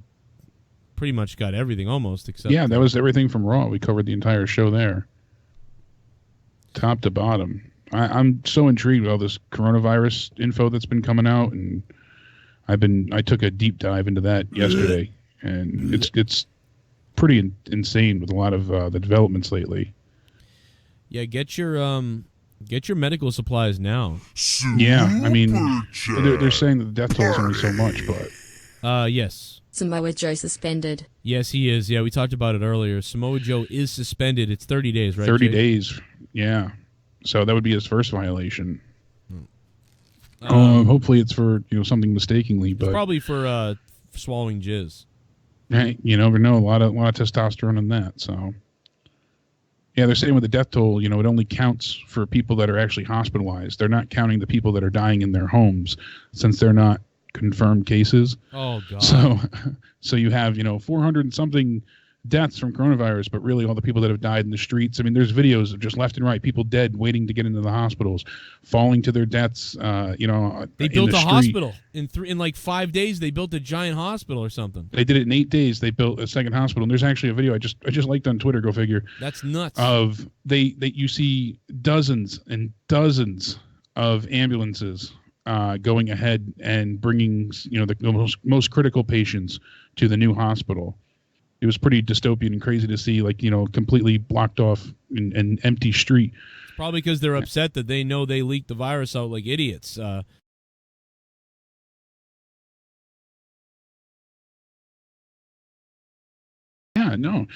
pretty much got everything almost. Except yeah, that was everything from Raw. We covered the entire show there. Top to bottom. I'm so intrigued with all this coronavirus info that's been coming out, and I took a deep dive into that yesterday, and it's pretty insane with a lot of the developments lately. Yeah, get your medical supplies now. Yeah, I mean, they're saying that the death toll is only so much, but yes. Samoa Joe suspended. Yes, he is. Yeah, we talked about it earlier. Samoa Joe is suspended. It's 30 days, right? 30 days. Yeah. So that would be his first violation. Hopefully it's for something mistakenly, but probably for swallowing jizz. Hey, you never know. A lot of testosterone in that. So yeah, they're saying with the death toll, it only counts for people that are actually hospitalized. They're not counting the people that are dying in their homes, since they're not confirmed cases. Oh God. So you have 400 and something deaths from coronavirus, but really all the people that have died in the streets. I mean, there's videos of just left and right, people dead waiting to get into the hospitals, falling to their deaths. They built a hospital in like 5 days. They built a giant hospital or something. They did it in 8 days. They built a second hospital. And there's actually a video I just liked on Twitter. Go figure. That's nuts. Of you see dozens and dozens of ambulances going ahead and bringing the most critical patients to the new hospital. It was pretty dystopian and crazy to see, completely blocked off an empty street. It's probably because they're upset that they know they leaked the virus out like idiots. Yeah, no.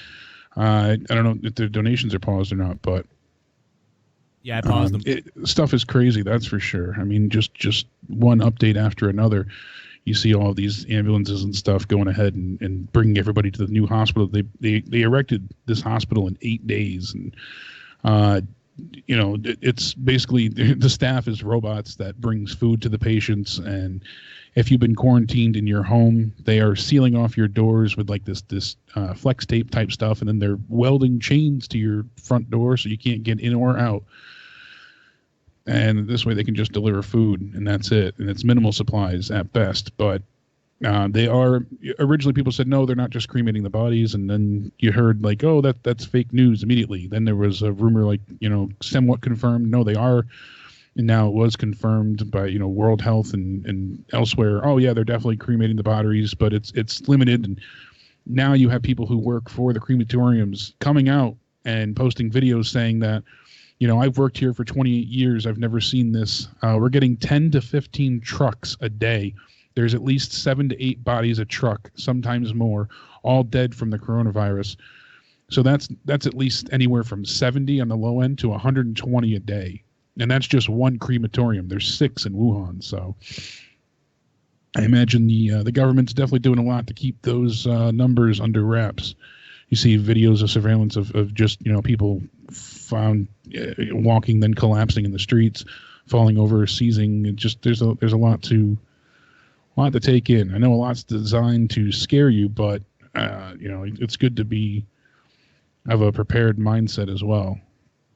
I don't know if their donations are paused or not, but yeah, I paused them. Stuff is crazy, that's for sure. I mean, just one update after another. You see all of these ambulances and stuff going ahead and bringing everybody to the new hospital. They erected this hospital in 8 days, and it's basically the staff is robots that brings food to the patients. And if you've been quarantined in your home, they are sealing off your doors with like this flex tape type stuff, and then they're welding chains to your front door so you can't get in or out. And this way they can just deliver food, and that's it. And it's minimal supplies at best. But they are originally, people said no, they're not just cremating the bodies, and then you heard like, oh, that's fake news immediately. Then there was a rumor like somewhat confirmed, no, they are, and now it was confirmed by World Health and elsewhere. Oh yeah, they're definitely cremating the bodies, but it's limited. And now you have people who work for the crematoriums coming out and posting videos saying that, I've worked here for 28 years. I've never seen this. We're getting 10 to 15 trucks a day. There's at least 7 to 8 bodies a truck, sometimes more, all dead from the coronavirus. So that's at least anywhere from 70 on the low end to 120 a day. And that's just one crematorium. There's 6 in Wuhan. So I imagine the government's definitely doing a lot to keep those numbers under wraps. You see videos of surveillance of just people found walking, then collapsing in the streets, falling over, seizing. It just there's a lot to take in. I know a lot's designed to scare you, but it's good to have a prepared mindset as well.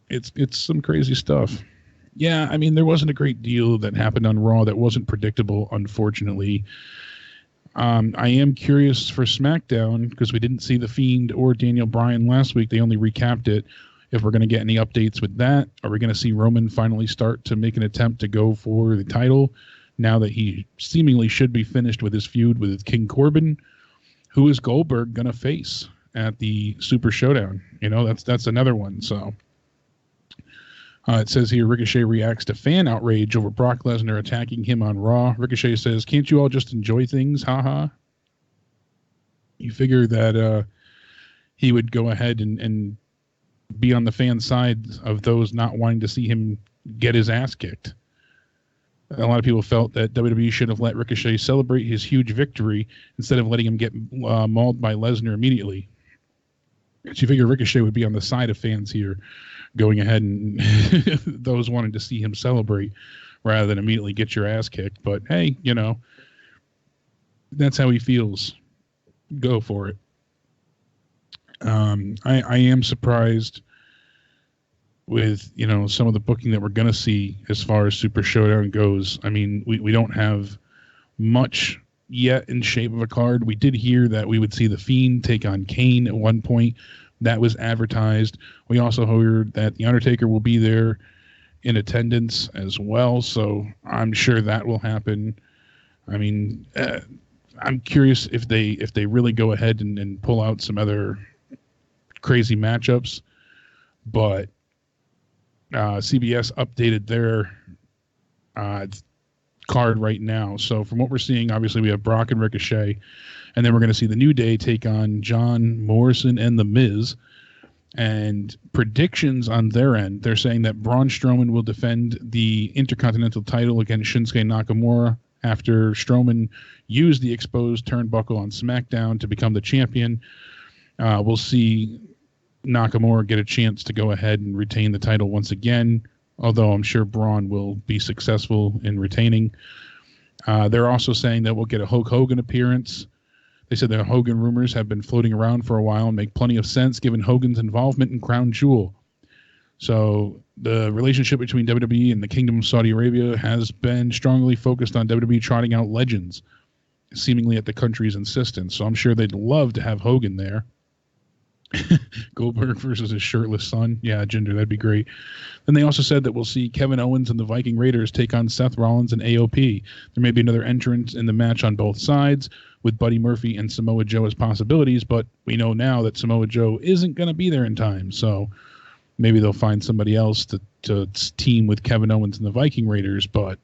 It's some crazy stuff. Yeah, I mean, there wasn't a great deal that happened on Raw that wasn't predictable, unfortunately. I am curious for SmackDown because we didn't see The Fiend or Daniel Bryan last week. They only recapped it. If we're going to get any updates with that, are we going to see Roman finally start to make an attempt to go for the title now that he seemingly should be finished with his feud with King Corbin? Who is Goldberg going to face at the Super Showdown? You know, that's another one. So it says here, Ricochet reacts to fan outrage over Brock Lesnar attacking him on Raw. Ricochet says, can't you all just enjoy things? Haha. You figure that he would go ahead and be on the fan side of those not wanting to see him get his ass kicked. A lot of people felt that WWE should have let Ricochet celebrate his huge victory instead of letting him get mauled by Lesnar immediately. So you figure Ricochet would be on the side of fans here, going ahead and those wanting to see him celebrate rather than immediately get your ass kicked. But hey, you know, that's how he feels. Go for it. I am surprised with, you know, some of the booking that we're going to see as far as Super Showdown goes. I mean, we don't have much yet in shape of a card. We did hear that we would see The Fiend take on Kane at one point. That was advertised. We also heard that The Undertaker will be there in attendance as well, so I'm sure that will happen. I mean, I'm curious if they really go ahead and pull out some other crazy matchups, but CBS updated their card right now. So from what we're seeing, obviously we have Brock and Ricochet, and then we're going to see the New Day take on John Morrison and The Miz. And predictions on their end, they're saying that Braun Strowman will defend the Intercontinental title against Shinsuke Nakamura after Strowman used the exposed turnbuckle on SmackDown to become the champion. We'll see Nakamura get a chance to go ahead and retain the title once again, although I'm sure Braun will be successful in retaining. They're also saying that we'll get a Hulk Hogan appearance. They said the Hogan rumors have been floating around for a while and make plenty of sense given Hogan's involvement in Crown Jewel. So the relationship between WWE and the Kingdom of Saudi Arabia has been strongly focused on WWE trotting out legends, seemingly at the country's insistence. So I'm sure they'd love to have Hogan there. Goldberg versus his shirtless son. Yeah, Jinder, that'd be great. Then they also said that we'll see Kevin Owens and the Viking Raiders take on Seth Rollins and AOP. There may be another entrant in the match on both sides, with Buddy Murphy and Samoa Joe as possibilities, but we know now that Samoa Joe isn't going to be there in time, so maybe they'll find somebody else to team with Kevin Owens and the Viking Raiders. But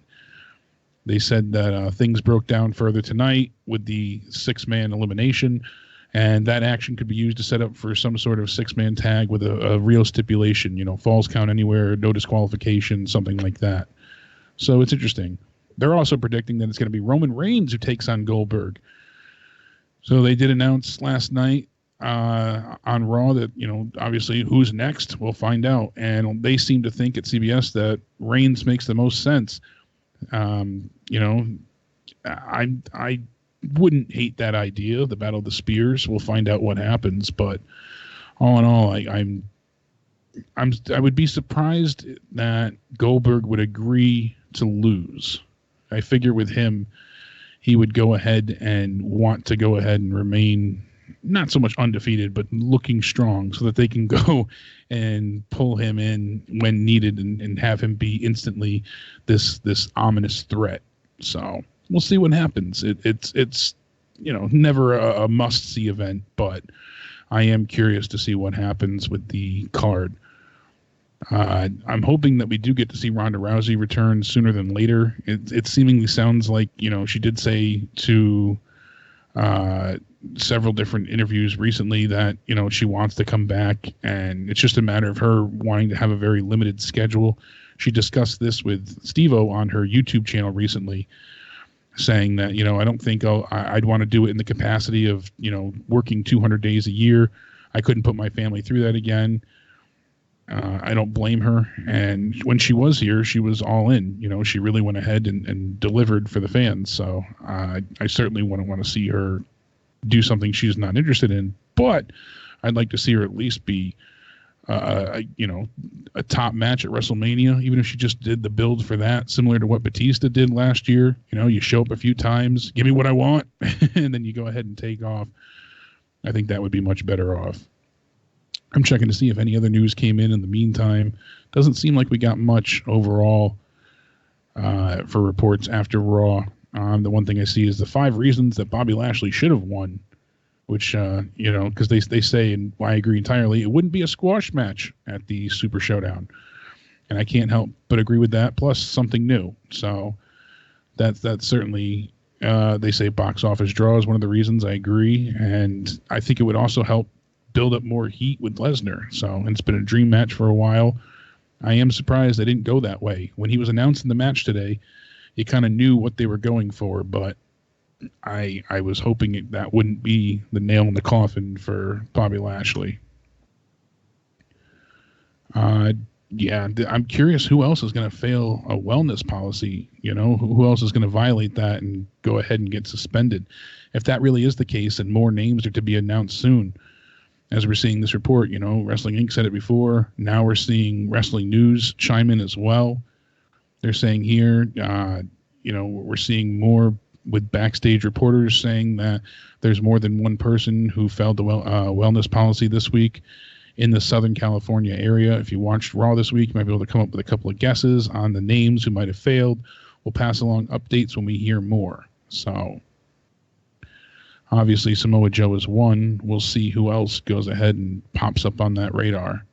they said that things broke down further tonight with the six-man elimination, and that action could be used to set up for some sort of six-man tag with a real stipulation, you know, falls count anywhere, no disqualification, something like that. So it's interesting. They're also predicting that it's going to be Roman Reigns who takes on Goldberg. So they did announce last night on Raw that, you know, obviously who's next, we'll find out. And they seem to think at CBS that Reigns makes the most sense. You know, I wouldn't hate that idea, the Battle of the Spears. We'll find out what happens, but all in all, I would be surprised that Goldberg would agree to lose. I figure with him, he would go ahead and want to go ahead and remain not so much undefeated, but looking strong so that they can go and pull him in when needed and have him be instantly this ominous threat. So we'll see what happens. It's you know, never a must-see event, but I am curious to see what happens with the card. I'm hoping that we do get to see Ronda Rousey return sooner than later. It seemingly sounds like, you know, she did say to several different interviews recently that, you know, she wants to come back, and it's just a matter of her wanting to have a very limited schedule. She discussed this with Steve-O on her YouTube channel recently, saying that, you know, I don't think I'd want to do it in the capacity of, you know, working 200 days a year. I couldn't put my family through that again. I don't blame her. And when she was here, she was all in. You know, she really went ahead and delivered for the fans. So I certainly wouldn't want to see her do something she's not interested in. But I'd like to see her at least be a top match at WrestleMania, even if she just did the build for that, similar to what Batista did last year. You show up a few times, give me what I want, and then you go ahead and take off. I think that would be much better off. I'm checking to see if any other news came in the meantime. Doesn't seem like we got much overall for reports after Raw. The one thing I see is the 5 reasons that Bobby Lashley should have won, which, because they say, and I agree entirely, it wouldn't be a squash match at the Super Showdown. And I can't help but agree with that, plus something new. So that's certainly, they say box office draw is one of the reasons. I agree. And I think it would also help build up more heat with Lesnar. So, and it's been a dream match for a while. I am surprised they didn't go that way. When he was announcing the match today, you kind of knew what they were going for, but I was hoping that wouldn't be the nail in the coffin for Bobby Lashley. I'm curious who else is going to fail a wellness policy. Who else is going to violate that and go ahead and get suspended? If that really is the case, and more names are to be announced soon, as we're seeing this report, Wrestling Inc. said it before. Now we're seeing Wrestling News chime in as well. They're saying here, we're seeing more with backstage reporters saying that there's more than one person who failed the wellness policy this week in the Southern California area. If you watched Raw this week, you might be able to come up with a couple of guesses on the names who might have failed. We'll pass along updates when we hear more. So obviously Samoa Joe is one. We'll see who else goes ahead and pops up on that radar.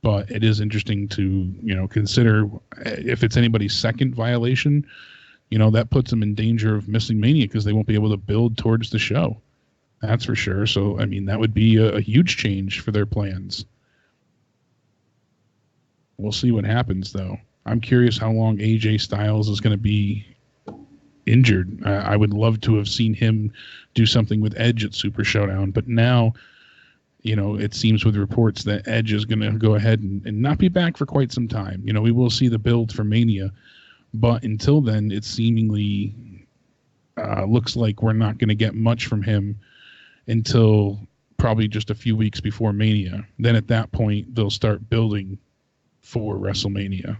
But it is interesting to, consider if it's anybody's second violation, that puts them in danger of missing Mania because they won't be able to build towards the show. That's for sure. So, that would be a huge change for their plans. We'll see what happens, though. I'm curious how long AJ Styles is going to be injured. I would love to have seen him do something with Edge at Super Showdown, but now, it seems with reports that Edge is going to go ahead and not be back for quite some time. We will see the build for Mania, but until then, it seemingly looks like we're not going to get much from him until probably just a few weeks before Mania. Then at that point, they'll start building for WrestleMania.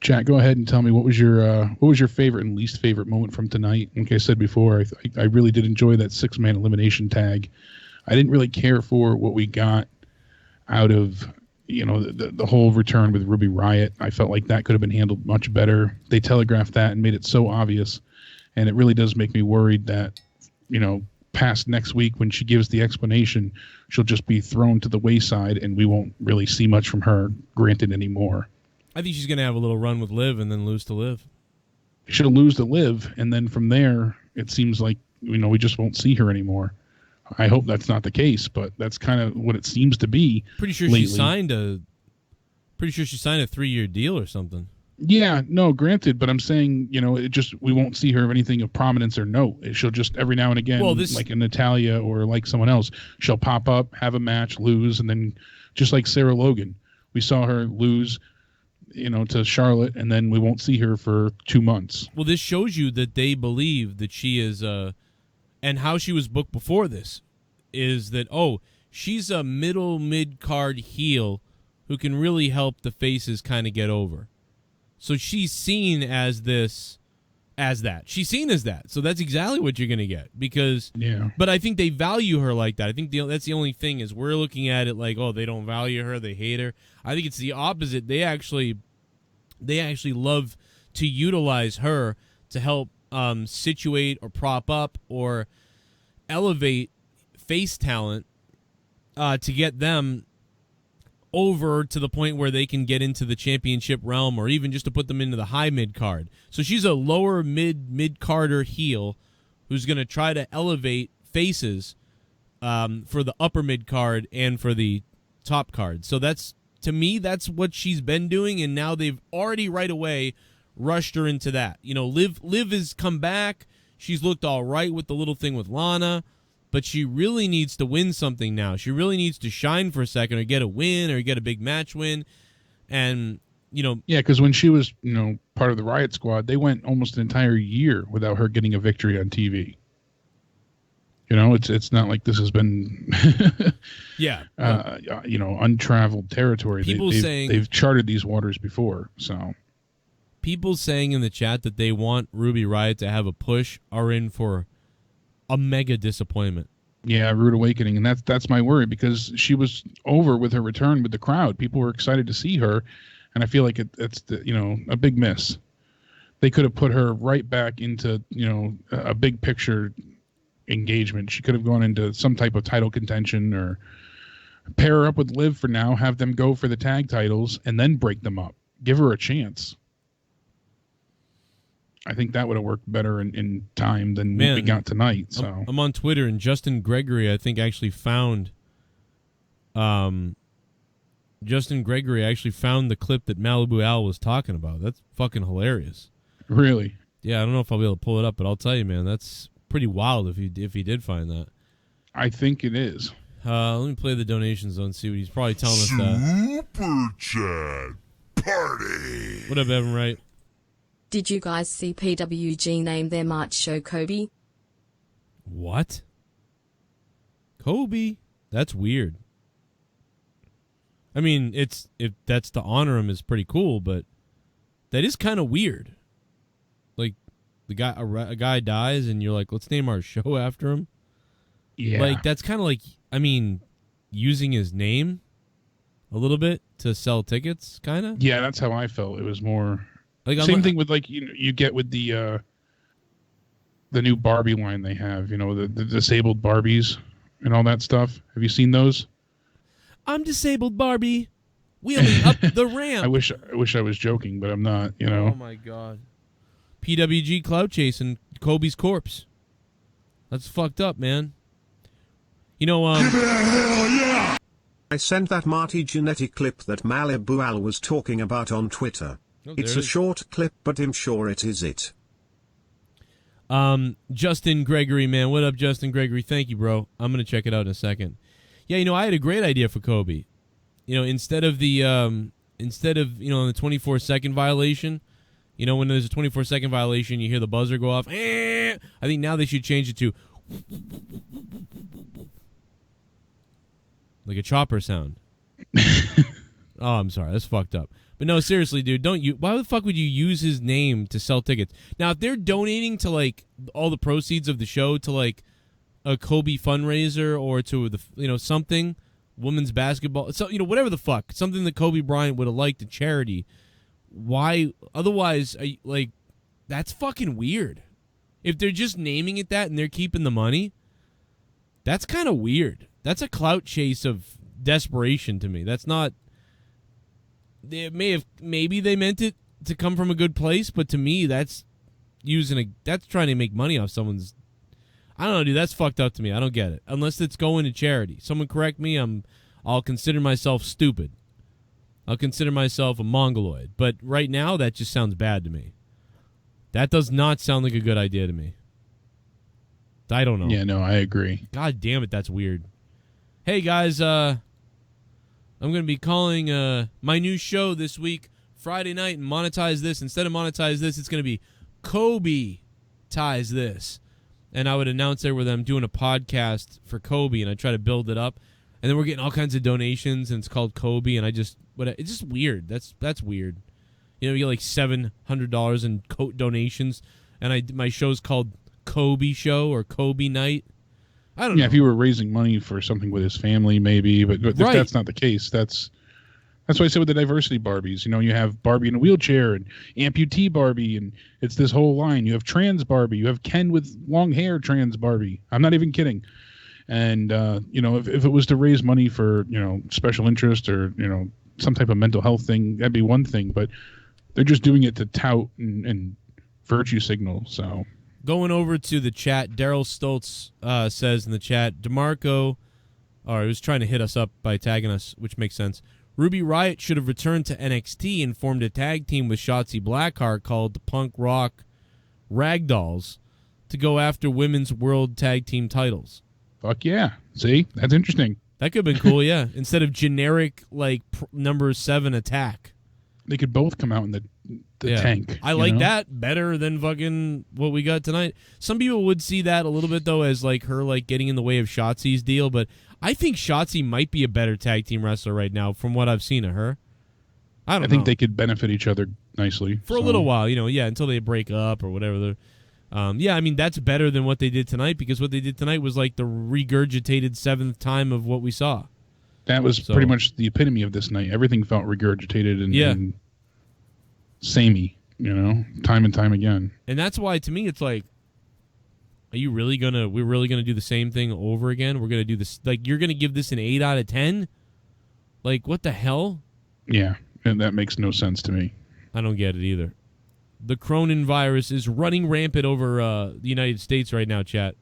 Chat, go ahead and tell me what was your favorite and least favorite moment from tonight. Like I said before, I really did enjoy that 6-man elimination tag. I didn't really care for what we got out of the whole return with Ruby Riott. I felt like that could have been handled much better. They telegraphed that and made it so obvious, and it really does make me worried that past next week when she gives the explanation, she'll just be thrown to the wayside and we won't really see much from her, granted, anymore. I think she's going to have a little run with Liv and then lose to Liv. She'll lose to Liv, and then from there, it seems like we just won't see her anymore. I hope that's not the case, but that's kind of what it seems to be. Pretty sure she signed a 3-year deal or something. Yeah, no, granted, but I'm saying, we won't see her of anything of prominence or note. She'll just every now and again, like a Natalya or like someone else, she'll pop up, have a match, lose, and then just like Sarah Logan, we saw her lose to Charlotte, and then we won't see her for 2 months. Well, this shows you that they believe that she is, and how she was booked before this, is that, she's a mid-card heel who can really help the faces kind of get over. So she's seen as that. She's seen as that. So that's exactly what you're going to get. But I think they value her like that. I think that's the only thing is we're looking at it like, they don't value her, they hate her. I think it's the opposite. They actually love to utilize her to help situate or prop up or elevate face talent to get them over to the point where they can get into the championship realm, or even just to put them into the high mid-card. So she's a lower mid-carder heel who's going to try to elevate faces for the upper mid-card and for the top card. So to me, that's what she's been doing, and now they've already right away rushed her into that. Liv has come back. She's looked all right with the little thing with Lana, but she really needs to win something now. She really needs to shine for a second or get a win or get a big match win. And, Yeah, because when she was, part of the Riot Squad, they went almost an entire year without her getting a victory on TV. You know, it's not like this has been, Yeah. untraveled territory. People saying they've charted these waters before. So people saying in the chat that they want Ruby Riott to have a push are in for a mega disappointment. yeah, rude awakening, and that's my worry, because she was over with her return with the crowd. People were excited to see her, and I feel like it's a big miss. They could have put her right back into a big picture engagement. She could have gone into some type of title contention, or pair her up with Liv for now, have them go for the tag titles, and then break them up. Give her a chance. I think that would have worked better in time than what we got tonight. So I'm on Twitter, and Justin Gregory, I think, actually found the clip that Malibu Al was talking about. That's fucking hilarious. Really? Yeah, I don't know if I'll be able to pull it up, but I'll tell you, man, that's pretty wild if he did find that. I think it is. Let me play the donation zone, see what he's probably telling us that. Super Chat Party. What up, Evan Wright? Did you guys see PWG name their March show Kobe? What? Kobe? That's weird. I mean, if that's to honor him is pretty cool, but that is kind of weird. Like, a guy dies and you're like, let's name our show after him. Yeah. Like, that's kind of like, I mean, using his name a little bit to sell tickets, kind of. Yeah, that's how I felt. It was more like same thing with, like, you get with the new Barbie line they have. The disabled Barbies and all that stuff. Have you seen those? I'm disabled Barbie, wheeling up the ramp. I wish I was joking, but I'm not. Oh my god. PWG cloud chasing Kobe's corpse. That's fucked up, man. Give it a hell yeah! I sent that Marty Jannetty clip that Malibu Al was talking about on Twitter. Oh, it's there a it is. short clip, but I'm sure it is it. Justin Gregory, man. What up, Justin Gregory? Thank you, bro. I'm going to check it out in a second. Yeah, I had a great idea for Kobe. Instead of the 24-second violation, when there's a 24-second violation, you hear the buzzer go off. I think now they should change it to like a chopper sound. Oh, I'm sorry. That's fucked up. But no, seriously, dude, why the fuck would you use his name to sell tickets? Now, if they're donating to, like, all the proceeds of the show to, like, a Kobe fundraiser or to the, something, women's basketball, so, whatever the fuck, something that Kobe Bryant would have liked, a charity, why, otherwise, like, that's fucking weird. If they're just naming it that and they're keeping the money, that's kind of weird. That's a clout chase of desperation to me. That's not... Maybe they meant it to come from a good place, but to me, that's trying to make money off someone's. I don't know, dude. That's fucked up to me. I don't get it. Unless it's going to charity. Someone correct me. I'll consider myself stupid. I'll consider myself a mongoloid. But right now, that just sounds bad to me. That does not sound like a good idea to me. I don't know. Yeah, no, I agree. God damn it, that's weird. Hey guys, I'm going to be calling my new show this week Friday night and monetize this. Instead of monetize this, it's going to be Kobe ties this. And I would announce there where I'm doing a podcast for Kobe, and I try to build it up. And then we're getting all kinds of donations, and it's called Kobe, and it's just weird. That's weird. You get like $700 in donations, and my show's called Kobe Show or Kobe Night. I don't know. Yeah, if you were raising money for something with his family, maybe, but if Right. that's not the case, that's why I said with the diversity Barbies. You have Barbie in a wheelchair and amputee Barbie, and it's this whole line. You have trans Barbie, you have Ken with long hair trans Barbie. I'm not even kidding. And if it was to raise money for special interest or some type of mental health thing, that'd be one thing. But they're just doing it to tout and virtue signal. So. Going over to the chat, Daryl Stoltz says in the chat, DeMarco, he was trying to hit us up by tagging us, which makes sense. Ruby Riott should have returned to NXT and formed a tag team with Shotzi Blackheart called the Punk Rock Ragdolls to go after women's world tag team titles. Fuck yeah. See? That's interesting. That could have been cool, yeah. Instead of generic, like, number 7 attack. They could both come out in the tank. I like that better than fucking what we got tonight. Some people would see that a little bit, though, as like her like getting in the way of Shotzi's deal, but I think Shotzi might be a better tag team wrestler right now from what I've seen of her. I think they could benefit each other nicely. For a little while, until they break up or whatever. I mean, that's better than what they did tonight, because what they did tonight was like the regurgitated 7th time of what we saw. That was pretty much the epitome of this night. Everything felt regurgitated and samey, time and time again. And that's why, to me, it's like, we're really gonna do the same thing over again? We're gonna do this, like, you're gonna give this an 8 out of 10? Like, what the hell? Yeah, and that makes no sense to me. I don't get it either. The Cronin virus is running rampant over the United States right now, chat.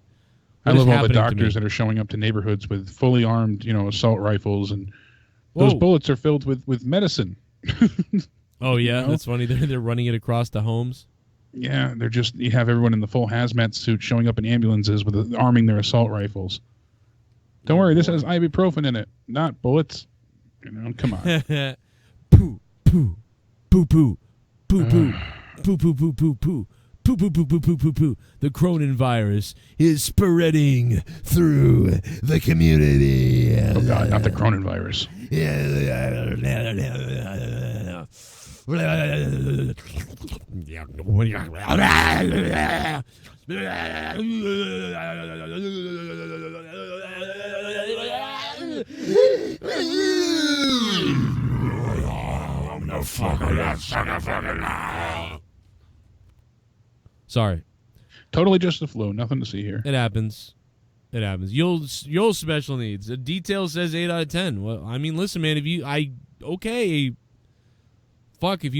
I love all the doctors that are showing up to neighborhoods with fully armed, assault rifles, and those bullets are filled with medicine. Oh yeah, that's funny. They're running it across the homes. Yeah, you have everyone in the full hazmat suit showing up in ambulances with arming their assault rifles. Don't worry, this has ibuprofen in it, not bullets. Come on. Poo poo poo poo poo poo poo poo poo poo poo. Poo, poo, poo, poo, poo, poo, poo. The Cronin virus is spreading through the community. Oh, God, not the Cronin virus. Sorry. Totally just the flu. Nothing to see here. It happens. You'll special needs. The detail says 8 out of 10. Well, I mean, listen, man, if you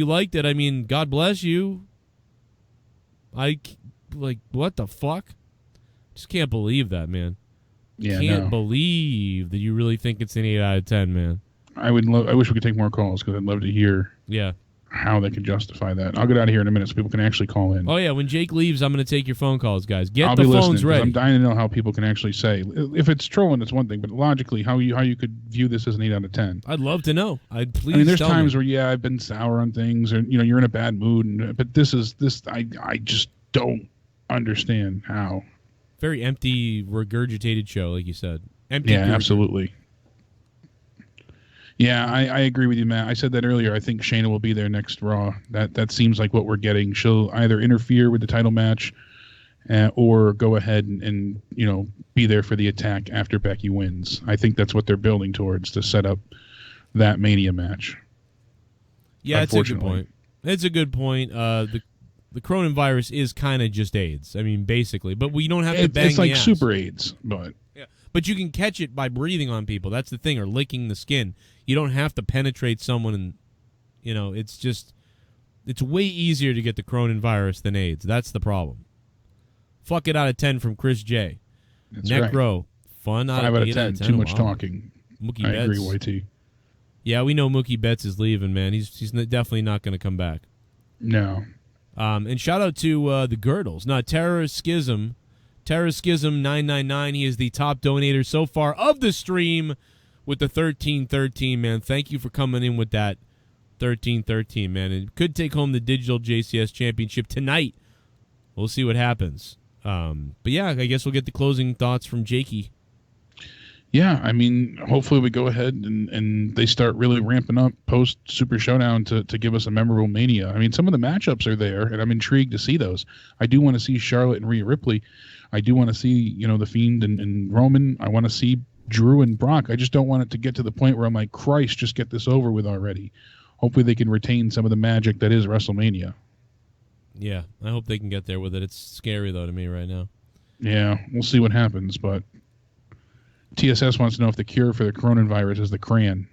liked it, I mean, God bless you. What the fuck? Just can't believe that, man. Yeah, can't believe that you really think it's an 8 out of 10, man. I wish we could take more calls, because I'd love to hear. Yeah. How they can justify that. I'll get out of here in a minute so people can actually call in. Oh, yeah. When Jake leaves, I'm going to take your phone calls, guys. I'll the be phones ready. I'm dying to know how people can actually say. If it's trolling, it's one thing, but logically, how you could view this as an 8 out of 10. I'd love to know. There's times where, I've been sour on things, or, you're in a bad mood, but I just don't understand how. Very empty, regurgitated show, like you said. Empty. Yeah, absolutely. Yeah, I agree with you, Matt. I said that earlier. I think Shayna will be there next Raw. That seems like what we're getting. She'll either interfere with the title match or go ahead and be there for the attack after Becky wins. I think that's what they're building towards, to set up that Mania match. Yeah, it's a good point. It's a good point. The Cronin virus is kind of just AIDS. I mean, basically. But we don't have to bang It's like the ass. super AIDS, but... Yeah. But you can catch it by breathing on people. That's the thing, or licking the skin. You don't have to penetrate someone, and it's way easier to get the Cronin virus than AIDS. That's the problem. Fuck it out of 10 from Chris J. That's Necro, right. Fun out 5 of out of 10. Too much wow. talking. Mookie I Betts. agree, YT. Yeah, we know Mookie Betts is leaving, man. He's definitely not going to come back. No. And shout out to the Girdles. Now, Terror Schism 999. He is the top donator so far of the stream with the 1313, man. Thank you for coming in with that 1313, man. It could take home the digital JCS championship tonight. We'll see what happens. But yeah, I guess we'll get the closing thoughts from Jakey. Yeah, I mean, hopefully we go ahead and they start really ramping up post Super Showdown to give us a memorable Mania. I mean, some of the matchups are there, and I'm intrigued to see those. I do want to see Charlotte and Rhea Ripley. I do want to see, The Fiend and Roman. I want to see Drew and Brock. I just don't want it to get to the point where I'm like, Christ, just get this over with already. Hopefully they can retain some of the magic that is WrestleMania. Yeah, I hope they can get there with it. It's scary, though, to me right now. Yeah, we'll see what happens, but TSS wants to know if the cure for the coronavirus is the crayon.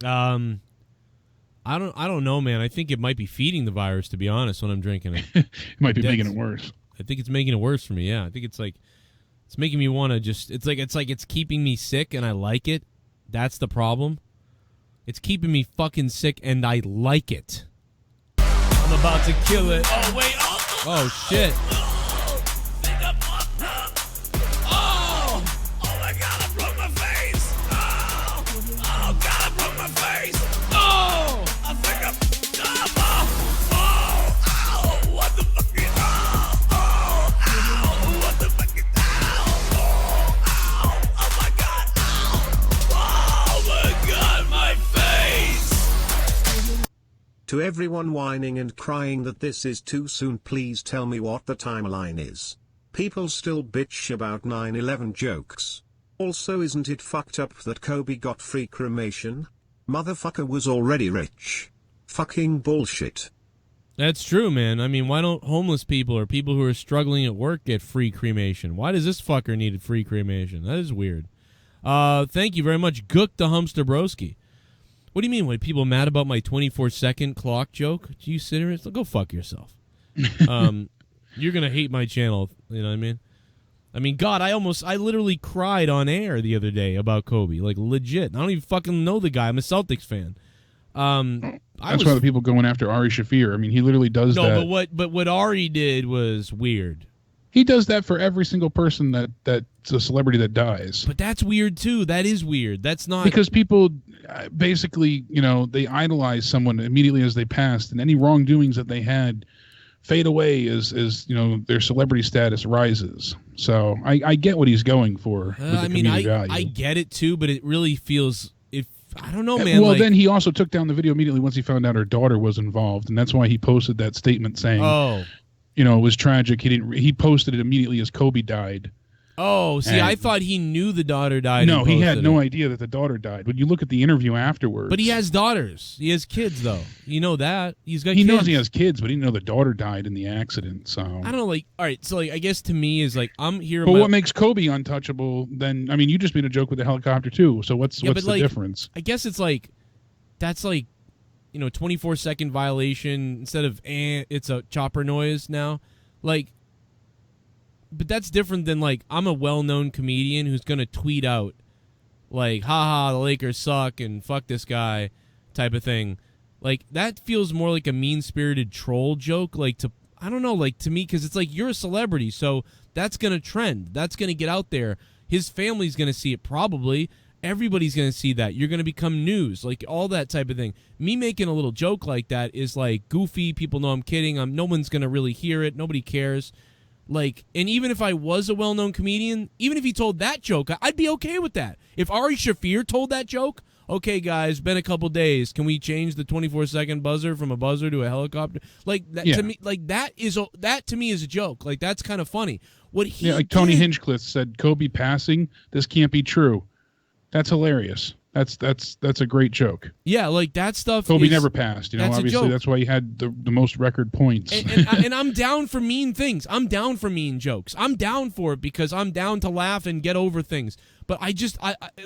I don't know, man. I think it might be feeding the virus, to be honest, when I'm drinking it. It might be making it worse. I think it's making it worse for me, yeah. I think it's making me want to just, it's keeping me sick and I like it. That's the problem. It's keeping me fucking sick and I like it. I'm about to kill it. Oh, wait. Oh, shit. To everyone whining and crying that this is too soon, please tell me what the timeline is. People still bitch about 9/11 jokes. Also, isn't it fucked up that Kobe got free cremation? Motherfucker was already rich. Fucking bullshit. That's true, man. I mean, why don't homeless people or people who are struggling at work get free cremation? Why does this fucker need free cremation? That is weird. Thank you very much, Gook the Humster Broski. What do you mean? Were people mad about my 24-second clock joke? Do you serious? Go fuck yourself. You're gonna hate my channel. You know what I mean? I mean, God, I literally cried on air the other day about Kobe. Like, legit. I don't even fucking know the guy. I'm a Celtics fan. That's why the people going after Ari Shaffir. I mean, he literally does that. No, but what Ari did was weird. He does that for every single person that's a celebrity that dies. But that's weird too. That is weird. That's not because people basically, they idolize someone immediately as they passed, and any wrongdoings that they had fade away as their celebrity status rises. So I get what he's going for. With the community value. I get it too, but it really feels I don't know, man. Well, then he also took down the video immediately once he found out her daughter was involved, and that's why he posted that statement saying, "Oh, it was tragic." He posted it immediately as Kobe died. Oh, see, I thought he knew the daughter died. No, he had no idea that the daughter died. When you look at the interview afterwards. But he has daughters. He has kids, though. You know that. He's got He kids. knows he has kids, but he didn't know the daughter died in the accident. So I don't know, all right, so I guess to me is I'm here. But what makes Kobe untouchable then? I mean, you just made a joke with the helicopter too. So what's the difference? I guess it's that's 24-second violation instead of it's a chopper noise now. But that's different than I'm a well-known comedian who's going to tweet out haha, the Lakers suck and fuck this guy type of thing. That feels more like a mean-spirited troll joke. I don't know, to me, because it's you're a celebrity, so that's going to trend. That's going to get out there. His family's going to see it probably. Everybody's going to see that. You're going to become news, all that type of thing. Me making a little joke like that is goofy. People know I'm kidding. No one's going to really hear it. Nobody cares. And even if I was a well-known comedian, even if he told that joke, I'd be okay with that. If Ari Shaffir told that joke, okay, guys, been a couple days. Can we change the 24-second buzzer from a buzzer to a helicopter? To me, that to me is a joke. That's kind of funny. What he Tony Hinchcliffe said, Kobe passing, this can't be true. That's hilarious. That's a great joke. Yeah, that stuff. Kobe never passed. Obviously that's why he had the most record points. And I'm down for mean things. I'm down for mean jokes. I'm down for it because I'm down to laugh and get over things. But I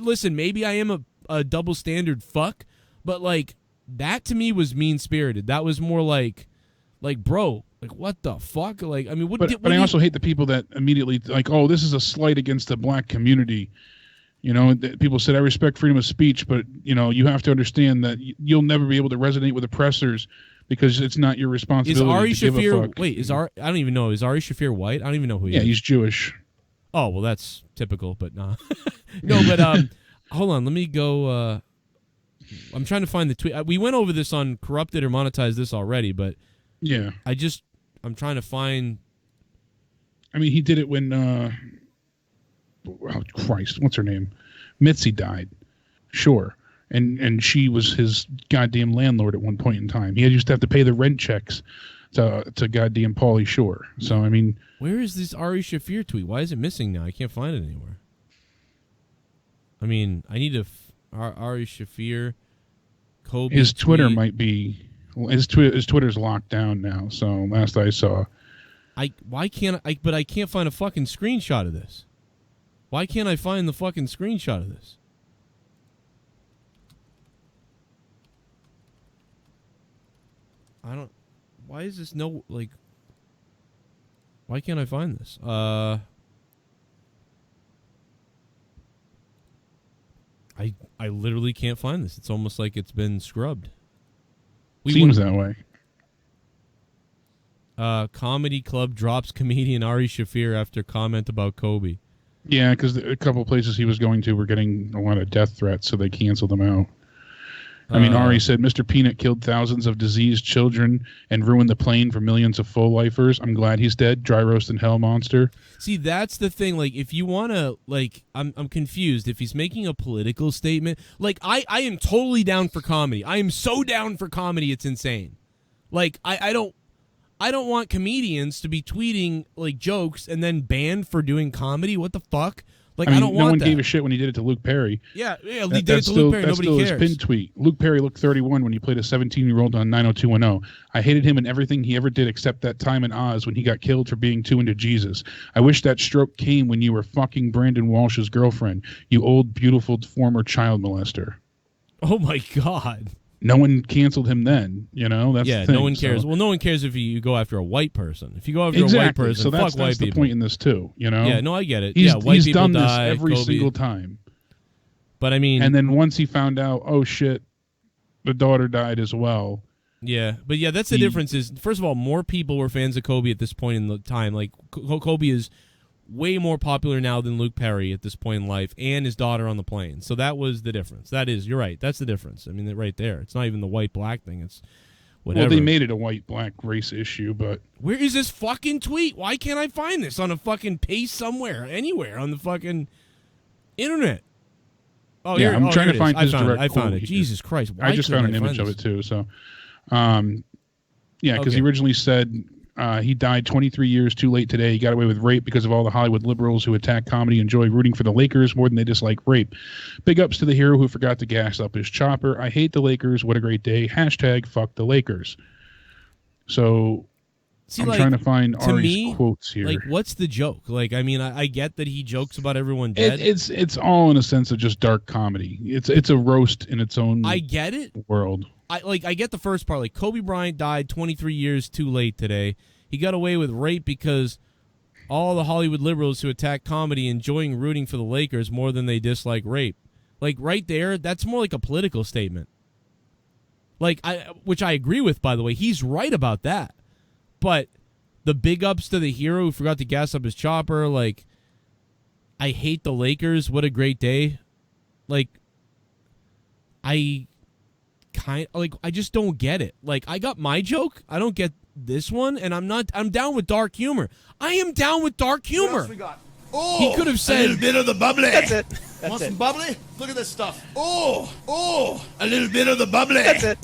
listen. Maybe I am a double standard fuck, but that to me was mean spirited. That was more bro, what the fuck? I mean, But I also hate the people that immediately oh, this is a slight against the black community. People said, I respect freedom of speech, but, you have to understand that you'll never be able to resonate with oppressors because it's not your responsibility to give a fuck. Wait, I don't even know. Is Ari Shaffir white? I don't even know who he is. Yeah, he's Jewish. Oh, well, that's typical, but nah. No, but hold on. Let me go. I'm trying to find the tweet. We went over this on Corrupted or Monetized this already, but yeah, I'm trying to find. I mean, he did it when... oh, Christ, what's her name? Mitzi died. Sure. And she was his goddamn landlord at one point in time. He used to have to pay the rent checks to goddamn Pauly Shore. So, I mean... Where is this Ari Shaffir tweet? Why is it missing now? I can't find it anywhere. I mean, I need to... Ari Shaffir, Kobe... His Twitter might be... His Twitter's locked down now, so last I saw... Why can't I... But I can't find a fucking screenshot of this. Why can't I find the fucking screenshot of this? Why is this why can't I find this? I literally can't find this. It's almost like it's been scrubbed. Seems that way. Comedy club drops comedian Ari Shaffir after comment about Kobe. Yeah, because a couple places he was going to were getting a lot of death threats, so they canceled him out. I mean, Ari said Mr. Peanut killed thousands of diseased children and ruined the plane for millions of full-lifers. I'm glad he's dead. Dry roast in hell, monster. See, that's the thing. Like, if you want to, like, I'm confused. If he's making a political statement, like, I am totally down for comedy. I am so down for comedy, it's insane. Like, I don't want comedians to be tweeting, like, jokes and then banned for doing comedy. What the fuck? Like, I don't want that. No one gave a shit when he did it to Luke Perry. Yeah, he did it to Luke Perry. Nobody cares. That's still his pin tweet. Luke Perry looked 31 when he played a 17-year-old on 90210. I hated him and everything he ever did except that time in Oz when he got killed for being too into Jesus. I wish that stroke came when you were fucking Brandon Walsh's girlfriend, you old, beautiful, former child molester. Oh, my God. No one canceled him then, you know? That's the thing. No one cares. So. Well, no one cares if you go after a white person. If you go after a white person, so that's fuck white people. That's the point in this, too, you know? Yeah, no, I get it. He's white people done this die, every Kobe. single time. But, I mean... And then once he found out, oh, shit, the daughter died as well. Yeah, but yeah, that's the difference is, first of all, more people were fans of Kobe at this point in the time. Like, Kobe is way more popular now than Luke Perry at this point in life, and his daughter on the plane. So that was the difference. That is, you're right. That's the difference. I mean, right there. It's not even the white-black thing. It's whatever. Well, they made it a white-black race issue, but... Where is this fucking tweet? Why can't I find this on a fucking page somewhere, anywhere on the fucking internet? Oh, yeah, I'm trying to find his direct quote. I found it. Jesus Christ. I just found an image of it, too. So, yeah, because he originally said... he died 23 years too late today. He got away with rape because of all the Hollywood liberals who attack comedy enjoy rooting for the Lakers more than they dislike rape. Big ups to the hero who forgot to gas up his chopper. I hate the Lakers. What a great day. # fuck the Lakers. So I'm trying to find Ari's quotes here. Like, what's the joke? Like, I mean, I get that he jokes about everyone dead. It's all in a sense of just dark comedy. It's a roast in its own I get it. World. I get the first part. Like, Kobe Bryant died 23 years too late today. He got away with rape because all the Hollywood liberals who attack comedy enjoying rooting for the Lakers more than they dislike rape. Like, right there, that's more like a political statement. Like, which I agree with, by the way. He's right about that. But the big ups to the hero who forgot to gas up his chopper, like, I hate the Lakers. What a great day. Like, I just don't get it. Like, I got my joke. I don't get this one, and I'm down with dark humor. I am down with dark humor. What else we got? Oh, he could have said a little bit of the bubbly. That's it. Want some bubbly? Look at this stuff. Oh, a little bit of the bubbly. That's it.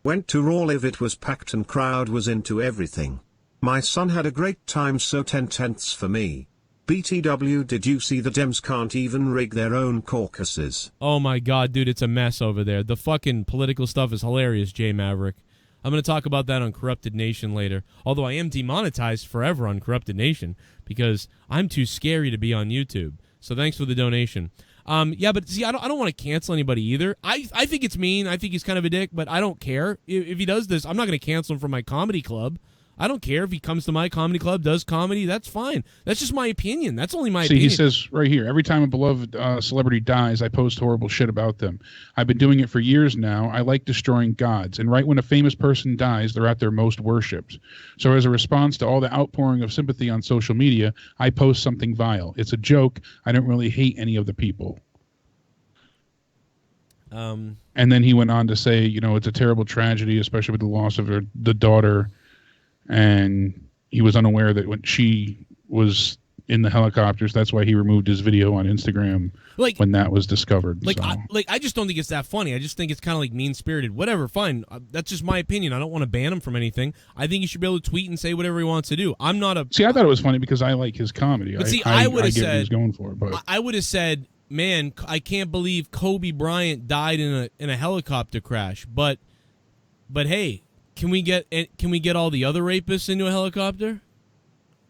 Went to Raw Live, it was packed and crowd was into everything. My son had a great time, so 10/10 for me. BTW, did you see the Dems can't even rig their own caucuses? Oh my God, dude, it's a mess over there. The fucking political stuff is hilarious, Jay Maverick. I'm going to talk about that on Corrupted Nation later. Although I am demonetized forever on Corrupted Nation because I'm too scary to be on YouTube. So thanks for the donation. Yeah, but see, I don't want to cancel anybody either. I think it's mean. I think he's kind of a dick, but I don't care. If he does this, I'm not going to cancel him from my comedy club. I don't care if he comes to my comedy club, does comedy. That's fine. That's just my opinion. That's only my opinion. See, he says right here, every time a beloved celebrity dies, I post horrible shit about them. I've been doing it for years now. I like destroying gods. And right when a famous person dies, they're at their most worshipped. So as a response to all the outpouring of sympathy on social media, I post something vile. It's a joke. I don't really hate any of the people. And then he went on to say, you know, it's a terrible tragedy, especially with the loss of the daughter. And he was unaware that when she was in the helicopters, that's why he removed his video on Instagram when that was discovered. Like, so. I just don't think it's that funny. I just think it's kind of like mean-spirited. Whatever, fine. That's just my opinion. I don't want to ban him from anything. I think he should be able to tweet and say whatever he wants to do. I'm not a... See, I thought it was funny because I like his comedy. But see, I would have said... what he was going for, but... I would have said, man, I can't believe Kobe Bryant died in a helicopter crash. But hey... Can we get all the other rapists into a helicopter?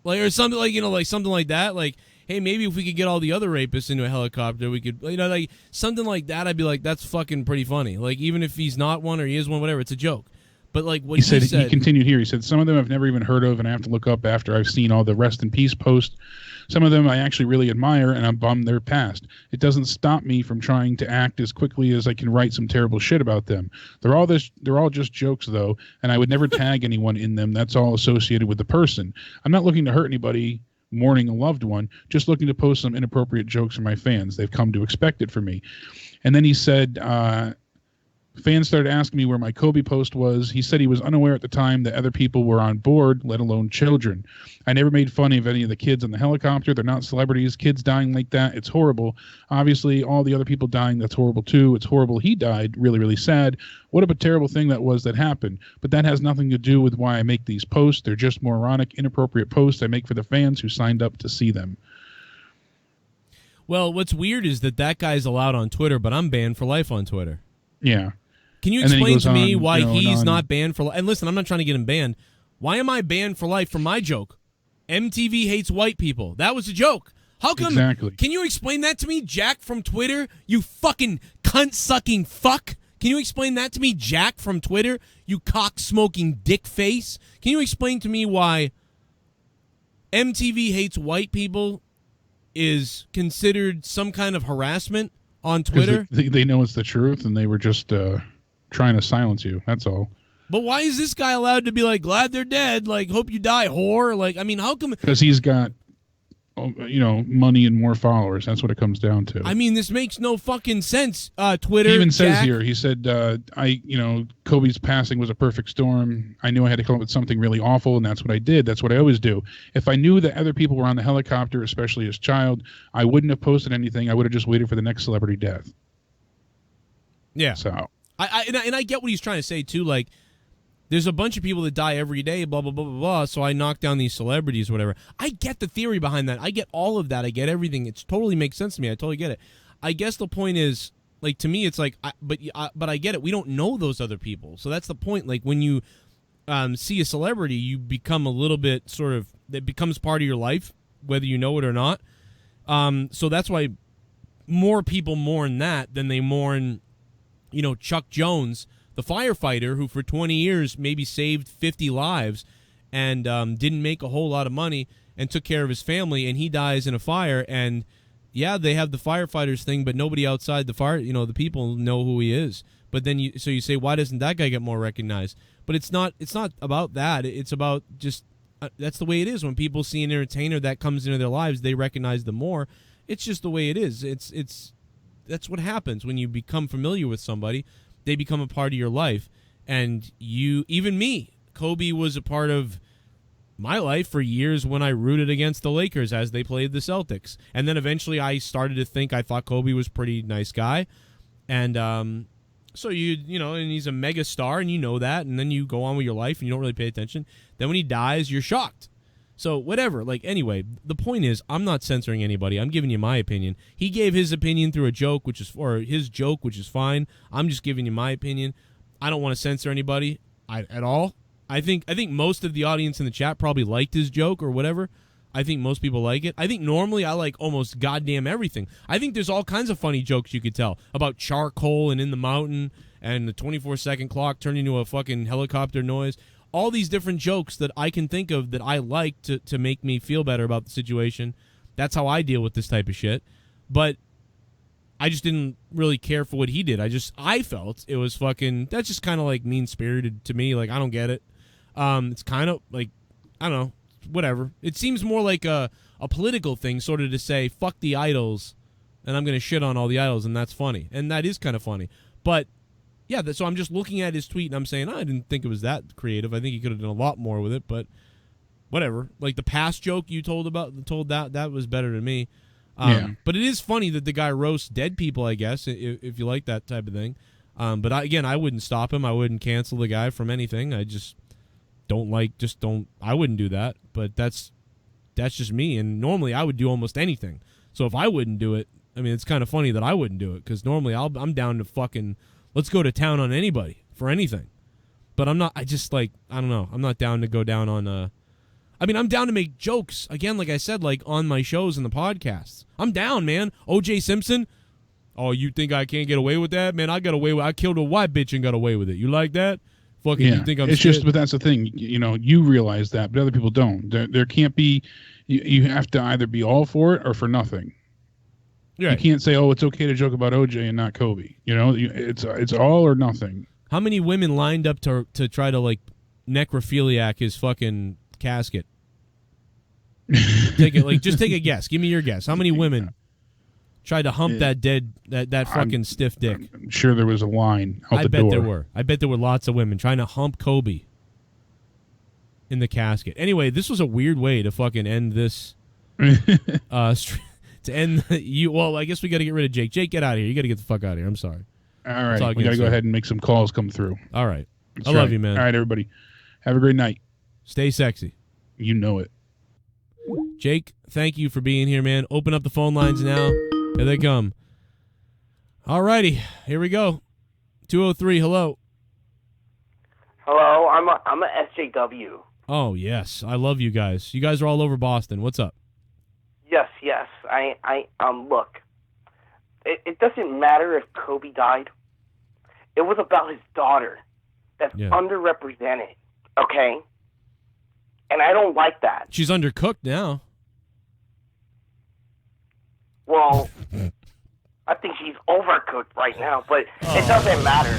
Like, or something like, you know, like something like that. Like, hey, maybe if we could get all the other rapists into a helicopter, we could, you know, like something like that. I'd be like, that's fucking pretty funny. Like, even if he's not one or he is one, whatever, it's a joke. But like what he said, he continued here. He said, some of them I've never even heard of and I have to look up after I've seen all the rest in peace posts. Some of them I actually really admire and I'm bummed they're passed. It doesn't stop me from trying to act as quickly as I can write some terrible shit about them. They're all just jokes though, and I would never tag anyone in them. That's all associated with the person. I'm not looking to hurt anybody mourning a loved one, just looking to post some inappropriate jokes for my fans. They've come to expect it from me. And then he said, Fans started asking me where my Kobe post was. He said he was unaware at the time that other people were on board, let alone children. I never made fun of any of the kids on the helicopter. They're not celebrities. Kids dying like that, it's horrible. Obviously, all the other people dying, that's horrible too. It's horrible he died. Really, really sad. What a terrible thing that was that happened. But that has nothing to do with why I make these posts. They're just moronic, inappropriate posts I make for the fans who signed up to see them. Well, what's weird is that guy's allowed on Twitter, but I'm banned for life on Twitter. Yeah. Can you explain to me why he's not banned for life? And listen, I'm not trying to get him banned. Why am I banned for life for my joke? MTV hates white people. That was a joke. How come? Exactly. Can you explain that to me, Jack from Twitter? You fucking cunt-sucking fuck. Can you explain that to me, Jack from Twitter? You cock-smoking dick face. Can you explain to me why MTV hates white people is considered some kind of harassment on Twitter? They know it's the truth, and they were just trying to silence you. That's all. But why is this guy allowed to be like, glad they're dead, like, hope you die, whore? Like, I mean, how come? Because he's got, money and more followers. That's what it comes down to. I mean, this makes no fucking sense. Twitter. He even says Jack. here, he said, Kobe's passing was a perfect storm. I knew I had to come up with something really awful, and that's what I did. That's what I always do. If I knew that other people were on the helicopter, especially his child, I wouldn't have posted anything. I would have just waited for the next celebrity death. Yeah. So I get what he's trying to say too. Like, there's a bunch of people that die every day, blah blah blah blah blah. So I knock down these celebrities, or whatever. I get the theory behind that. I get all of that. I get everything. It totally makes sense to me. I totally get it. I guess the point is, like, to me, it's like, but I get it. We don't know those other people, so that's the point. Like, when you see a celebrity, you become a little bit sort of, it becomes part of your life, whether you know it or not. So that's why more people mourn that than they mourn, Chuck Jones, the firefighter who for 20 years maybe saved 50 lives and didn't make a whole lot of money and took care of his family, and he dies in a fire. And yeah, they have the firefighters thing, but nobody outside the fire, the people know who he is. But then you say, why doesn't that guy get more recognized? But it's not about that. It's about just that's the way it is. When people see an entertainer that comes into their lives, they recognize them more. It's just the way it is. That's what happens when you become familiar with somebody. They become a part of your life. And even me, Kobe was a part of my life for years when I rooted against the Lakers as they played the Celtics. And then eventually I started to think, I thought Kobe was a pretty nice guy. And so and he's a mega star, and you know that, and then you go on with your life and you don't really pay attention. Then when he dies, you're shocked. So whatever. Like, anyway, the point is, I'm not censoring anybody. I'm giving you my opinion. He gave his opinion through a joke, which is fine. I'm just giving you my opinion. I don't want to censor anybody at all. I think most of the audience in the chat probably liked his joke or whatever. I think most people like it. I think normally I like almost goddamn everything. I think there's all kinds of funny jokes you could tell about charcoal and in the mountain and the 24-second clock turning into a fucking helicopter noise. All these different jokes that I can think of that I like to make me feel better about the situation. That's how I deal with this type of shit. But I just didn't really care for what he did. I felt it was fucking, that's just kind of like mean-spirited to me. Like, I don't get it. It's kind of like, I don't know, whatever. It seems more like a political thing, sort of to say, fuck the idols, and I'm going to shit on all the idols, and that's funny. And that is kind of funny. But yeah, so I'm just looking at his tweet, and I'm saying, I didn't think it was that creative. I think he could have done a lot more with it, but whatever. Like the past joke you told that was better to me. But it is funny that the guy roasts dead people, I guess, if you like that type of thing. But I wouldn't stop him. I wouldn't cancel the guy from anything. I just I wouldn't do that. But that's just me, and normally I would do almost anything. So if I wouldn't do it, I mean, it's kind of funny that I wouldn't do it, because normally I'm down to fucking, let's go to town on anybody for anything. But I'm not, I don't know. I'm not down to go down on, I'm down to make jokes. Again, like I said, like on my shows and the podcasts. I'm down, man. O.J. Simpson. Oh, you think I can't get away with that? Man, I killed a white bitch and got away with it. You like that? Fucking, you think I'm it's shit? Just, but that's the thing. You realize that, but other people don't. There can't be, you have to either be all for it or for nothing. Right. You can't say, oh, it's okay to joke about OJ and not Kobe. It's all or nothing. How many women lined up to try to, like, necrophiliac his fucking casket? Just take a guess. Give me your guess. How many women? Tried to hump that fucking stiff dick. I'm sure there was a line out the door. I bet there were lots of women trying to hump Kobe in the casket. Anyway, this was a weird way to fucking end this. To end well, I guess we got to get rid of Jake. Jake, get out of here. You got to get the fuck out of here. I'm sorry. All right, we got to go ahead and make some calls come through. All right. That's I love you, man. All right, everybody. Have a great night. Stay sexy. You know it. Jake, thank you for being here, man. Open up the phone lines now. Here they come. All righty. Here we go. 203, hello. Hello, I'm a SJW. Oh, yes. I love you guys. You guys are all over Boston. What's up? Yes. Look. It doesn't matter if Kobe died. It was about his daughter that's underrepresented, okay? And I don't like that. She's undercooked now. Well, I think she's overcooked right now, but it doesn't matter.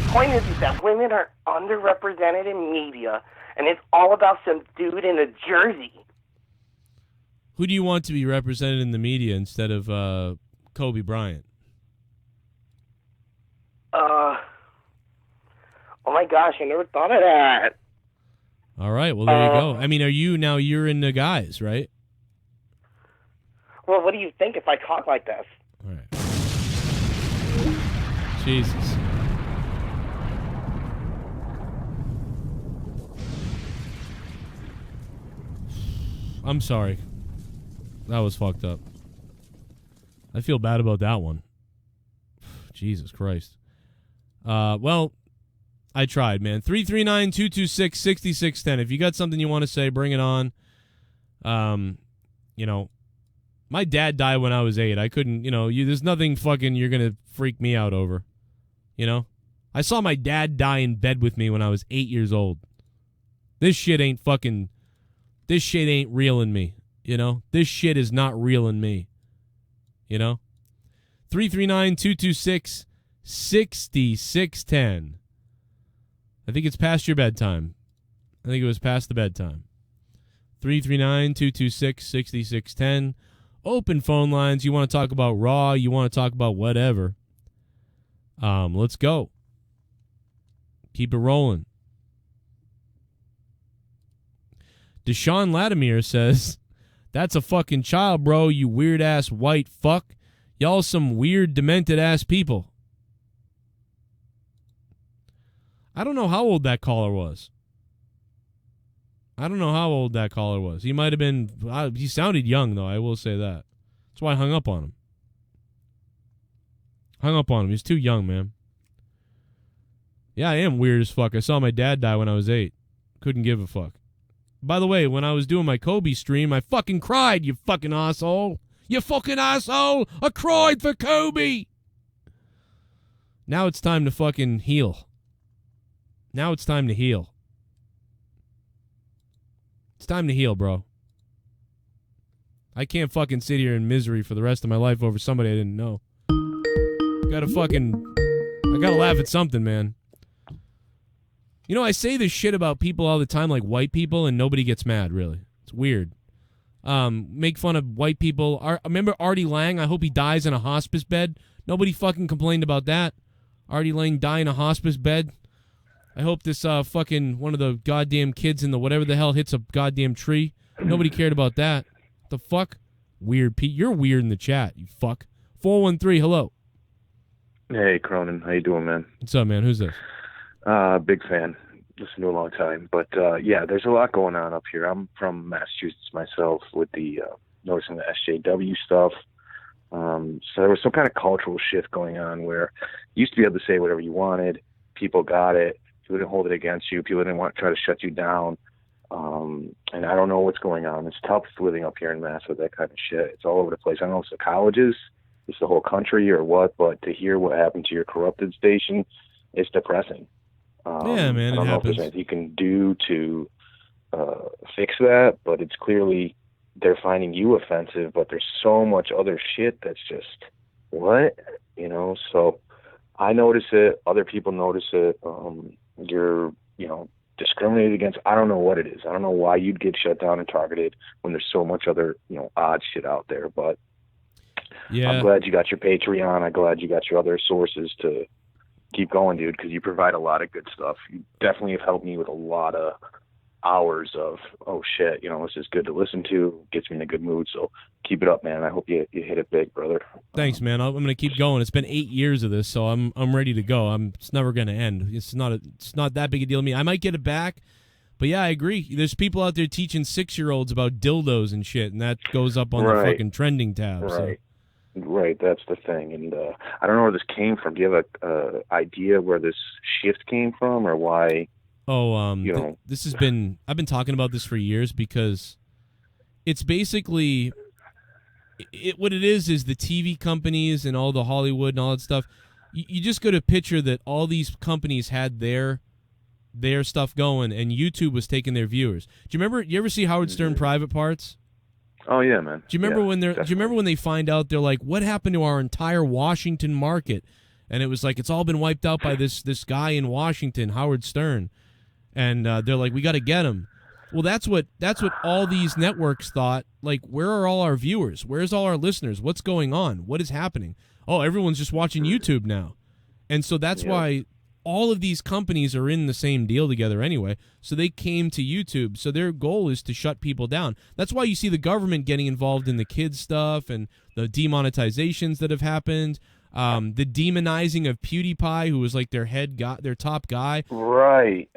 Point is that women are underrepresented in media, and it's all about some dude in a jersey. Who do you want to be represented in the media instead of Kobe Bryant? Oh my gosh, I never thought of that. All right, well, there you go. I mean, you're in the guys, right? Well, what do you think if I talk like this? All right. Jesus. I'm sorry. That was fucked up. I feel bad about that one. Jesus Christ. Well, I tried, man. 339-226-6610. If you got something you want to say, bring it on. My dad died when I was 8. I couldn't, there's nothing fucking you're going to freak me out over. I saw my dad die in bed with me when I was 8 years old. This shit ain't real in me. This shit is not real in me. 339-226-6610. I think it's past your bedtime. I think it was past the bedtime. 339-226-6610. Open phone lines. You want to talk about Raw. You want to talk about whatever. Let's go. Keep it rolling. Deshaun Latimer says, "That's a fucking child, bro, you weird-ass white fuck. Y'all some weird, demented-ass people." I don't know how old that caller was. He might have been... he sounded young, though, I will say that. That's why I hung up on him. He's too young, man. Yeah, I am weird as fuck. I saw my dad die when I was 8. Couldn't give a fuck. By the way, when I was doing my Kobe stream, I fucking cried, you fucking asshole. You fucking asshole. I cried for Kobe. Now it's time to fucking heal. It's time to heal, bro. I can't fucking sit here in misery for the rest of my life over somebody I didn't know. I gotta laugh at something, man. I say this shit about people all the time, like white people, and nobody gets mad, really. It's weird. Make fun of white people. Remember Artie Lang? I hope he dies in a hospice bed. Nobody fucking complained about that. Artie Lang die in a hospice bed. I hope this fucking one of the goddamn kids in the whatever the hell hits a goddamn tree. Nobody cared about that. The fuck? Weird Pete. You're weird in the chat, you fuck. 413, hello. Hey, Cronin. How you doing, man? What's up, man? Who's this? Big fan. Listened to a long time. But, yeah, there's a lot going on up here. I'm from Massachusetts myself with the noticing the SJW stuff. So there was some kind of cultural shift going on where you used to be able to say whatever you wanted. People got it. People didn't hold it against you. People didn't want to try to shut you down. And I don't know what's going on. It's tough living up here in Mass with that kind of shit. It's all over the place. I don't know if it's the colleges, it's the whole country or what, but to hear what happened to your corrupted station, it's depressing. Yeah, man, I don't know if there's anything you can do to fix that, but it's clearly they're finding you offensive, but there's so much other shit that's just, what? So I notice it. Other people notice it. You're, discriminated against. I don't know what it is. I don't know why you'd get shut down and targeted when there's so much other, odd shit out there. But Yeah. I'm glad you got your Patreon. I'm glad you got your other sources to keep going, dude, because you provide a lot of good stuff. You definitely have helped me with a lot of hours of, oh shit, this is good to listen to, gets me in a good mood. So keep it up, man. I hope you hit it big, brother. Thanks, man. I'm going to keep going. It's been 8 years of this, so I'm ready to go. It's never going to end. It's not that big a deal to me. I might get it back, but yeah, I agree. There's people out there teaching 6-year-olds about dildos and shit, and that goes up on the fucking trending tab. Right. Right, that's the thing. And I don't know where this came from. Do you have a idea where this shift came from, or why? Oh, this has been, I've been talking about this for years, because it's basically, what it is the TV companies and all the Hollywood and all that stuff. You just got to picture that all these companies had their stuff going, and YouTube was taking their viewers. Do you ever see Howard Stern Private Parts? Oh yeah, man. Do you remember when they find out, they're like, what happened to our entire Washington market? And it was like, it's all been wiped out by this guy in Washington, Howard Stern. And they're like, we got to get him. Well, that's what all these networks thought. Like, where are all our viewers? Where's all our listeners? What's going on? What is happening? Oh, everyone's just watching YouTube now. And so that's why all of these companies are in the same deal together anyway. So they came to YouTube. So their goal is to shut people down. That's why you see the government getting involved in the kids stuff and the demonetizations that have happened. The demonizing of PewDiePie, who was like their top guy. Right.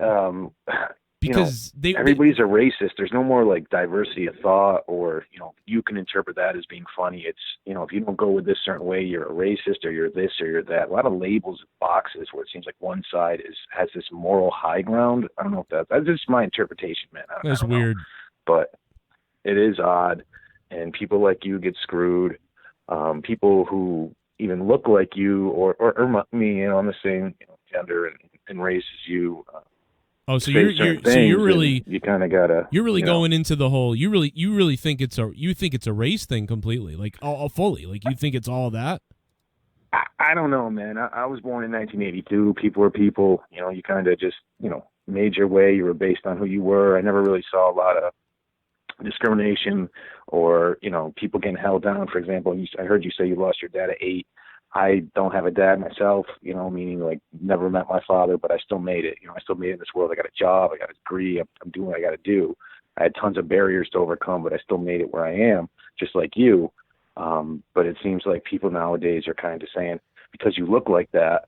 Because everybody's a racist. There's no more like diversity of thought, or you can interpret that as being funny. It's if you don't go with this certain way, you're a racist, or you're this or you're that. A lot of labels and boxes where it seems like one side has this moral high ground. I don't know if that's just my interpretation, man. That's weird, but it is odd, and people like you get screwed. People who even look like you or me, on the same gender and race as you. Oh, so you're really you kind of gotta going into the whole. You really think it's a race thing completely, like all fully, like you think it's all that. I don't know, man. I was born in 1982. People are people. You kind of just made your way. You were based on who you were. I never really saw a lot of discrimination or people getting held down. For example, I heard you say you lost your dad at 8. I don't have a dad myself, meaning like never met my father, but I still made it. I still made it in this world. I got a job, I got a degree, I'm doing what I got to do. I had tons of barriers to overcome, but I still made it where I am, just like you. But it seems like people nowadays are kind of saying, because you look like that,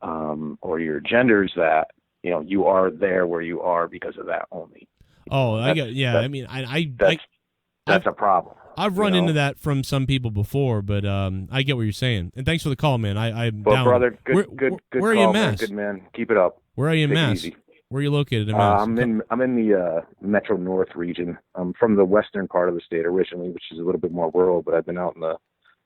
or your gender's that, you are there where you are because of that only. Oh, That's a problem. I've run into that from some people before, but I get what you're saying. And thanks for the call, man. I'm well, down. Brother, good where are you in Mass? Good man. Keep it up. Where are you in Mass? Easy. Where are you located in Mass? I'm in the Metro North region. I'm from the western part of the state originally, which is a little bit more rural, but I've been out in the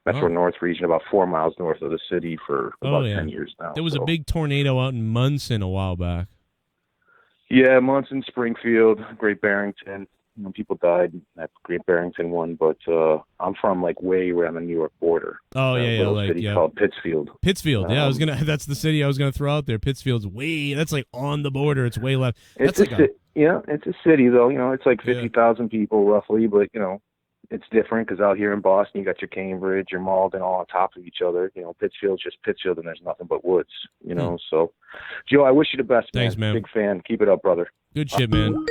Metro North region, about 4 miles north of the city for about 10 years now. There was a big tornado out in Munson a while back. Yeah, Munson, Springfield, Great Barrington. People died at Great Barrington one, but I'm from like way around the New York border. Oh yeah, like city called Pittsfield. Pittsfield, that's the city I was gonna throw out there. Pittsfield's that's like on the border. It's way left. It's a city though. It's like 50,000 people roughly, but it's different because out here in Boston you got your Cambridge, your Malden all on top of each other. Pittsfield's just Pittsfield, and there's nothing but woods. So Joe, I wish you the best. Thanks, man. Big fan. Keep it up, brother. Good shit, man.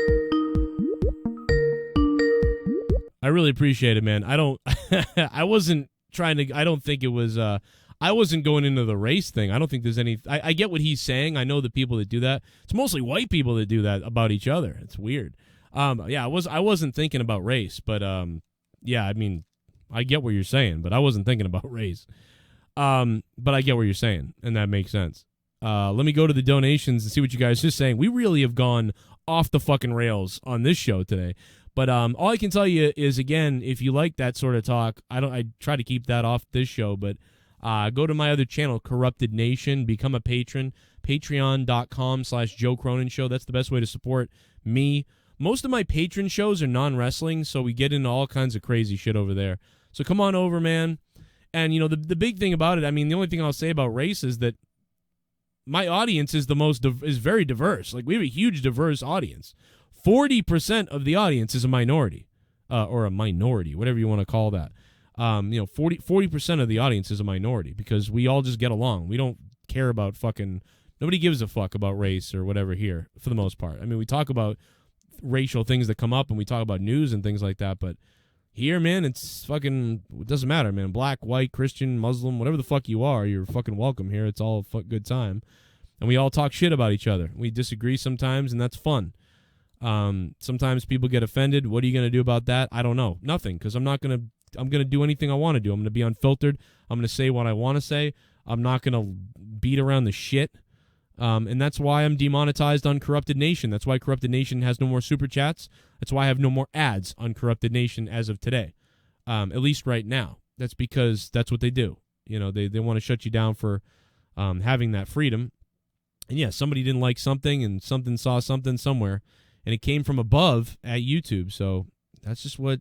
I really appreciate it, man. I wasn't trying to, I don't think it was, I wasn't going into the race thing. I don't think there's any, I get what he's saying. I know the people that do that. It's mostly white people that do that about each other. It's weird. I wasn't thinking about race, but, I mean, I get what you're saying, but I wasn't thinking about race. But I get what you're saying, and that makes sense. Let me go to the donations and see what you guys are saying. We really have gone off the fucking rails on this show today. But all I can tell you is, again, if you like that sort of talk, I try to keep that off this show, but go to my other channel, Corrupted Nation, become a patron, patreon.com/Joe Cronin Show. That's the best way to support me. Most of my patron shows are non-wrestling, so we get into all kinds of crazy shit over there. So come on over, man. And, the big thing about it, I mean, the only thing I'll say about race is that my audience is very diverse. Like, we have a huge diverse audience. 40% of the audience is a minority, or a minority, whatever you want to call that. 40% of the audience is a minority because we all just get along. We don't care about nobody gives a fuck about race or whatever here for the most part. I mean, we talk about racial things that come up and we talk about news and things like that, but here, man, it doesn't matter, man. Black, white, Christian, Muslim, whatever the fuck you are, you're fucking welcome here. It's all a good time. And we all talk shit about each other. We disagree sometimes, and that's fun. Sometimes people get offended. What are you going to do about that? I don't know. Nothing, because I'm going to do anything I want to do. I'm going to be unfiltered. I'm going to say what I want to say. I'm not going to beat around the shit. And that's why I'm demonetized on Corrupted Nation. That's why Corrupted Nation has no more super chats. That's why I have no more ads on Corrupted Nation as of today, at least right now. That's because that's what they do. They want to shut you down for having that freedom. And yeah, somebody didn't like something and something saw something somewhere, and it came from above at YouTube. So that's just what,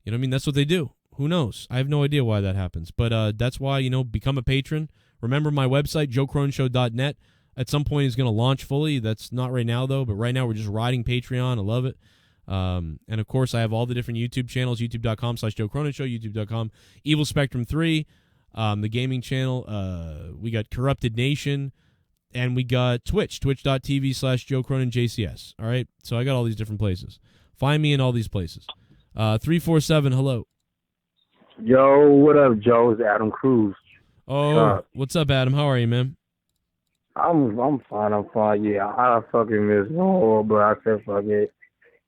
that's what they do. Who knows? I have no idea why that happens. But that's why, become a patron. Remember my website, joecronenshow.net. At some point is going to launch fully. That's not right now, though. But right now we're just riding Patreon. I love it. And, of course, I have all the different YouTube channels, youtube.com/joecronenshow, youtube.com, Evil Spectrum 3, the gaming channel. We got Corrupted Nation. And we got Twitch, twitch.tv/JoeCronenJCS. All right? So I got all these different places. Find me in all these places. 347, hello. Yo, what up, Joe? It's Adam Cruz. Oh, what's up, Adam? How are you, man? I'm fine. Yeah, I fucking missed RAW, but I said fuck it.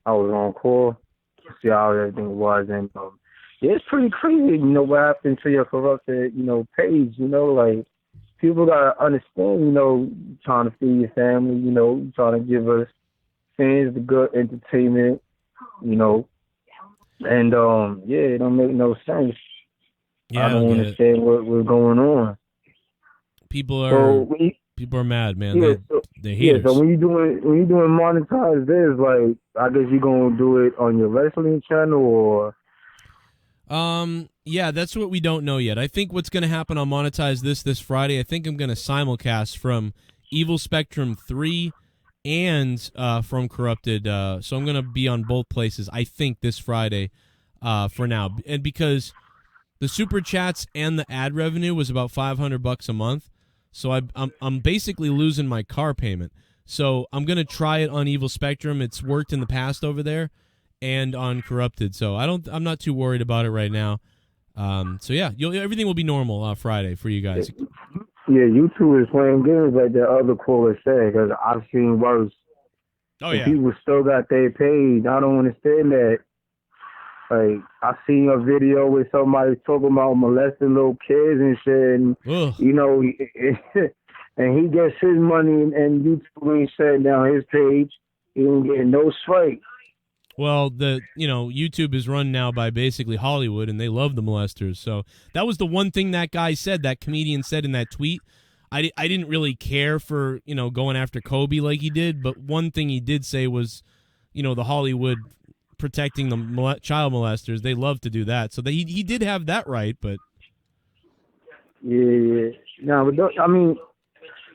I was on call to see how everything was, and yeah, it's pretty crazy. What happened to your corrupted, page? Like people gotta understand. Trying to feed your family. Trying to give us fans the good entertainment. And yeah, it don't make no sense. Yeah, I don't understand what's going on. People are mad, man. Yeah, they hate us. So when you doing monetize this, like I guess you gonna do it on your wrestling channel or? Yeah, that's what we don't know yet. I think what's gonna happen on Monetize this Friday. I think I'm gonna simulcast from Evil Spectrum 3 and from Corrupted. So I'm gonna be on both places. I think this Friday, for now, and because the super chats and the ad revenue was about $500 a month, so I'm basically losing my car payment. So I'm gonna try it on Evil Spectrum. It's worked in the past over there, and on Corrupted. So I'm not too worried about it right now. So yeah, everything will be normal Friday for you guys. Yeah, YouTube is playing games like the other callers said, because I've seen worse. Oh yeah, people still got their page. I don't understand that. Like, I seen a video with somebody talking about molesting little kids and shit, and, and he gets his money, and YouTube ain't shutting down his page. He ain't getting no strike. Well, YouTube is run now by basically Hollywood, and they love the molesters. So that was the one thing that guy said, that comedian said in that tweet. I didn't really care for, going after Kobe like he did, but one thing he did say was, the Hollywood protecting the child molesters, they love to do that. So he did have that right, but yeah. No, but I mean,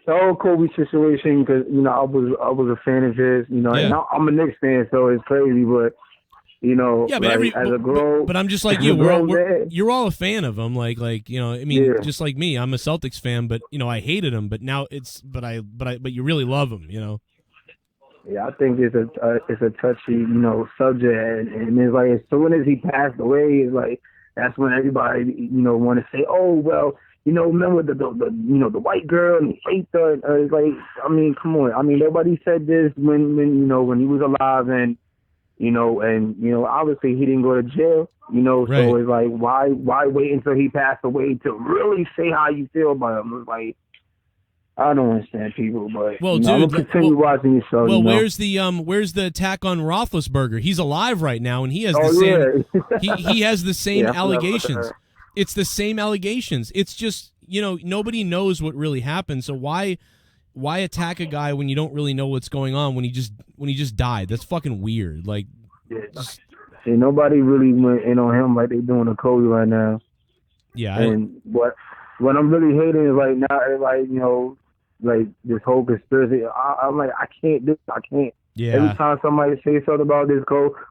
the whole Kobe situation, because I was a fan of his. And I'm a Knicks fan, so it's crazy. But yeah, but like, but I'm just like you. You're all a fan of him, just like me. I'm a Celtics fan, but I hated him. But now but you really love him, Yeah, I think it's a touchy, subject, and it's like as soon as he passed away, it's like that's when everybody, want to say, oh well, remember the white girl and he raped her. It's like, I mean, come on, I mean, nobody said this when he was alive, and obviously he didn't go to jail, right. So it's like why wait until he passed away to really say how you feel about him? It's like, I don't understand people, but well, dude, I'm gonna continue watching your show. Well, where's the attack on Roethlisberger? He's alive right now, and he has the same. he has the same allegations. It's the same allegations. It's just nobody knows what really happened. So why attack a guy when you don't really know what's going on when he just died? That's fucking weird. Like, see, nobody really went in on him like they doing to Kobe right now. Yeah, and what I'm really hating is like now, like like this whole conspiracy. I'm like, I can't do it. I can't. Yeah. Every time somebody says something about this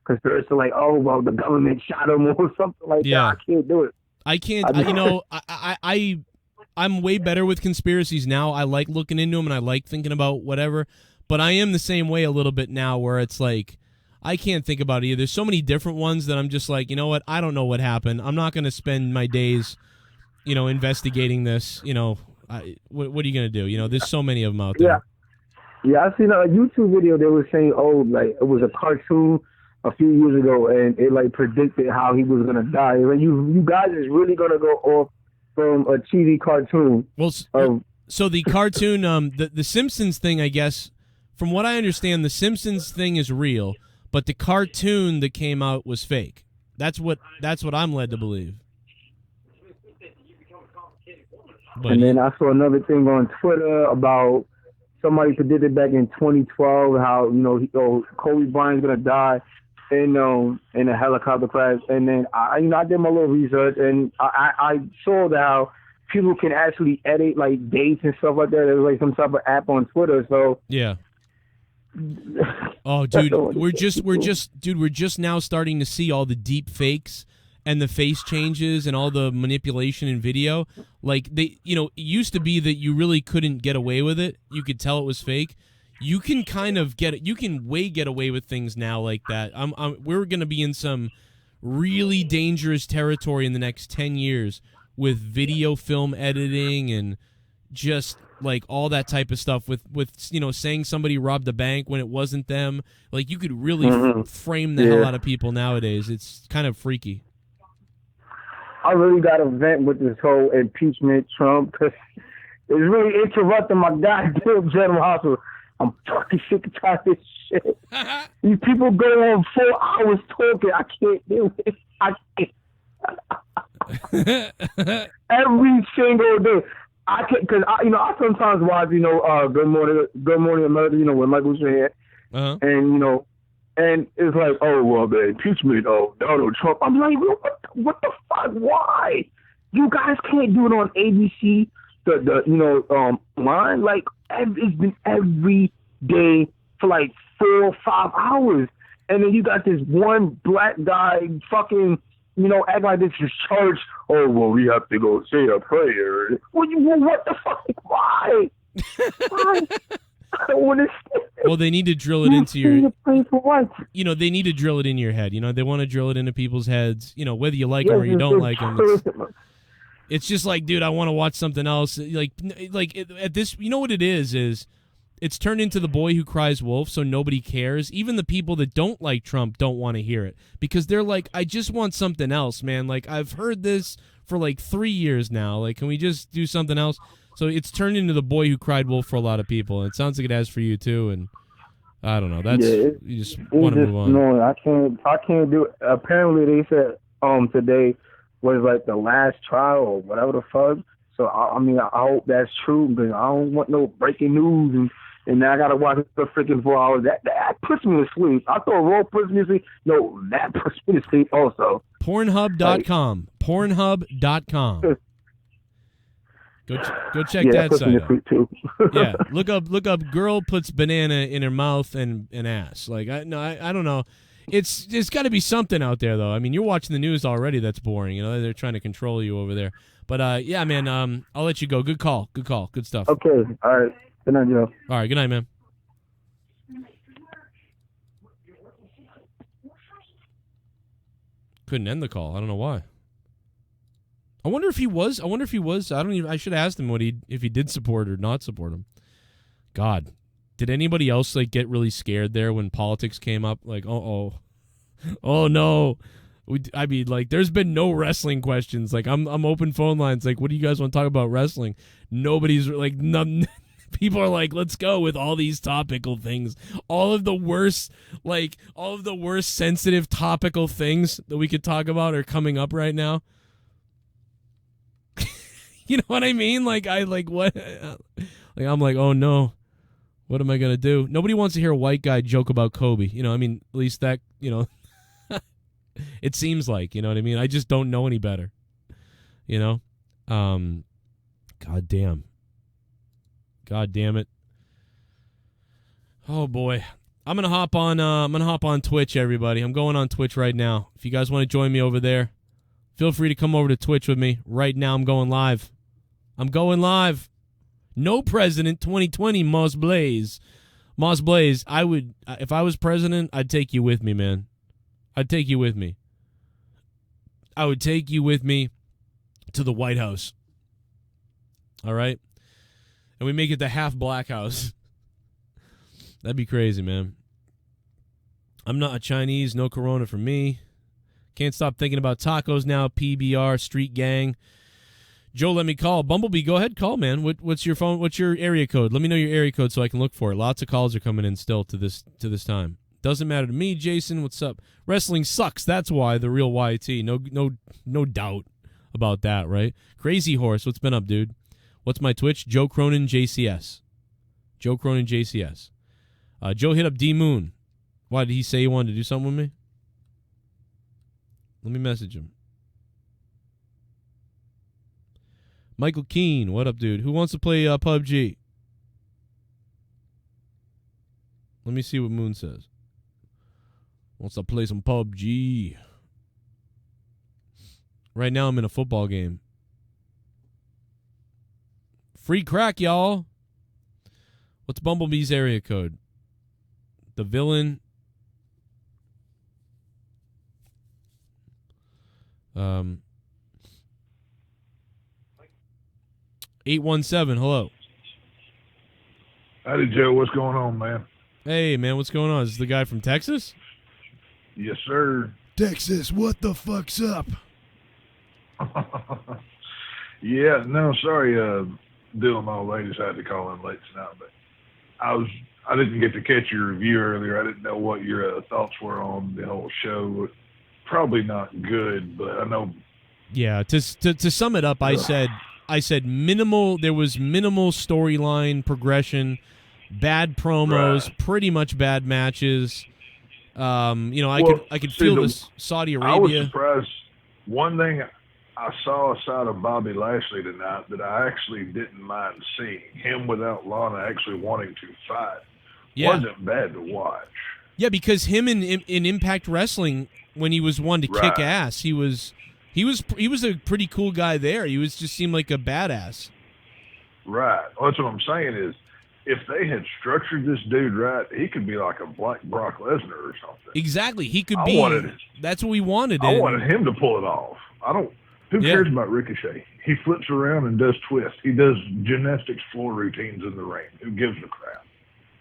conspiracy, like, oh, well, the government shot him or something like that, I can't do it. I can't. I'm way better with conspiracies now. I like looking into them and I like thinking about whatever. But I am the same way a little bit now, where it's like I can't think about it either. There's so many different ones that I'm just like, you know what? I don't know what happened. I'm not going to spend my days, investigating this. What are you going to do? There's so many of them out there. Yeah, I seen a YouTube video. They were saying, like it was a cartoon a few years ago, and it like predicted how he was gonna die. And you guys is really gonna go off from a cheesy cartoon. Well, so the cartoon, the Simpsons thing, I guess, from what I understand, the Simpsons thing is real, but the cartoon that came out was fake. That's what I'm led to believe. And then I saw another thing on Twitter about somebody predicted back in 2012 how Kobe Bryant's gonna die in a helicopter crash, and then I did my little research and I saw that how people can actually edit like dates and stuff like that. There's like some type of app on Twitter. So yeah. Oh, dude, we're just now starting to see all the deep fakes and the face changes and all the manipulation in video. Like it used to be that you really couldn't get away with it. You could tell it was fake. You can kind of get away with things now like that. We're going to be in some really dangerous territory in the next 10 years with video film editing and just like all that type of stuff with saying somebody robbed a bank when it wasn't them. Like you could really frame the hell out of people nowadays. It's kind of freaky. I really got to vent with this whole impeachment Trump because it's really interrupting my goddamn general hospital. I'm fucking sick and tired of this shit. These people go on 4 hours talking. I can't do it. I can't. Every single day. I can't, because I sometimes watch, Good Morning America, when Michael's here. And, and it's like, oh, well, the impeachment of Donald Trump. I'm like, what the fuck? Why? You guys can't do it on ABC, line. Like, it's been every day for like 4 or 5 hours. And then you got this one black guy fucking, act like this is church. Oh, well, we have to go say a prayer. Well, what the fuck? Why? Why? I don't understand. Well, they need to drill it into your. For what? They need to drill it in your head. They want to drill it into people's heads. Whether you like them or you don't like them. It's just like, dude, I want to watch something else. Like at this, what it is it's turned into The Boy Who Cries Wolf, so nobody cares. Even the people that don't like Trump don't want to hear it because they're like, I just want something else, man. Like I've heard this for like 3 years now. Like, can we just do something else? So it's turned into The Boy Who Cried Wolf for a lot of people. And it sounds like it has for you too. And I don't know. That's you just want to move on. No, I can't do it. Apparently they said today was like the last trial or whatever the fuck. So I hope that's true because I don't want no breaking news and now I gotta watch it for freaking 4 hours. That puts me to sleep. I thought Raw puts me to sleep. No, that puts me to sleep also. Pornhub.com. Pornhub.com. Go check that site out. Too. Yeah, look up girl puts banana in her mouth and ass. Like I don't know. It's got to be something out there though. I mean, you're watching the news already. That's boring. They're trying to control you over there. But yeah, man. I'll let you go. Good call. Good stuff. Okay. All right. Good night, Joe. All right. Good night, man. Couldn't end the call. I don't know why. I wonder if he was. I should have asked him if he did support or not support him. God, did anybody else like get really scared there when politics came up? Like, oh no. I mean, like, there's been no wrestling questions. Like, I'm open phone lines. Like, what do you guys want to talk about wrestling? Nobody's like, none. People are like, let's go with all these topical things. All of the worst sensitive topical things that we could talk about are coming up right now. You know what I mean? Like, what? Like, I'm like, oh no, what am I going to do? Nobody wants to hear a white guy joke about Kobe. I mean, at least that, it seems like, you know what I mean? I just don't know any better, God damn it. Oh boy. I'm gonna hop on Twitch, everybody. I'm going on Twitch right now. If you guys want to join me over there, feel free to come over to Twitch with me. Right now, I'm going live. No president 2020, Moss Blaze. I would, if I was president, I'd take you with me, man. I'd take you with me. I would take you with me to the White House. All right? And we make it the half black house. That'd be crazy, man. I'm not a Chinese, no corona for me. Can't stop thinking about tacos now, PBR, Street Gang. Joe, let me call. Bumblebee, go ahead, call, man. What's your phone? What's your area code? Let me know your area code so I can look for it. Lots of calls are coming in still to this time. Doesn't matter to me, Jason. What's up? Wrestling sucks. That's why the real YT. No doubt about that, right? Crazy Horse, what's been up, dude? What's my Twitch? Joe Cronin JCS. Joe Cronin JCS. Joe hit up DMOON. Why did he say he wanted to do something with me? Let me message him. Michael Keane, what up, dude? Who wants to play PUBG? Let me see what Moon says. Wants to play some PUBG. Right now I'm in a football game. Free crack, y'all. What's Bumblebee's area code? The villain. 817, hello. Howdy, Joe. What's going on, man? Hey, man, what's going on? Is this the guy from Texas? Yes, sir. Texas, what the fuck's up? Yeah, no, sorry, Dylan, my old ladies had to call in late tonight, but I didn't get to catch your review earlier. I didn't know what your thoughts were on the whole show. Probably not good, but I know. Yeah, to sum it up, I said minimal. There was minimal storyline progression, bad promos, right. Pretty much bad matches. I could feel this Saudi Arabia. I was surprised. One thing I saw a side of Bobby Lashley tonight that I actually didn't mind seeing. Him without Lana actually wanting to fight wasn't bad to watch. Yeah, because him in Impact Wrestling, when he was one to kick ass, he was a pretty cool guy there. He just seemed like a badass. Right. Well, that's what I'm saying is, if they had structured this dude right, he could be like a Black Brock Lesnar or something. Exactly. He could be. That's what we wanted. I wanted him to pull it off. Who cares about Ricochet? He flips around and does twists. He does gymnastics floor routines in the ring. Who gives a crap?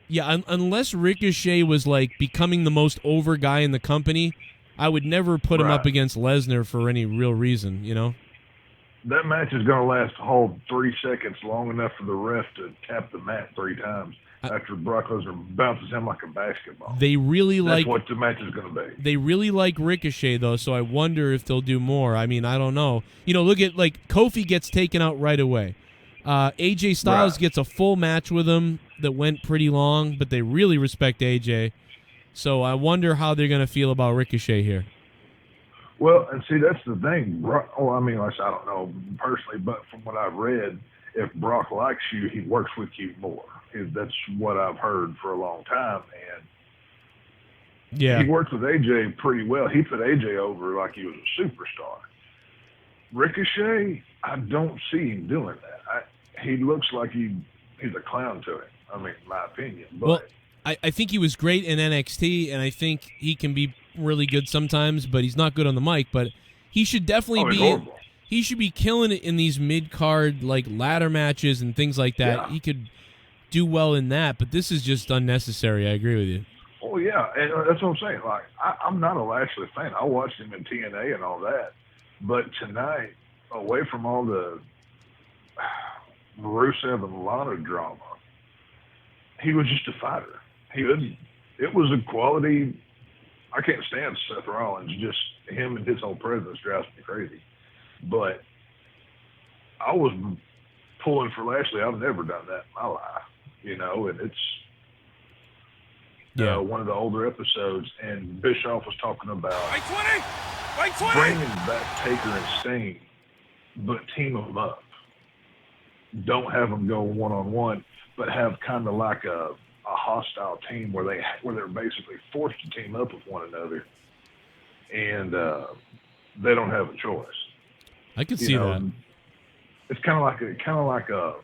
Yeah, unless Ricochet was like becoming the most over guy in the company, I would never put him up against Lesnar for any real reason, you know? That match is going to last a whole 3 seconds, long enough for the ref to tap the mat 3 times after Brock Lesnar bounces him like a basketball. That's what the match is going to be. They really like Ricochet, though, so I wonder if they'll do more. I mean, I don't know. You know, look at, like, Kofi gets taken out right away. AJ Styles gets a full match with him that went pretty long, but they really respect AJ. So I wonder how they're going to feel about Ricochet here. Well, and see, that's the thing. I don't know personally, but from what I've read, if Brock likes you, he works with you more. That's what I've heard for a long time. And he worked with AJ pretty well. He put AJ over like he was a superstar. Ricochet, I don't see him doing that. He looks like he's a clown to him. I mean, in my opinion. But well, I think he was great in NXT, and I think he can be really good sometimes, but he's not good on the mic. But he should definitely he should be killing it in these mid-card like ladder matches and things like that. Yeah. He could do well in that, but this is just unnecessary. I agree with you. Oh yeah, and that's what I'm saying. Like I'm not a Lashley fan. I watched him in TNA and all that, but tonight, away from all the Rusev and Lana drama, he was just a fighter. It was a quality. I can't stand Seth Rollins. Just him and his whole presence drives me crazy. But I was pulling for Lashley. I've never done that in my life, you know. And it's one of the older episodes, and Bischoff was talking about bringing back Taker and Sting, but team them up. Don't have them go one-on-one, but have kind of like a a hostile team where they're basically forced to team up with one another, and they don't have a choice. I could see that. It's kind of like a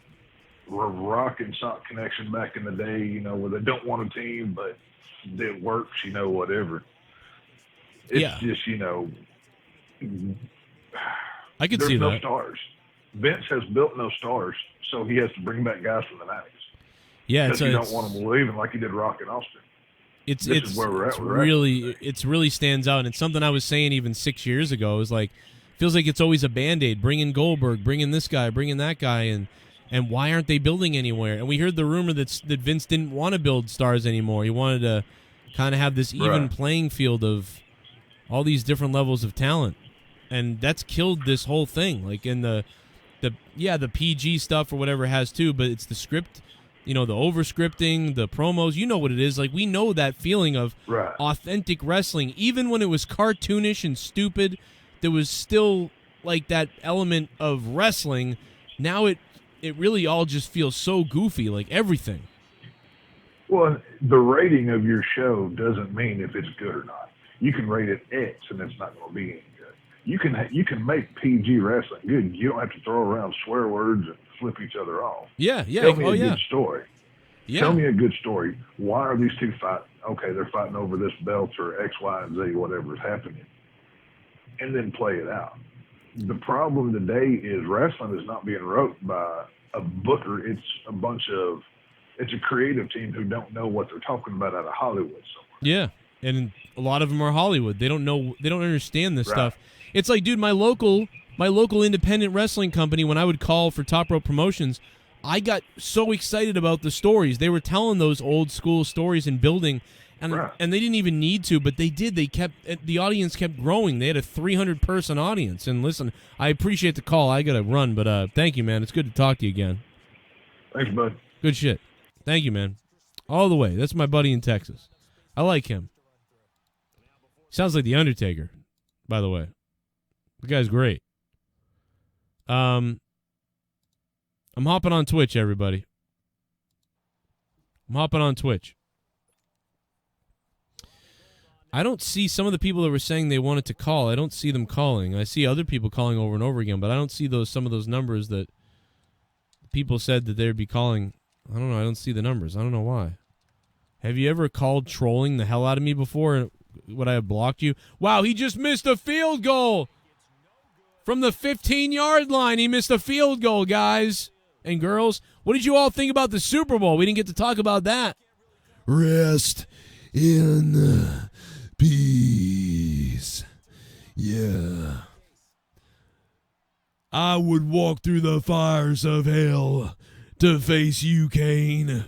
rock and sock connection back in the day, where they don't want a team, but it works, whatever. It's just, I could see there's no that. stars. Vince has built no stars, so he has to bring back guys from the 90s. Yeah, because you don't want them leaving like he did Rock and Austin. It's where we're at. It really stands out, and it's something I was saying even 6 years ago. It was like, feels like it's always a Band-Aid. Bring in Goldberg, bring in this guy, bring in that guy, and why aren't they building anywhere? And we heard the rumor that Vince didn't want to build stars anymore. He wanted to kind of have this even playing field of all these different levels of talent, and that's killed this whole thing. Like in the PG stuff or whatever it has too, but it's the script, the over-scripting, the promos. You know what it is. Like, we know that feeling of authentic wrestling. Even when it was cartoonish and stupid, there was still like that element of wrestling. Now it really all just feels so goofy, like everything. Well, the rating of your show doesn't mean if it's good or not. You can rate it X and it's not going to be any good. You can make PG wrestling good. You don't have to throw around swear words and flip each other off. Yeah. Tell me a good story. Yeah. Tell me a good story. Why are these two fighting? Okay, they're fighting over this belt or X, Y, and Z, whatever is happening. And then play it out. The problem today is wrestling is not being wrote by a booker. It's a creative team who don't know what they're talking about out of Hollywood somewhere. Yeah, and a lot of them are Hollywood. They don't understand this stuff. It's like, dude, my local independent wrestling company, when I would call for Top Rope Promotions, I got so excited about the stories. They were telling those old school stories and building, and they didn't even need to, but they did. The audience kept growing. They had a 300-person audience. And listen, I appreciate the call. I got to run, but thank you, man. It's good to talk to you again. Thanks, bud. Good shit. Thank you, man. All the way. That's my buddy in Texas. I like him. Sounds like The Undertaker, by the way. The guy's great. I'm hopping on Twitch, everybody. I'm hopping on Twitch. I don't see some of the people that were saying they wanted to call. I don't see them calling. I see other people calling over and over again, but I don't see some of those numbers that people said that they'd be calling. I don't know. I don't see the numbers. I don't know why. Have you ever called trolling the hell out of me before? Would I have blocked you? Wow, he just missed a field goal. From the 15-yard line, he missed a field goal, guys and girls. What did you all think about the Super Bowl? We didn't get to talk about that. Rest in peace. Yeah. I would walk through the fires of hell to face you, Kane.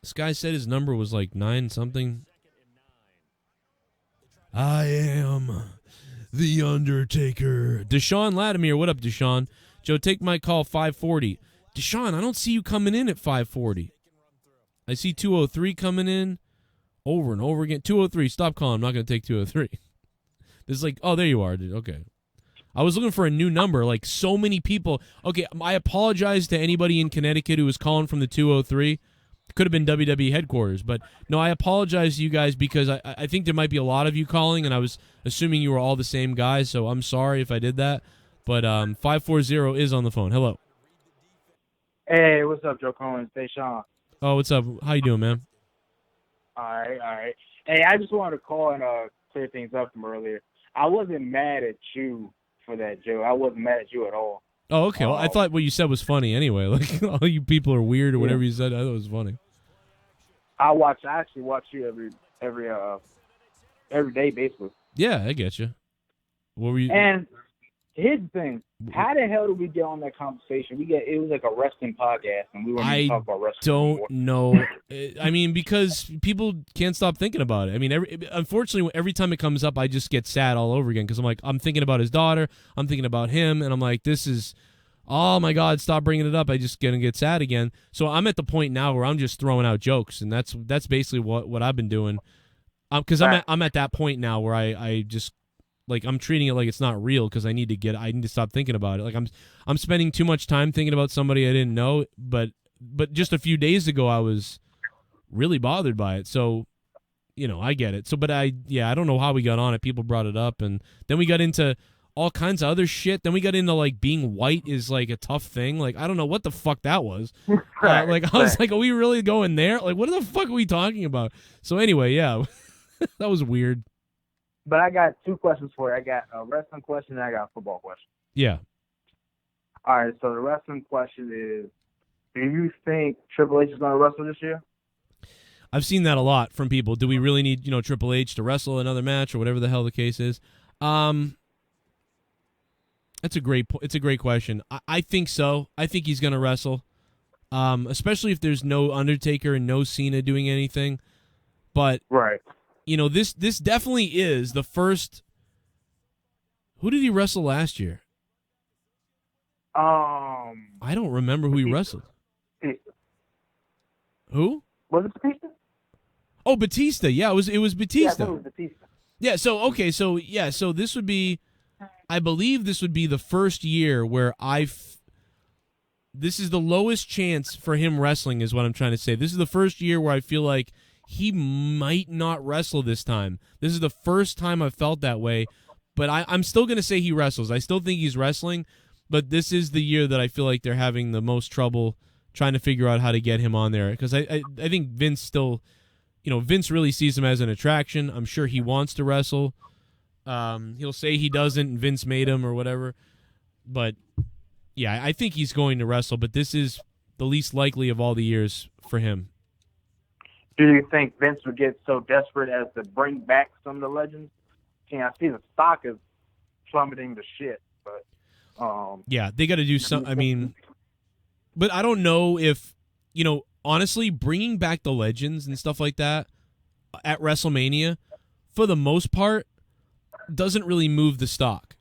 This guy said his number was like 9 something. I am the Undertaker. Deshaun Latimer, what up, Deshaun? Joe, take my call, 540. Deshaun, I don't see you coming in at 540. I see 203 coming in over and over again. 203, stop calling. I'm not going to take 203. This is like, oh, there you are, dude. Okay. I was looking for a new number. Like, so many people. Okay, I apologize to anybody in Connecticut who was calling from the 203. Could have been WWE headquarters, but no, I apologize to you guys because I think there might be a lot of you calling, and I was assuming you were all the same guys, so I'm sorry if I did that. But 540 is on the phone. Hello. Hey, what's up, Joe Cohen? Stay Sean. Oh, what's up? How you doing, man? All right. Hey, I just wanted to call and clear things up from earlier. I wasn't mad at you for that, Joe. I wasn't mad at you at all. Oh, okay. Well, I thought what you said was funny anyway. Like, all you people are weird or whatever you said. I thought it was funny. I actually watch you every day, basically. Yeah, I get you. What were you? And here's the thing: how the hell did we get on that conversation? It was like a wrestling podcast, and we weren't even talking about wrestling. Don't know. I mean, because people can't stop thinking about it. I mean, unfortunately, every time it comes up, I just get sad all over again because I'm thinking about his daughter, I'm thinking about him, and I'm like, this is, oh my God, stop bringing it up. I just gonna get sad again. So I'm at the point now where I'm just throwing out jokes, and that's basically what I've been doing. Because I'm at that point now where I just like I'm treating it like it's not real because I need to stop thinking about it. Like I'm spending too much time thinking about somebody I didn't know, but just a few days ago I was really bothered by it. So, I get it. So, but I don't know how we got on it. People brought it up, and then we got into all kinds of other shit. Then we got into like being white is like a tough thing. Like I don't know what the fuck that was. Like I was like, are we really going there? Like what the fuck are we talking about? So anyway, yeah, that was weird. But I got two questions for you. I got a wrestling question and I got a football question. Yeah. All right. So the wrestling question is, do you think Triple H is going to wrestle this year? I've seen that a lot from people. Do we really need Triple H to wrestle another match or whatever the hell the case is? It's a great question. I think so. I think he's going to wrestle, especially if there's no Undertaker and no Cena doing anything. But right, this definitely is the first. Who did he wrestle last year? I don't remember who he wrestled. Who? Was it Batista? Oh, Batista. Yeah, it was Batista. Yeah, it was Batista. Yeah. So okay. So this would be. I believe this would be the first year where this is the lowest chance for him wrestling is what I'm trying to say. This is the first year where I feel like he might not wrestle this time. This is the first time I've felt that way, but I'm still going to say he wrestles. I still think he's wrestling, but this is the year that I feel like they're having the most trouble trying to figure out how to get him on there because I think Vince still, Vince really sees him as an attraction. I'm sure he wants to wrestle. He'll say he doesn't, and Vince made him or whatever. But, yeah, I think he's going to wrestle, but this is the least likely of all the years for him. Do you think Vince would get so desperate as to bring back some of the legends? I see the stock is plummeting to shit, but... yeah, they got to do some... I mean... But I don't know if, honestly, bringing back the legends and stuff like that at WrestleMania, for the most part, doesn't really move the stock.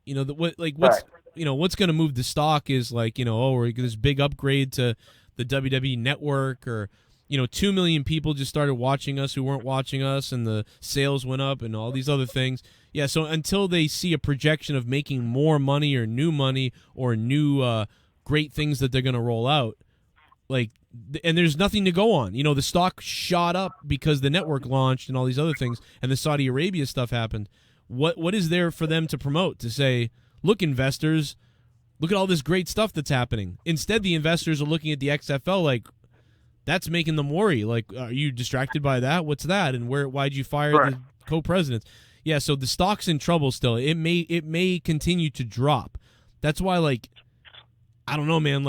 What's going to move the stock is like, we're this big upgrade to the WWE network, or 2 million people just started watching us who weren't watching us, and the sales went up and all these other things. Yeah, so until they see a projection of making more money or new great things that they're going to roll out, and there's nothing to go on. The stock shot up because the network launched and all these other things, and the Saudi Arabia stuff happened. What is there for them to promote, to say, look, investors, look at all this great stuff that's happening? Instead, the investors are looking at the XFL like, that's making them worry. Like, are you distracted by that? What's that? And why'd you fire the co-presidents? Yeah, so the stock's in trouble still. It may continue to drop. That's why, I don't know, man,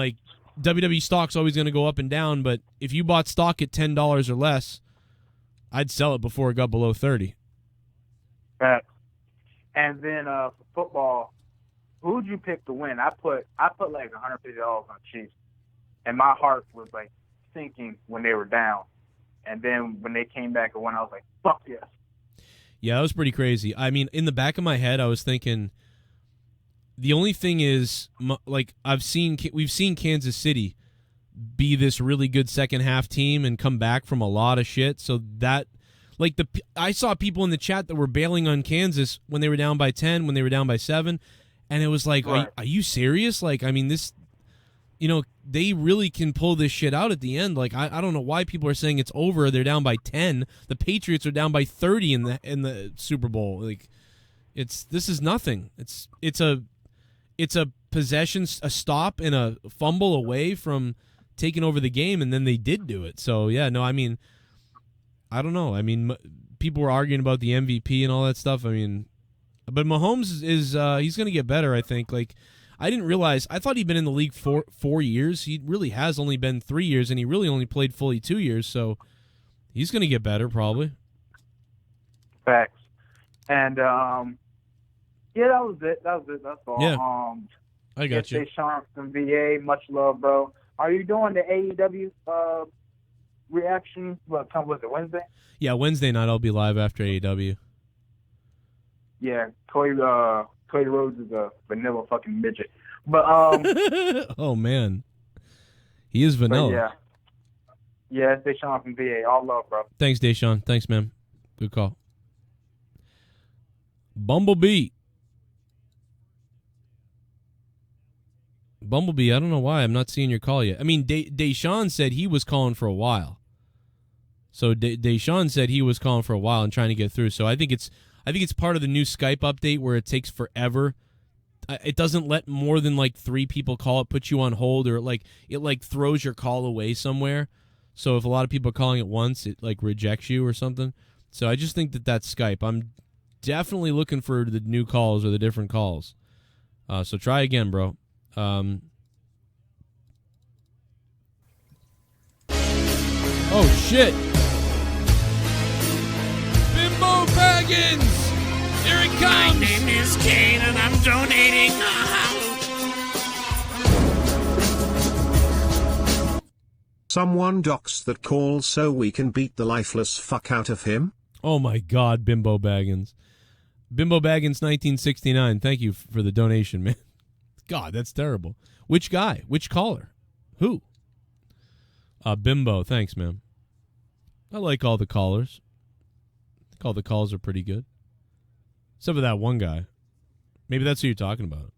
WWE stock's always going to go up and down, but if you bought stock at $10 or less, I'd sell it before it got below 30. Right. And then for football, who'd you pick to win? I put like $150 on Chiefs, and my heart was like sinking when they were down, and then when they came back and won, I was like, fuck yes. Yeah, that was pretty crazy. I mean, in the back of my head, I was thinking, the only thing is, we've seen Kansas City be this really good second half team and come back from a lot of shit. So that, I saw people in the chat that were bailing on Kansas when they were down by 10, when they were down by 7, and it was like, are you serious? This, they really can pull this shit out at the end. I don't know why people are saying it's over. They're down by 10. The Patriots are down by 30 in the Super Bowl. This is nothing. It's a possession, a stop, and a fumble away from taking over the game, and then they did do it. So, yeah, no, I mean, I don't know. I mean, people were arguing about the MVP and all that stuff. I mean, but Mahomes is he's going to get better, I think. I didn't realize. I thought he'd been in the league for 4 years. He really has only been 3 years, and he really only played fully 2 years. So he's going to get better, probably. Facts. And, yeah, that was it. That's all. Yeah, I got you. Sean from VA, much love, bro. Are you doing the AEW reaction? Was it Wednesday? Yeah, Wednesday night I'll be live after AEW. Yeah, Cody Rhodes is a vanilla fucking midget. But oh man, he is vanilla. Yeah, it's Deshaun from VA. All love, bro. Thanks, Deshaun. Thanks, man. Good call. Bumblebee. Bumblebee, I don't know why I'm not seeing your call yet. I mean, Deshaun said he was calling for a while. So Deshaun said he was calling for a while and trying to get through. So I think it's part of the new Skype update where it takes forever. It doesn't let more than like 3 people call. It puts you on hold, or it throws your call away somewhere. So if a lot of people are calling at once, it like rejects you or something. So I just think that's Skype. I'm definitely looking for the new calls or the different calls. So try again, bro. Oh shit! Bimbo Baggins! Here it comes! My name is Kane and I'm donating. Someone docs that call so we can beat the lifeless fuck out of him? Oh my god, Bimbo Baggins. Bimbo Baggins 1969. Thank you for the donation, man. God, that's terrible. Which guy? Which caller? Who? Bimbo, thanks, man. I like all the callers. I think all the calls are pretty good. Except for that one guy. Maybe that's who you're talking about.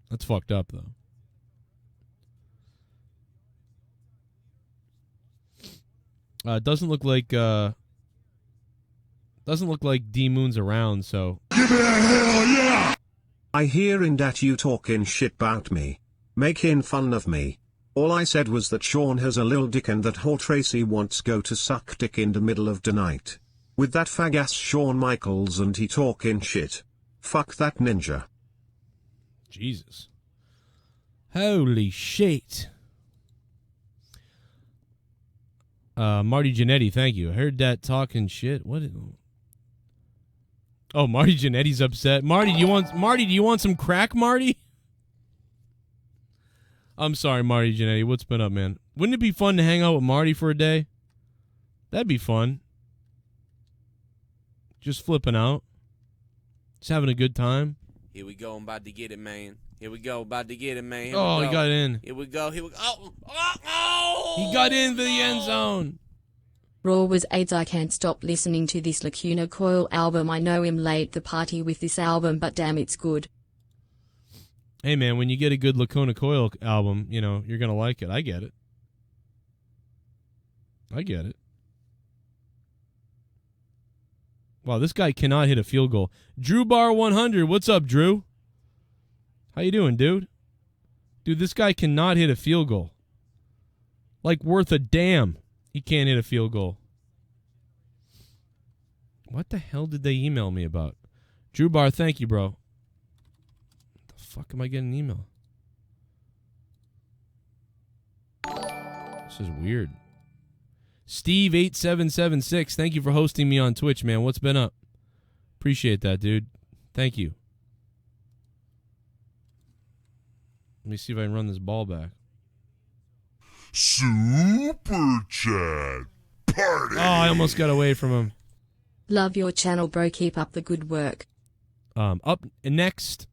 That's fucked up, though. Doesn't look like DMOON's around, so. Give it a hell yeah! I hearin' that you talking shit about me. Making fun of me. All I said was that Sean has a lil dick and that whore Tracy wants go to suck dick in the middle of the night. With that fag-ass Shawn Michaels and he talking shit. Fuck that ninja. Jesus. Holy shit. Marty Jannetty, thank you. I heard that talking shit. What? Oh, Marty Jannetty's upset. Marty, do you want some crack, Marty? I'm sorry, Marty Jannetty. What's been up, man? Wouldn't it be fun to hang out with Marty for a day? That'd be fun. Just flipping out. Just having a good time. Here we go. I'm about to get it, man. Here we go. About to get it, man. Here Oh, he got in. Here we go. Here we go. Oh. He got into the end zone. Raw was AIDS. I can't stop listening to this Lacuna Coil album. I know I'm late the party with this album, but damn, it's good. Hey, man, when you get a good Lacuna Coil album, you know, you're going to like it. I get it. I get it. Wow, this guy cannot hit a field goal. Drew Bar 100. What's up, Drew? How you doing, dude? Dude, this guy cannot hit a field goal. Like, worth a damn. He can't hit a field goal. What the hell did they email me about? Drew Bar, thank you, bro. What the fuck am I getting an email? This is weird. Steve8776, thank you for hosting me on Twitch, man. What's been up? Appreciate that, dude. Thank you. Let me see if I can run this ball back. Super Chat Party. Oh, I almost got away from him. Love your channel, bro. Keep up the good work. Up next,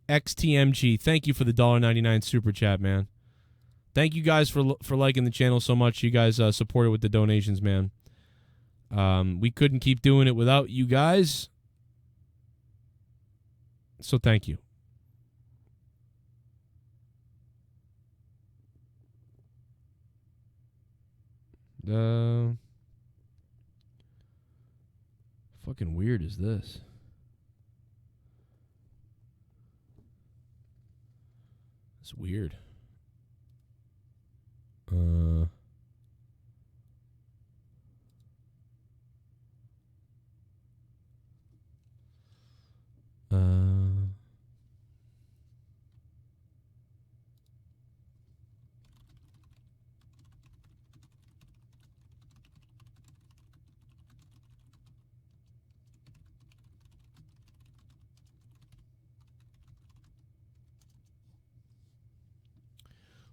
XTMG. Thank you for the $1.99 super chat, man. Thank you guys for liking the channel so much. You guys support it with the donations, man. We couldn't keep doing it without you guys. So thank you. Fucking weird is this? It's weird.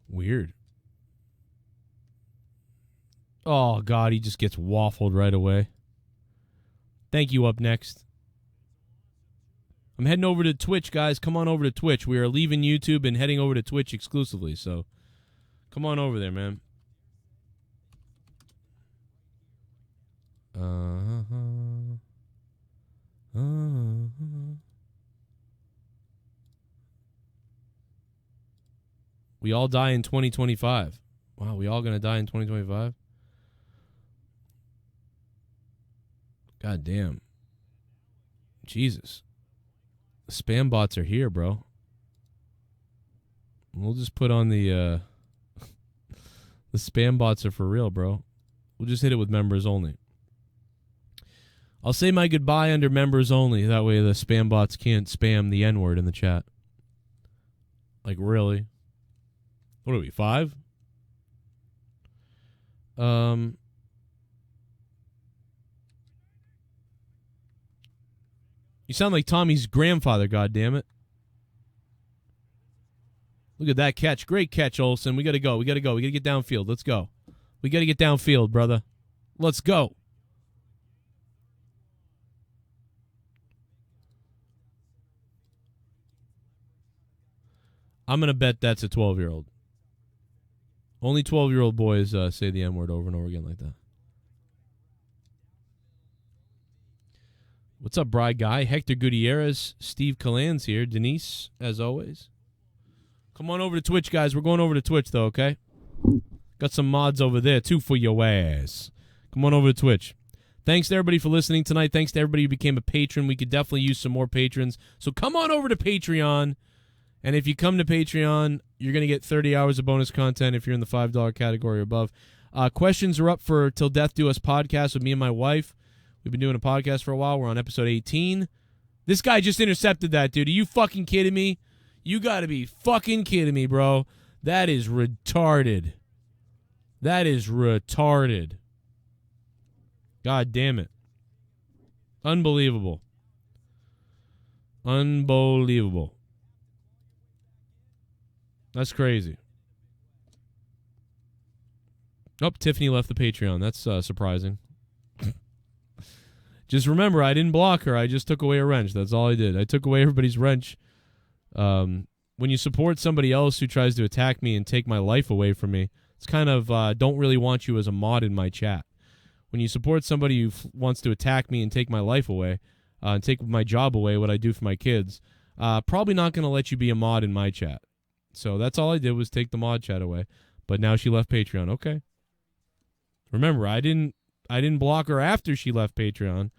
Weird. Oh, God, he just gets waffled right away. Thank you, up next. I'm heading over to Twitch, guys. Come on over to Twitch. We are leaving YouTube and heading over to Twitch exclusively, so come on over there, man. We all die in 2025. Wow, we all going to die in 2025? God damn. Jesus. The spam bots are here, bro. We'll just put on the the spam bots are for real, bro. We'll just hit it with members only. I'll say my goodbye under members only. That way the spam bots can't spam the N-word in the chat. Like, really? What are we, 5? You sound like Tommy's grandfather, goddammit. Look at that catch. Great catch, Olsen. We got to go. We got to get downfield. Let's go. We got to get downfield, brother. Let's go. I'm going to bet that's a 12-year-old. Only 12-year-old boys say the N-word over and over again like that. What's up, Bry Guy? Hector Gutierrez, Steve Calan's here. Denise, as always. Come on over to Twitch, guys. We're going over to Twitch, though, okay? Got some mods over there, too, for your ass. Come on over to Twitch. Thanks to everybody for listening tonight. Thanks to everybody who became a patron. We could definitely use some more patrons. So come on over to Patreon. And if you come to Patreon, you're going to get 30 hours of bonus content if you're in the $5 category or above. Questions are up for Till Death Do Us podcast with me and my wife. We've been doing a podcast for a while. We're on episode 18. This guy just intercepted that, dude. Are you fucking kidding me? You got to be fucking kidding me, bro. That is retarded. That is retarded. God damn it. Unbelievable. Unbelievable. That's crazy. Oh, Tiffany left the Patreon. That's surprising. Just remember, I didn't block her. I just took away a wrench. That's all I did. I took away everybody's wrench. When you support somebody else who tries to attack me and take my life away from me, it's kind of don't really want you as a mod in my chat. When you support somebody who wants to attack me and take my life away, and take my job away, what I do for my kids, probably not going to let you be a mod in my chat. So that's all I did was take the mod chat away. But now she left Patreon. Okay. Remember, I didn't block her after she left Patreon.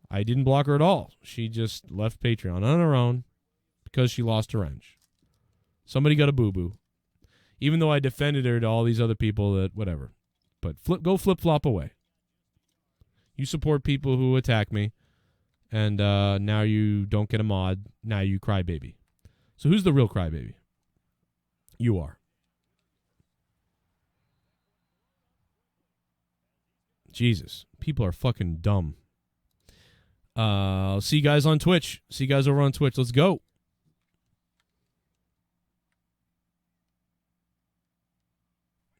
I didn't block her at all. She just left Patreon on her own because she lost her wrench. Somebody got a boo-boo. Even though I defended her to all these other people that whatever. But go flip-flop away. You support people who attack me, and now you don't get a mod. Now you crybaby. So who's the real crybaby? You are. Jesus. People are fucking dumb. I'll see you guys on Twitch. See you guys over on Twitch. Let's go.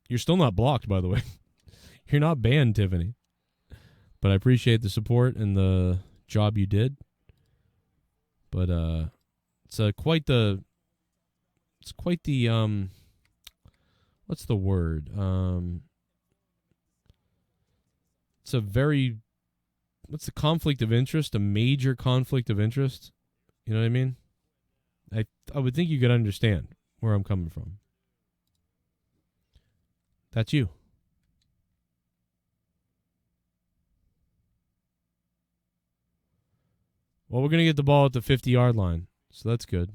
You're still not blocked, by the way. You're not banned, Tiffany. But I appreciate the support and the job you did. But it's quite the what's the word? It's a very, what's the conflict of interest? A major conflict of interest. You know what I mean? I would think you could understand where I'm coming from. That's you. Well, we're going to get the ball at the 50-yard line, so that's good.